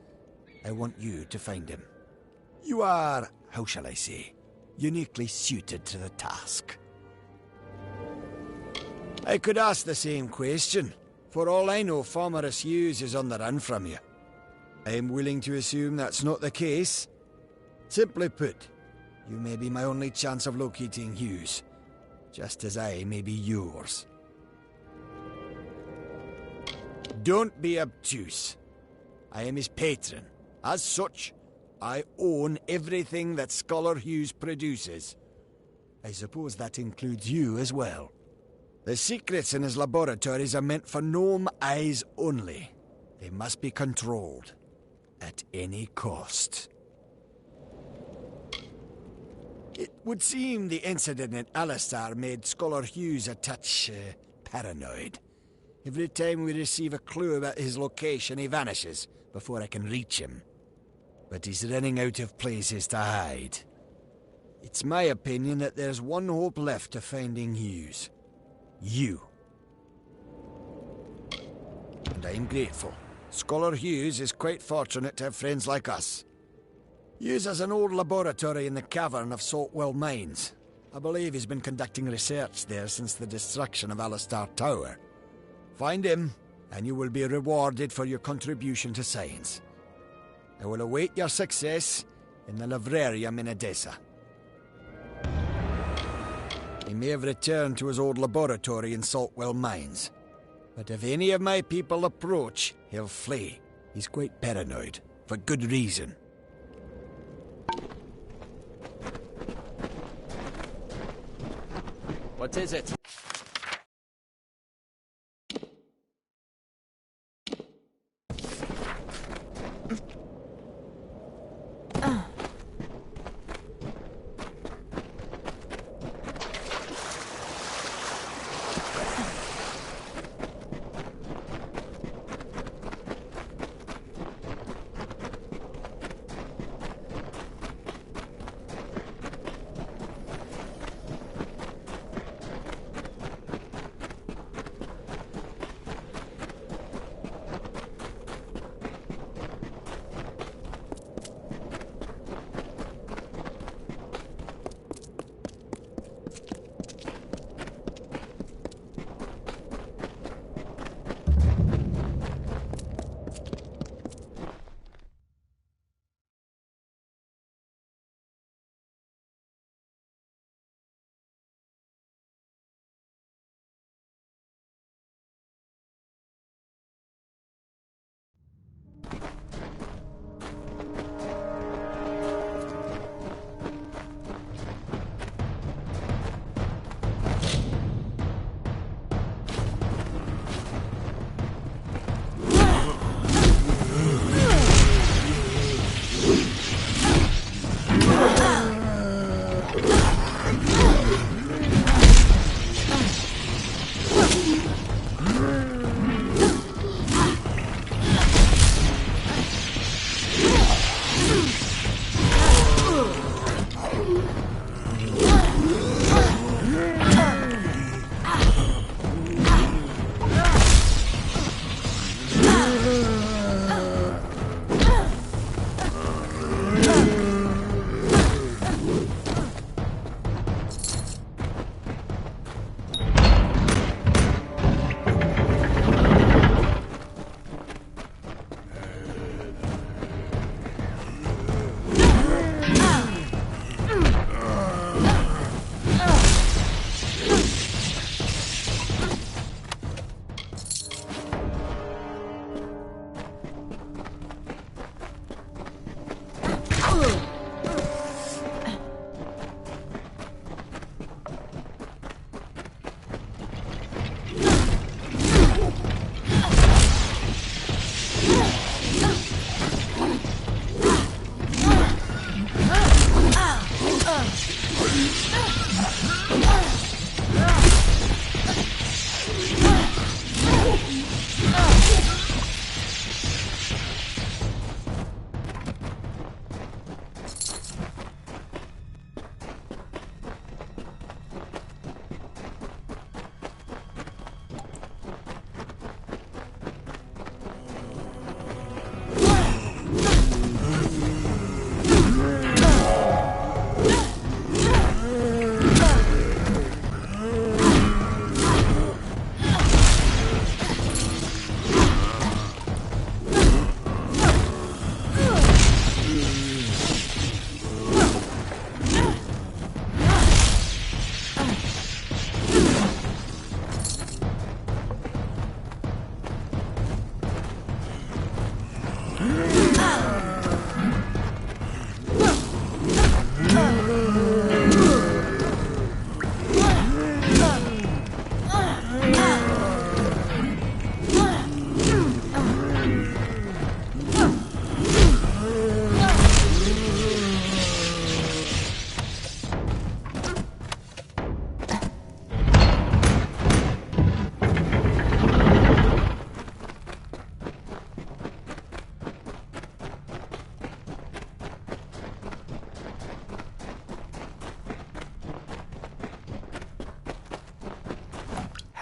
I want you to find him. You are, how shall I say, uniquely suited to the task. I could ask the same question. For all I know, Fomerus Hughes is on the run from you. I am willing to assume that's not the case. Simply put, you may be my only chance of locating Hughes, just as I may be yours. Don't be obtuse. I am his patron. As such, I own everything that Scholar Hughes produces. I suppose that includes you as well. The secrets in his laboratories are meant for gnome eyes only. They must be controlled. At any cost. It would seem the incident at Alistar made Scholar Hughes a touch paranoid. Every time we receive a clue about his location, he vanishes before I can reach him. But he's running out of places to hide. It's my opinion that there's one hope left of finding Hughes. You. And I am grateful. Scholar Hughes is quite fortunate to have friends like us. Hughes has an old laboratory in the cavern of Saltwell Mines. I believe he's been conducting research there since the destruction of Alistar Tower. Find him, and you will be rewarded for your contribution to science. I will await your success in the Librarium in Edessa. He may have returned to his old laboratory in Saltwell Mines. But if any of my people approach, he'll flee. He's quite paranoid, for good reason. What is it?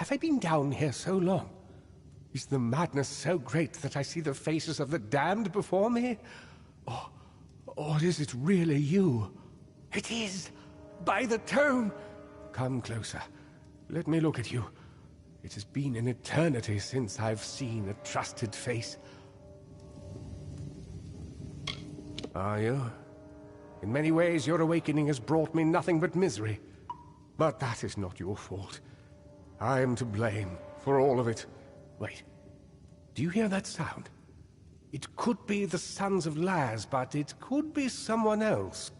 Have I been down here so long? Is the madness so great that I see the faces of the damned before me? Or is it really you? It is! By the tome! Come closer. Let me look at you. It has been an eternity since I've seen a trusted face. Are you? In many ways, your awakening has brought me nothing but misery. But that is not your fault. I am to blame for all of it. Wait. Do you hear that sound? It could be the Sons of Laz, but it could be someone else.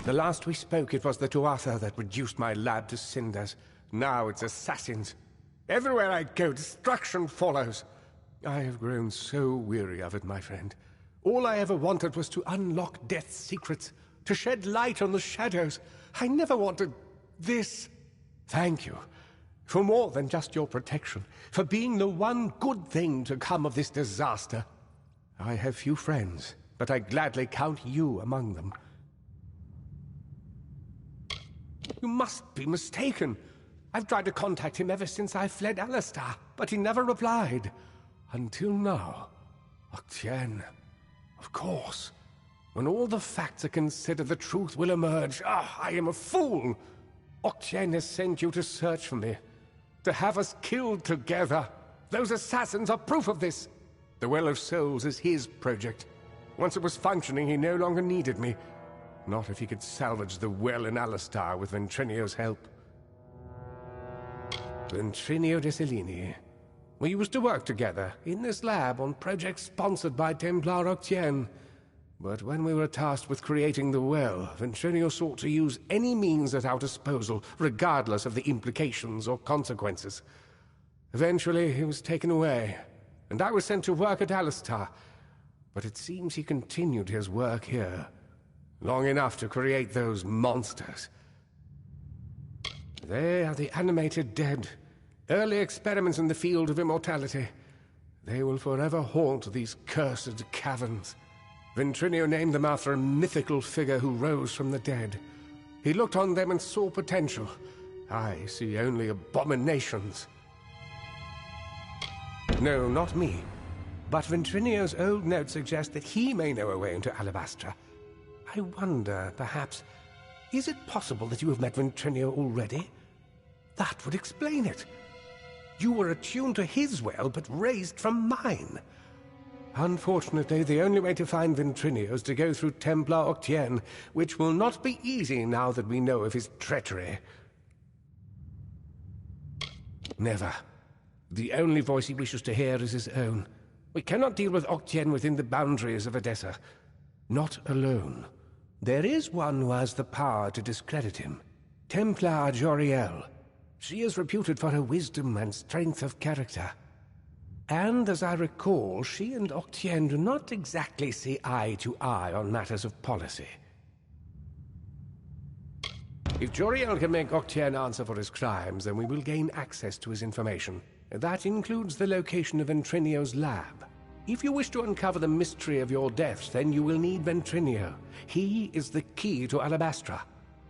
The last we spoke, it was the Tuatha that reduced my lab to cinders. Now it's assassins. Everywhere I go, destruction follows. I have grown so weary of it, my friend. All I ever wanted was to unlock Death's secrets, to shed light on the shadows. I never wanted this. Thank you for more than just your protection, for being the one good thing to come of this disaster. I have few friends, but I gladly count you among them. You must be mistaken. I've tried to contact him ever since I fled Alistar, but he never replied. Until now. Octien. Of course. When all the facts are considered, the truth will emerge. Ah, I am a fool! Octien has sent you to search for me. To have us killed together. Those assassins are proof of this. The Well of Souls is his project. Once it was functioning, he no longer needed me. Not if he could salvage the well in Alistar with Ventrinio's help. Ventrinio Desellini. We used to work together, in this lab, on projects sponsored by Templar Octien. But when we were tasked with creating the well, Ventrinio sought to use any means at our disposal, regardless of the implications or consequences. Eventually, he was taken away, and I was sent to work at Alistar. But it seems he continued his work here, long enough to create those monsters. They are the animated dead, early experiments in the field of immortality. They will forever haunt these cursed caverns. Ventrinio named them after a mythical figure who rose from the dead. He looked on them and saw potential. I see only abominations. No, not me. But Ventrinio's old notes suggest that he may know a way into Alabastra. I wonder, perhaps, is it possible that you have met Ventrinio already? That would explain it. You were attuned to his well, but raised from mine. Unfortunately, the only way to find Ventrinio is to go through Templar Octien, which will not be easy now that we know of his treachery. Never. The only voice he wishes to hear is his own. We cannot deal with Octien within the boundaries of Edessa. Not alone. There is one who has the power to discredit him. Templar Joriel. She is reputed for her wisdom and strength of character. And, as I recall, she and Octien do not exactly see eye to eye on matters of policy. If Joriel can make Octien answer for his crimes, then we will gain access to his information. That includes the location of Ventrinio's lab. If you wish to uncover the mystery of your deaths, then you will need Ventrinio. He is the key to Alabastra.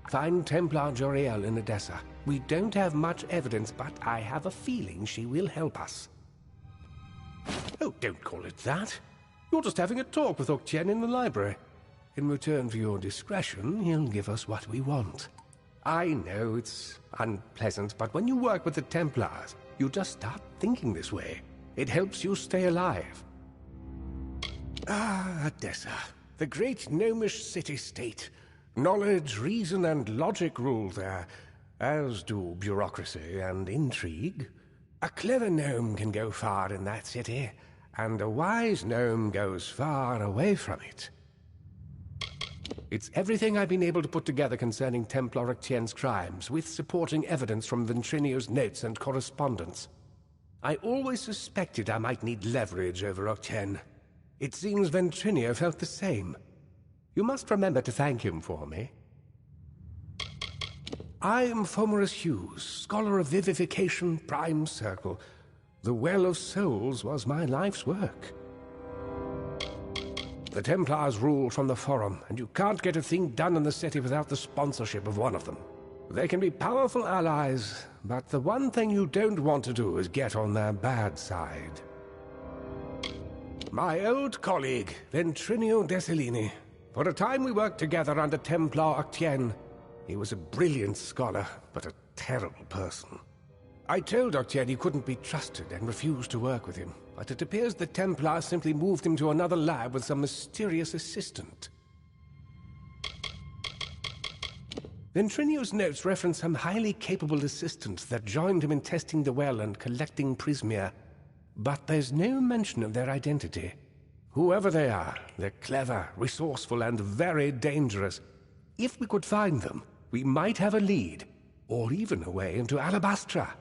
Find Templar Joriel in Edessa. We don't have much evidence, but I have a feeling she will help us. Oh, don't call it that. You're just having a talk with Octien in the library. In return for your discretion, he'll give us what we want. I know it's unpleasant, but when you work with the Templars, you just start thinking this way. It helps you stay alive. Ah, Edessa, the great gnomish city-state. Knowledge, reason, and logic rule there, as do bureaucracy and intrigue. A clever gnome can go far in that city, and a wise gnome goes far away from it. It's everything I've been able to put together concerning Templar Octien's crimes, with supporting evidence from Ventrinio's notes and correspondence. I always suspected I might need leverage over Octien. It seems Ventrinio felt the same. You must remember to thank him for me. I am Fomerus Hughes, scholar of vivification, prime circle. The Well of Souls was my life's work. The Templars rule from the Forum, and you can't get a thing done in the city without the sponsorship of one of them. They can be powerful allies, but the one thing you don't want to do is get on their bad side. My old colleague, Ventrinio Desellini. For a time we worked together under Templar Octien. He was a brilliant scholar, but a terrible person. I told Octien he couldn't be trusted and refused to work with him, but it appears the Templars simply moved him to another lab with some mysterious assistant. Ventrinio's notes reference some highly capable assistants that joined him in testing the well and collecting Prismia, but there's no mention of their identity. Whoever they are, they're clever, resourceful, and very dangerous. If we could find them, we might have a lead, or even a way into Alabastra.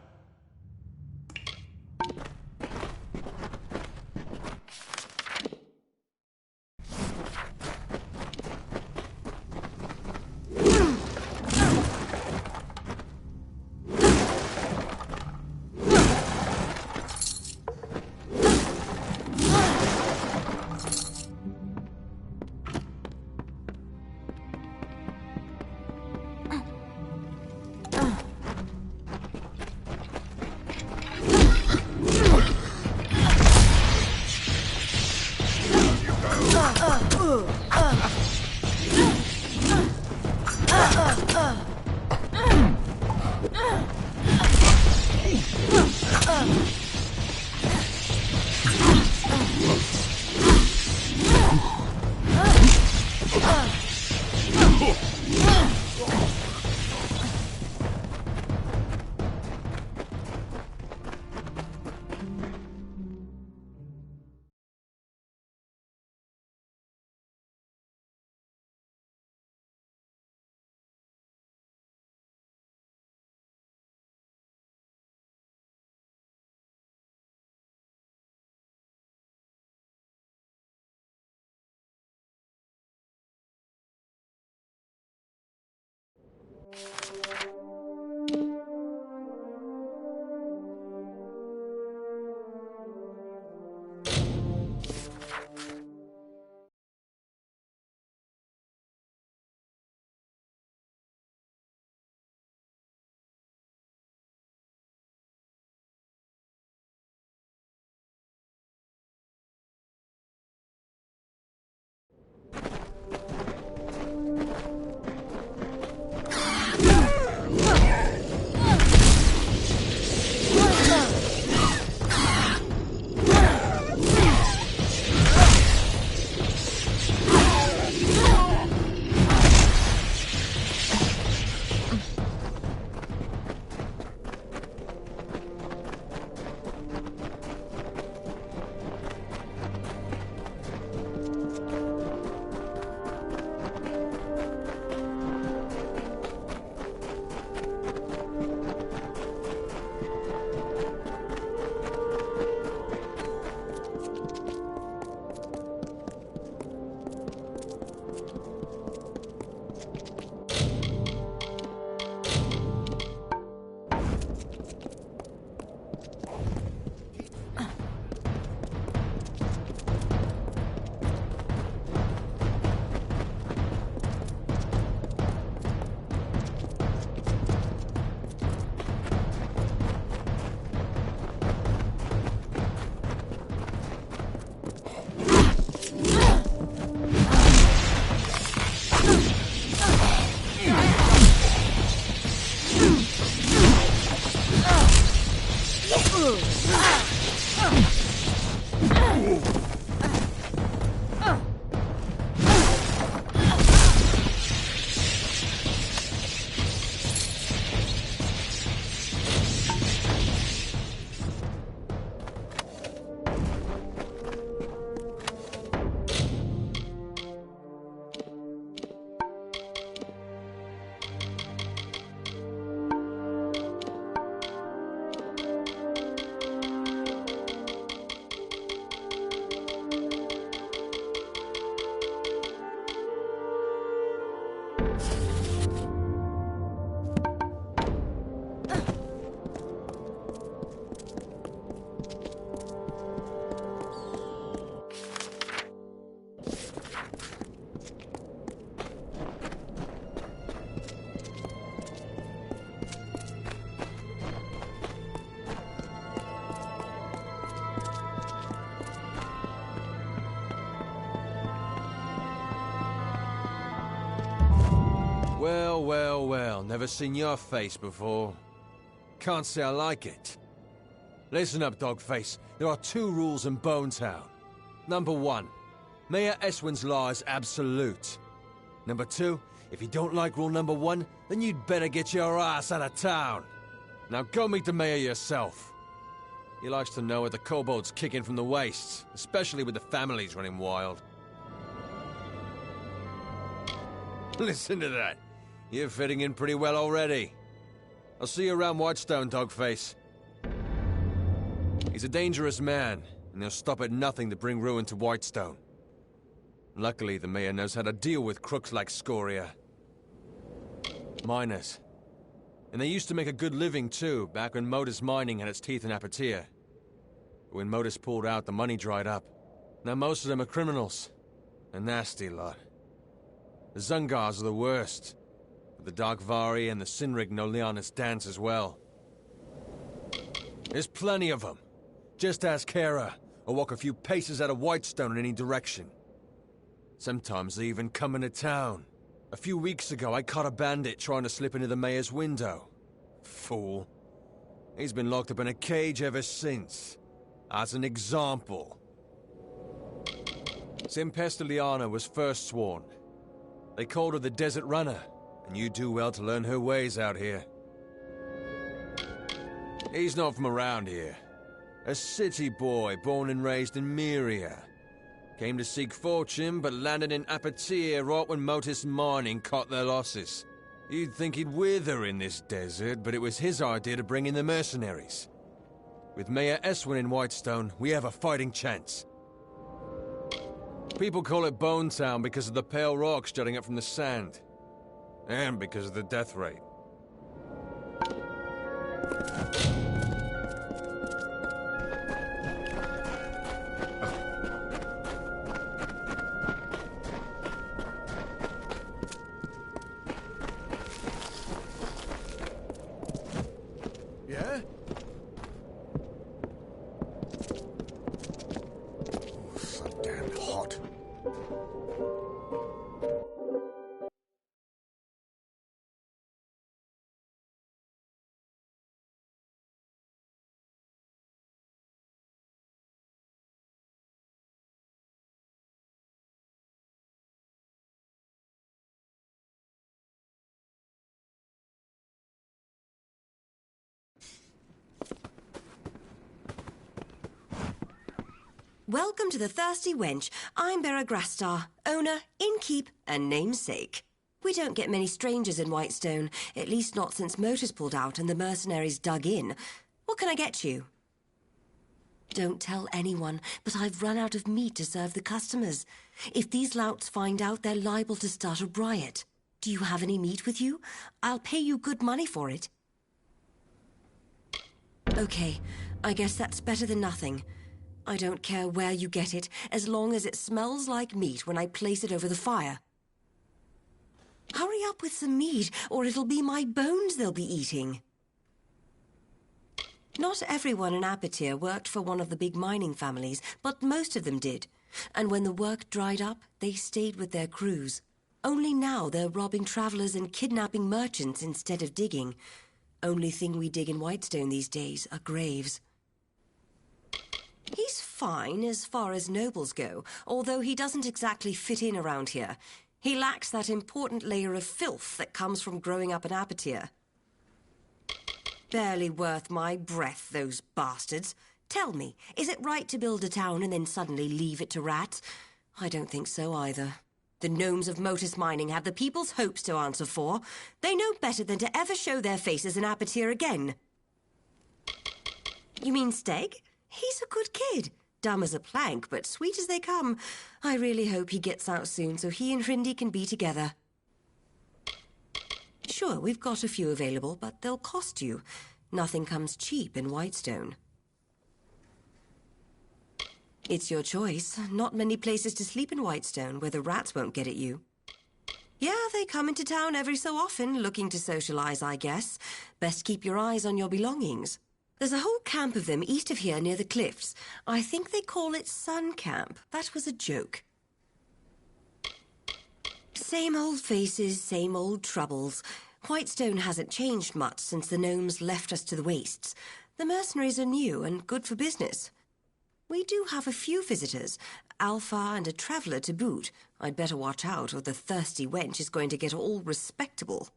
Well, well, well. Never seen your face before. Can't say I like it. Listen up, Dogface. There are two rules in Bone Town. Number one, Mayor Eswin's law is absolute. Number two, if you don't like rule number one, then you'd better get your ass out of town. Now go meet the mayor yourself. He likes to know where the kobolds kick in from the wastes, especially with the families running wild. Listen to that. You're fitting in pretty well already. I'll see you around Whitestone, Dogface. He's a dangerous man, and he'll stop at nothing to bring ruin to Whitestone. Luckily, the mayor knows how to deal with crooks like Scoria. Miners. And they used to make a good living, too, back when Modus Mining had its teeth in Apatia. But when Modus pulled out, the money dried up. Now most of them are criminals. A nasty lot. The Zungars are the worst. But the Darkvari and the Sinrig know Leonis dance as well. There's plenty of them. Just ask Kara, or walk a few paces out of Whitestone in any direction. Sometimes they even come into town. A few weeks ago, I caught a bandit trying to slip into the mayor's window. Fool. He's been locked up in a cage ever since. As an example. Simpestiliana was first sworn. They called her the Desert Runner, and you do well to learn her ways out here. He's not from around here. A city boy born and raised in Myria. Came to seek fortune, but landed in Apatia right when Motus Mining caught their losses. You'd think he'd wither in this desert, but it was his idea to bring in the mercenaries. With Mayor Eswin in Whitestone, we have a fighting chance. People call it Bone Town because of the pale rocks jutting up from the sand. And because of the death rate. Yeah? Welcome to the Thirsty Wench. I'm Bera Grastar, owner, innkeep, and namesake. We don't get many strangers in Whitestone, at least not since Motus pulled out and the mercenaries dug in. What can I get you? Don't tell anyone, but I've run out of meat to serve the customers. If these louts find out, they're liable to start a riot. Do you have any meat with you? I'll pay you good money for it. Okay, I guess that's better than nothing. I don't care where you get it, as long as it smells like meat when I place it over the fire. Hurry up with some meat, or it'll be my bones they'll be eating. Not everyone in Apatia worked for one of the big mining families, but most of them did. And when the work dried up, they stayed with their crews. Only now they're robbing travelers and kidnapping merchants instead of digging. Only thing we dig in Whitestone these days are graves. He's fine as far as nobles go, although he doesn't exactly fit in around here. He lacks that important layer of filth that comes from growing up in Apatia. Barely worth my breath, those bastards. Tell me, is it right to build a town and then suddenly leave it to rats? I don't think so either. The gnomes of Motus Mining have the people's hopes to answer for. They know better than to ever show their faces in Apatia again. You mean Steg? He's a good kid. Dumb as a plank, but sweet as they come. I really hope he gets out soon so he and Rindy can be together. Sure, we've got a few available, but they'll cost you. Nothing comes cheap in Whitestone. It's your choice. Not many places to sleep in Whitestone where the rats won't get at you. Yeah, they come into town every so often, looking to socialize, I guess. Best keep your eyes on your belongings. There's a whole camp of them east of here near the cliffs. I think they call it Sun Camp. That was a joke. Same old faces, same old troubles. Whitestone hasn't changed much since the gnomes left us to the wastes. The mercenaries are new and good for business. We do have a few visitors, Alpha and a traveller to boot. I'd better watch out or the thirsty wench is going to get all respectable.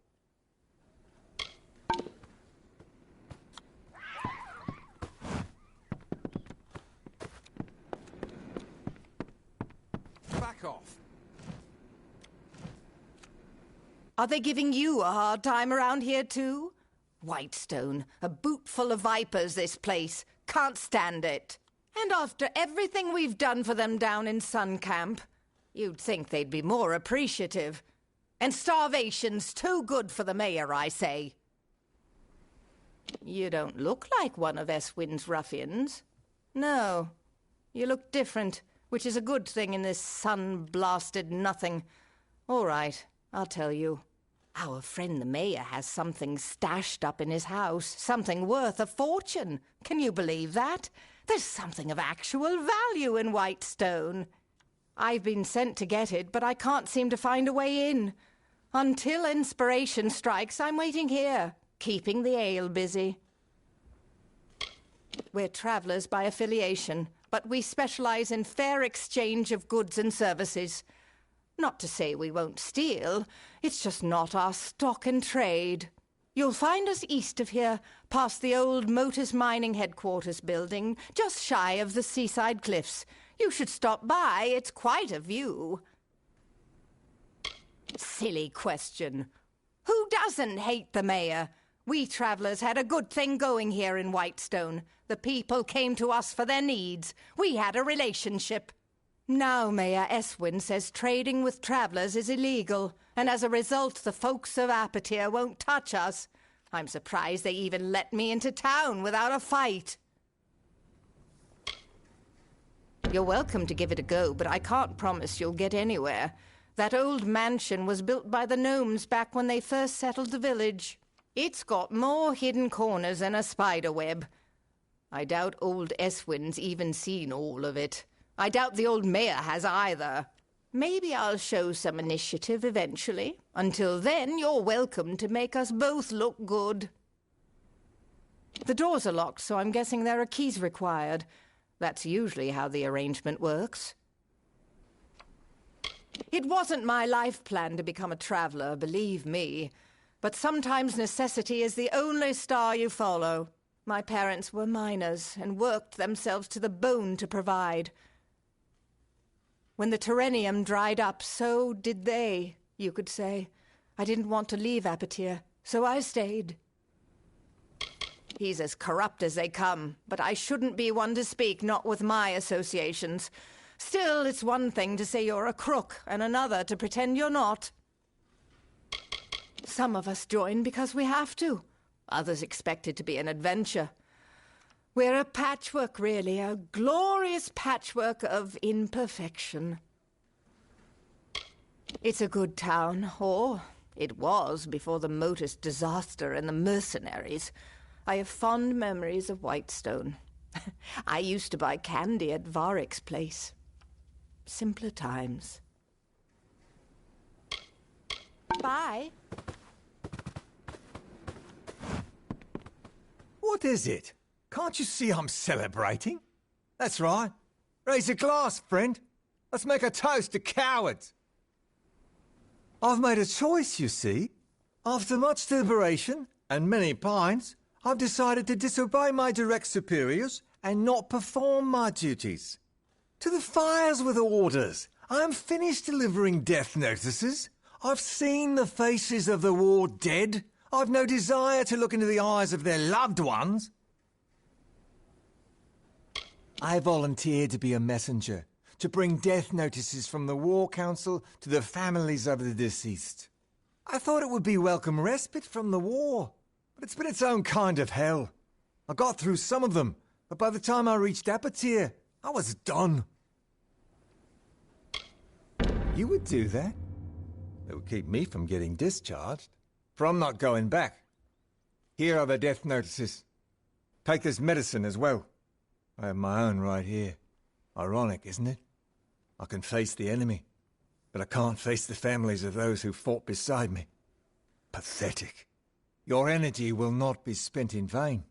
Back off. Are they giving you a hard time around here too? Whitestone, a boot full of vipers, this place. Can't stand it. And after everything we've done for them down in Sun Camp, you'd think they'd be more appreciative. And starvation's too good for the mayor, I say. You don't look like one of Eswin's ruffians. No, you look different, which is a good thing in this sun-blasted nothing. All right, I'll tell you. Our friend the mayor has something stashed up in his house, something worth a fortune. Can you believe that? There's something of actual value in Whitestone. I've been sent to get it, but I can't seem to find a way in. Until inspiration strikes, I'm waiting here, keeping the ale busy. We're travellers by affiliation, but we specialise in fair exchange of goods and services. Not to say we won't steal, it's just not our stock and trade. You'll find us east of here, past the old Motus Mining Headquarters building, just shy of the seaside cliffs. You should stop by, it's quite a view. Silly question. Who doesn't hate the mayor? We travellers had a good thing going here in Whitestone. The people came to us for their needs. We had a relationship. Now Mayor Eswin says trading with travellers is illegal, and as a result the folks of Apatir won't touch us. I'm surprised they even let me into town without a fight. You're welcome to give it a go, but I can't promise you'll get anywhere. That old mansion was built by the gnomes back when they first settled the village. It's got more hidden corners than a spider web. I doubt old Eswin's even seen all of it. I doubt the old mayor has either. Maybe I'll show some initiative eventually. Until then, you're welcome to make us both look good. The doors are locked, so I'm guessing there are keys required. That's usually how the arrangement works. It wasn't my life plan to become a traveller, believe me. But sometimes necessity is the only star you follow. My parents were miners and worked themselves to the bone to provide. When the Terrenium dried up, so did they, you could say. I didn't want to leave Apatir, so I stayed. He's as corrupt as they come, but I shouldn't be one to speak, not with my associations. Still, it's one thing to say you're a crook, and another to pretend you're not. Some of us join because we have to. Others expect it to be an adventure. We're a patchwork, really, a glorious patchwork of imperfection. It's a good town, or it was before the Motus disaster and the mercenaries. I have fond memories of Whitestone. I used to buy candy at Varrick's place. Simpler times. Bye. What is it? Can't you see I'm celebrating? That's right. Raise a glass, friend. Let's make a toast to cowards. I've made a choice, you see. After much deliberation and many pines, I've decided to disobey my direct superiors and not perform my duties. To the fires with orders. I'm finished delivering death notices. I've seen the faces of the war dead. I've no desire to look into the eyes of their loved ones. I volunteered to be a messenger, to bring death notices from the War Council to the families of the deceased. I thought it would be welcome respite from the war, but it's been its own kind of hell. I got through some of them, but by the time I reached Apatir, I was done. You would do that? It would keep me from getting discharged, for I'm not going back. Here are the death notices. Take this medicine as well. I have my own right here. Ironic, isn't it? I can face the enemy, but I can't face the families of those who fought beside me. Pathetic. Your energy will not be spent in vain.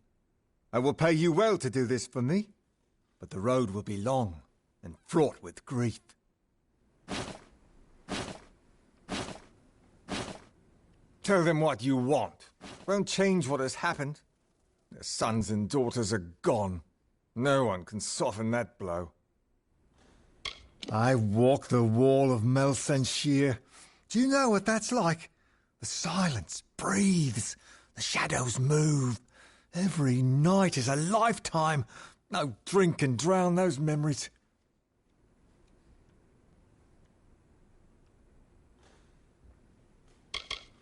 I will pay you well to do this for me, but the road will be long and fraught with grief. Tell them what you want. Won't change what has happened. Their sons and daughters are gone. No one can soften that blow. I walk the wall of Melsenshire. Do you know what that's like? The silence breathes. The shadows move. Every night is a lifetime. No drink can drown those memories.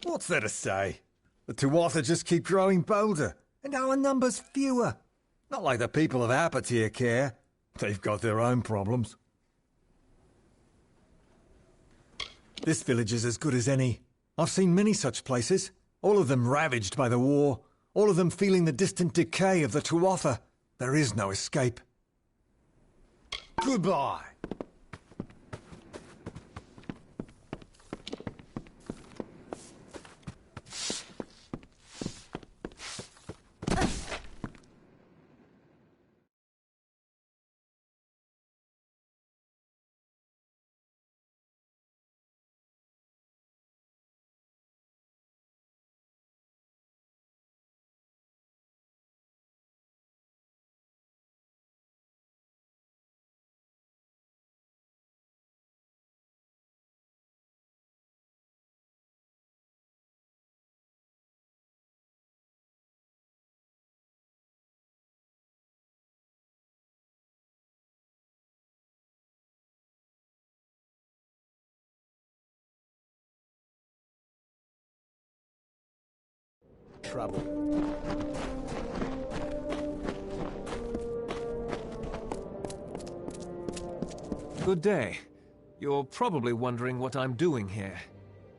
What's there to say? The Tuatha just keep growing bolder, and our numbers fewer. Not like the people of Apatir care. They've got their own problems. This village is as good as any. I've seen many such places, all of them ravaged by the war, all of them feeling the distant decay of the Tuatha. There is no escape. Goodbye. trouble. Good day. You're probably wondering what I'm doing here.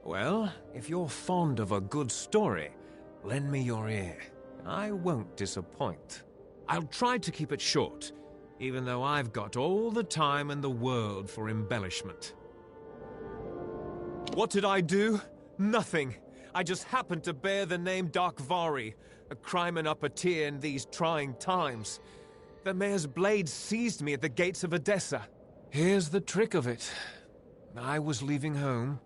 Well, if you're fond of a good story, lend me your ear. I won't disappoint. I'll try to keep it short, even though I've got all the time in the world for embellishment. What did I do? Nothing. I just happened to bear the name Darkvari, a crimen upper tier in these trying times. The mayor's blade seized me at the gates of Edessa. Here's the trick of it. I was leaving home,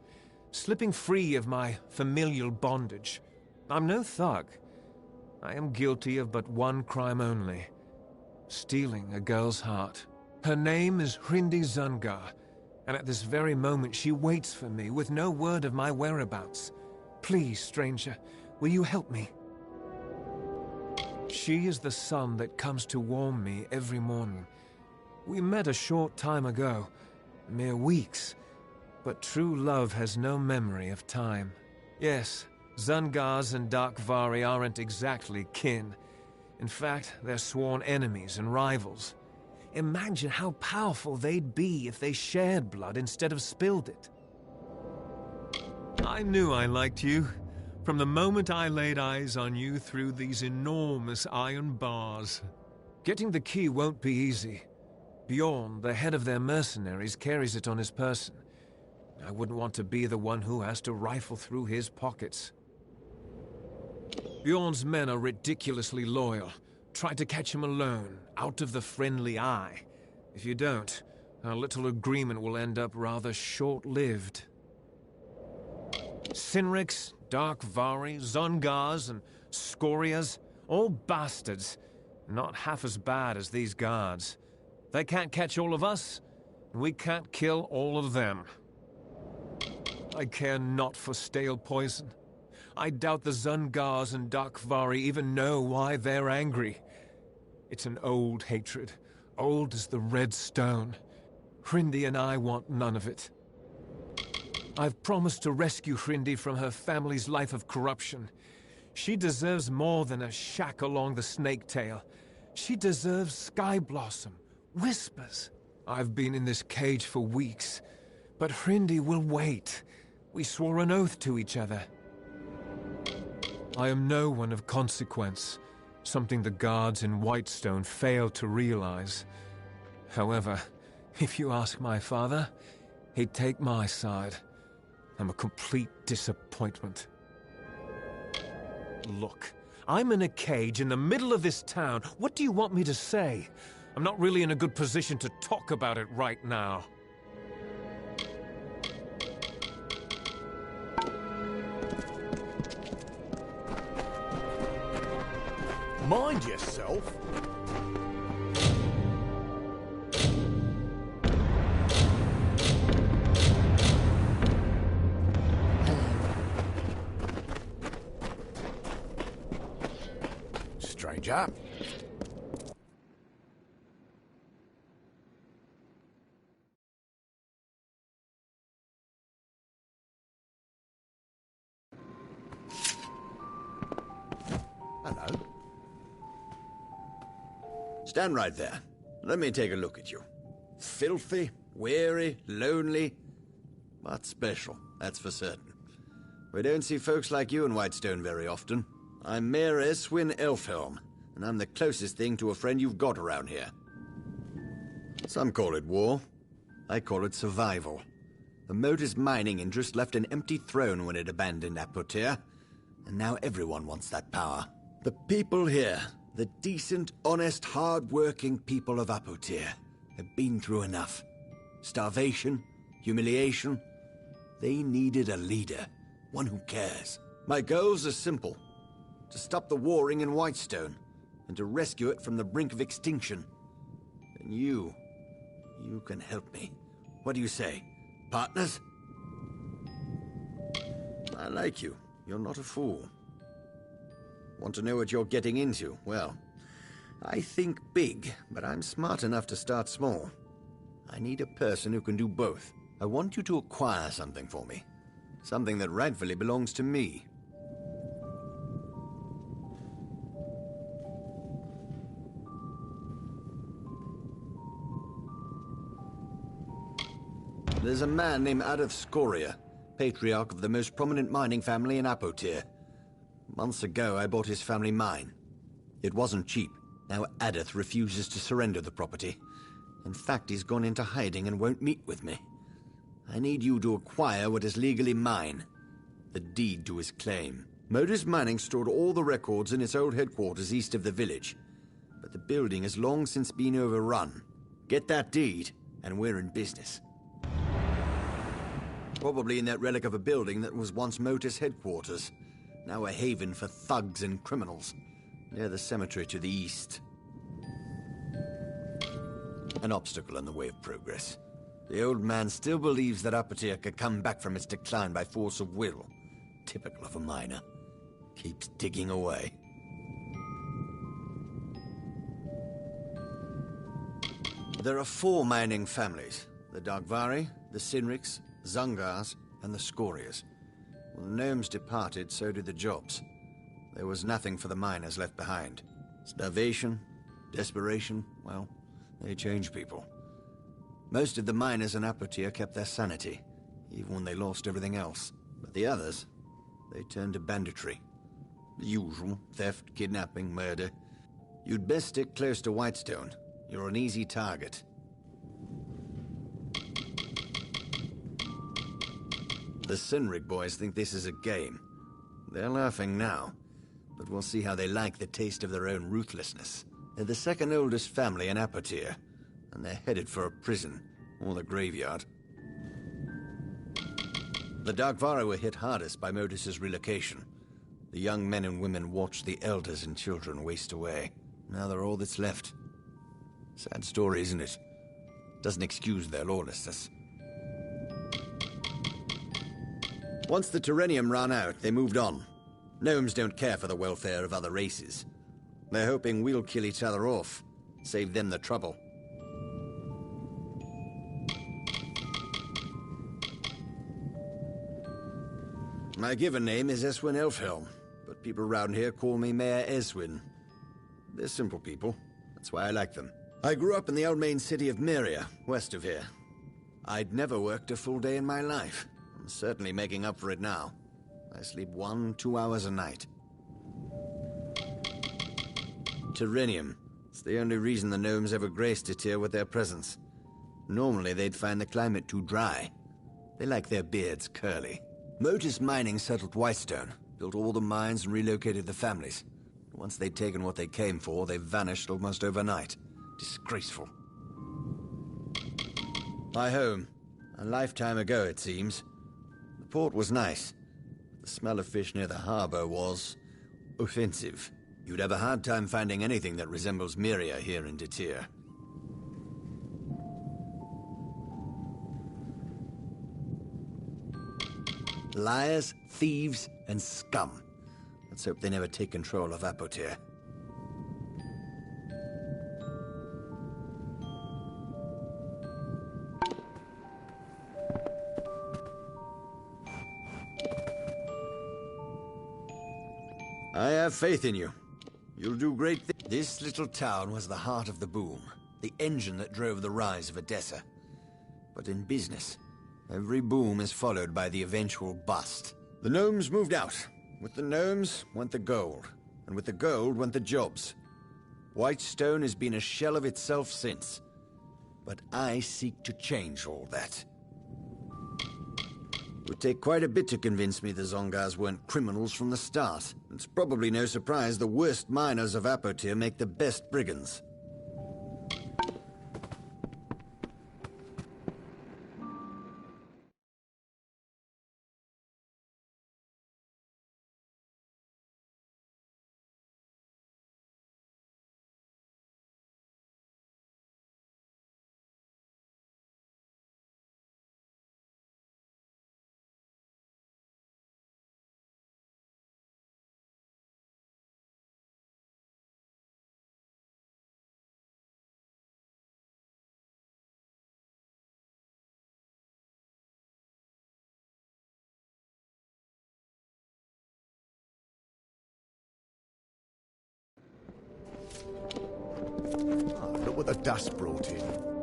slipping free of my familial bondage. I'm no thug. I am guilty of but one crime only: stealing a girl's heart. Her name is Hrindi Zungar, and at this very moment she waits for me with no word of my whereabouts. Please, stranger, will you help me? She is the sun that comes to warm me every morning. We met a short time ago, mere weeks, but true love has no memory of time. Yes, Zungars and Darkvari aren't exactly kin. In fact, they're sworn enemies and rivals. Imagine how powerful they'd be if they shared blood instead of spilled it. I knew I liked you, from the moment I laid eyes on you through these enormous iron bars. Getting the key won't be easy. Bjorn, the head of their mercenaries, carries it on his person. I wouldn't want to be the one who has to rifle through his pockets. Bjorn's men are ridiculously loyal. Try to catch him alone, out of the friendly eye. If you don't, our little agreement will end up rather short-lived. Sinriks, Darkvari, Zungars, and Scorias, all bastards. Not half as bad as these guards. They can't catch all of us, and we can't kill all of them. I care not for stale poison. I doubt the Zungars and Darkvari even know why they're angry. It's an old hatred, old as the Red Stone. Hrindi and I want none of it. I've promised to rescue Hrindi from her family's life of corruption. She deserves more than a shack along the Snake Tail. She deserves Sky Blossom, whispers. I've been in this cage for weeks, but Hrindi will wait. We swore an oath to each other. I am no one of consequence, something the guards in Whitestone failed to realize. However, if you ask my father, he'd take my side. I'm a complete disappointment. Look, I'm in a cage in the middle of this town. What do you want me to say? I'm not really in a good position to talk about it right now. Mind yourself. Stranger. Hello. Stand right there. Let me take a look at you. Filthy, weary, lonely, but special, that's for certain. We don't see folks like you in Whitestone very often. I'm Mayor Eswin Elfhelm, and I'm the closest thing to a friend you've got around here. Some call it war. I call it survival. The Motus mining interest left an empty throne when it abandoned Apotea, and now everyone wants that power. The people here, the decent, honest, hard-working people of Apotea, have been through enough. Starvation, humiliation. They needed a leader, one who cares. My goals are simple. To stop the warring in Whitestone, and to rescue it from the brink of extinction. And you can help me. What do you say? Partners? I like you. You're not a fool. Want to know what you're getting into? Well, I think big, but I'm smart enough to start small. I need a person who can do both. I want you to acquire something for me. Something that rightfully belongs to me. There's a man named Adolf Scoria, patriarch of the most prominent mining family in Apotir. Months ago, I bought his family mine. It wasn't cheap. Now Adolf refuses to surrender the property. In fact, he's gone into hiding and won't meet with me. I need you to acquire what is legally mine. The deed to his claim. Modus Mining stored all the records in its old headquarters east of the village. But the building has long since been overrun. Get that deed, and we're in business. Probably in that relic of a building that was once Motus headquarters. Now a haven for thugs and criminals. Near the cemetery to the east. An obstacle in the way of progress. The old man still believes that Apotir could come back from its decline by force of will. Typical of a miner. Keeps digging away. There are 4 mining families. The Darkvari, the Sinriks, Zungars, and the Scorias. When the gnomes departed, so did the jobs. There was nothing for the miners left behind. Starvation, desperation, well, they change people. Most of the miners in Apotir kept their sanity, even when they lost everything else. But the others, they turned to banditry. The usual, theft, kidnapping, murder. You'd best stick close to Whitestone. You're an easy target. The Sinrik boys think this is a game. They're laughing now, but we'll see how they like the taste of their own ruthlessness. They're the second oldest family in Apotir, and they're headed for a prison, or the graveyard. The Darkvari were hit hardest by Modus's relocation. The young men and women watched the elders and children waste away. Now they're all that's left. Sad story, isn't it? Doesn't excuse their lawlessness. Once the Terrenium ran out, they moved on. Gnomes don't care for the welfare of other races. They're hoping we'll kill each other off, save them the trouble. My given name is Eswin Elfhelm, but people around here call me Mayor Eswin. They're simple people. That's why I like them. I grew up in the old main city of Myria, west of here. I'd never worked a full day in my life. I'm certainly making up for it now. I sleep 1-2 hours a night. Terrenium. It's the only reason the gnomes ever graced it here with their presence. Normally they'd find the climate too dry. They like their beards curly. Modus Mining settled Whitestone, built all the mines and relocated the families. Once they'd taken what they came for, they vanished almost overnight. Disgraceful. My home. A lifetime ago, it seems. The port was nice. The smell of fish near the harbor was offensive. You'd have a hard time finding anything that resembles Myria here in Detir. Liars, thieves, and scum. Let's hope they never take control of Apotir. I have faith in you. You'll do great things. This little town was the heart of the boom, the engine that drove the rise of Edessa. But in business, every boom is followed by the eventual bust. The gnomes moved out. With the gnomes went the gold, and with the gold went the jobs. Whitestone has been a shell of itself since. But I seek to change all that. It would take quite a bit to convince me the Zongars weren't criminals from the start. It's probably no surprise the worst miners of Apotir make the best brigands. Oh, look what the dust brought in.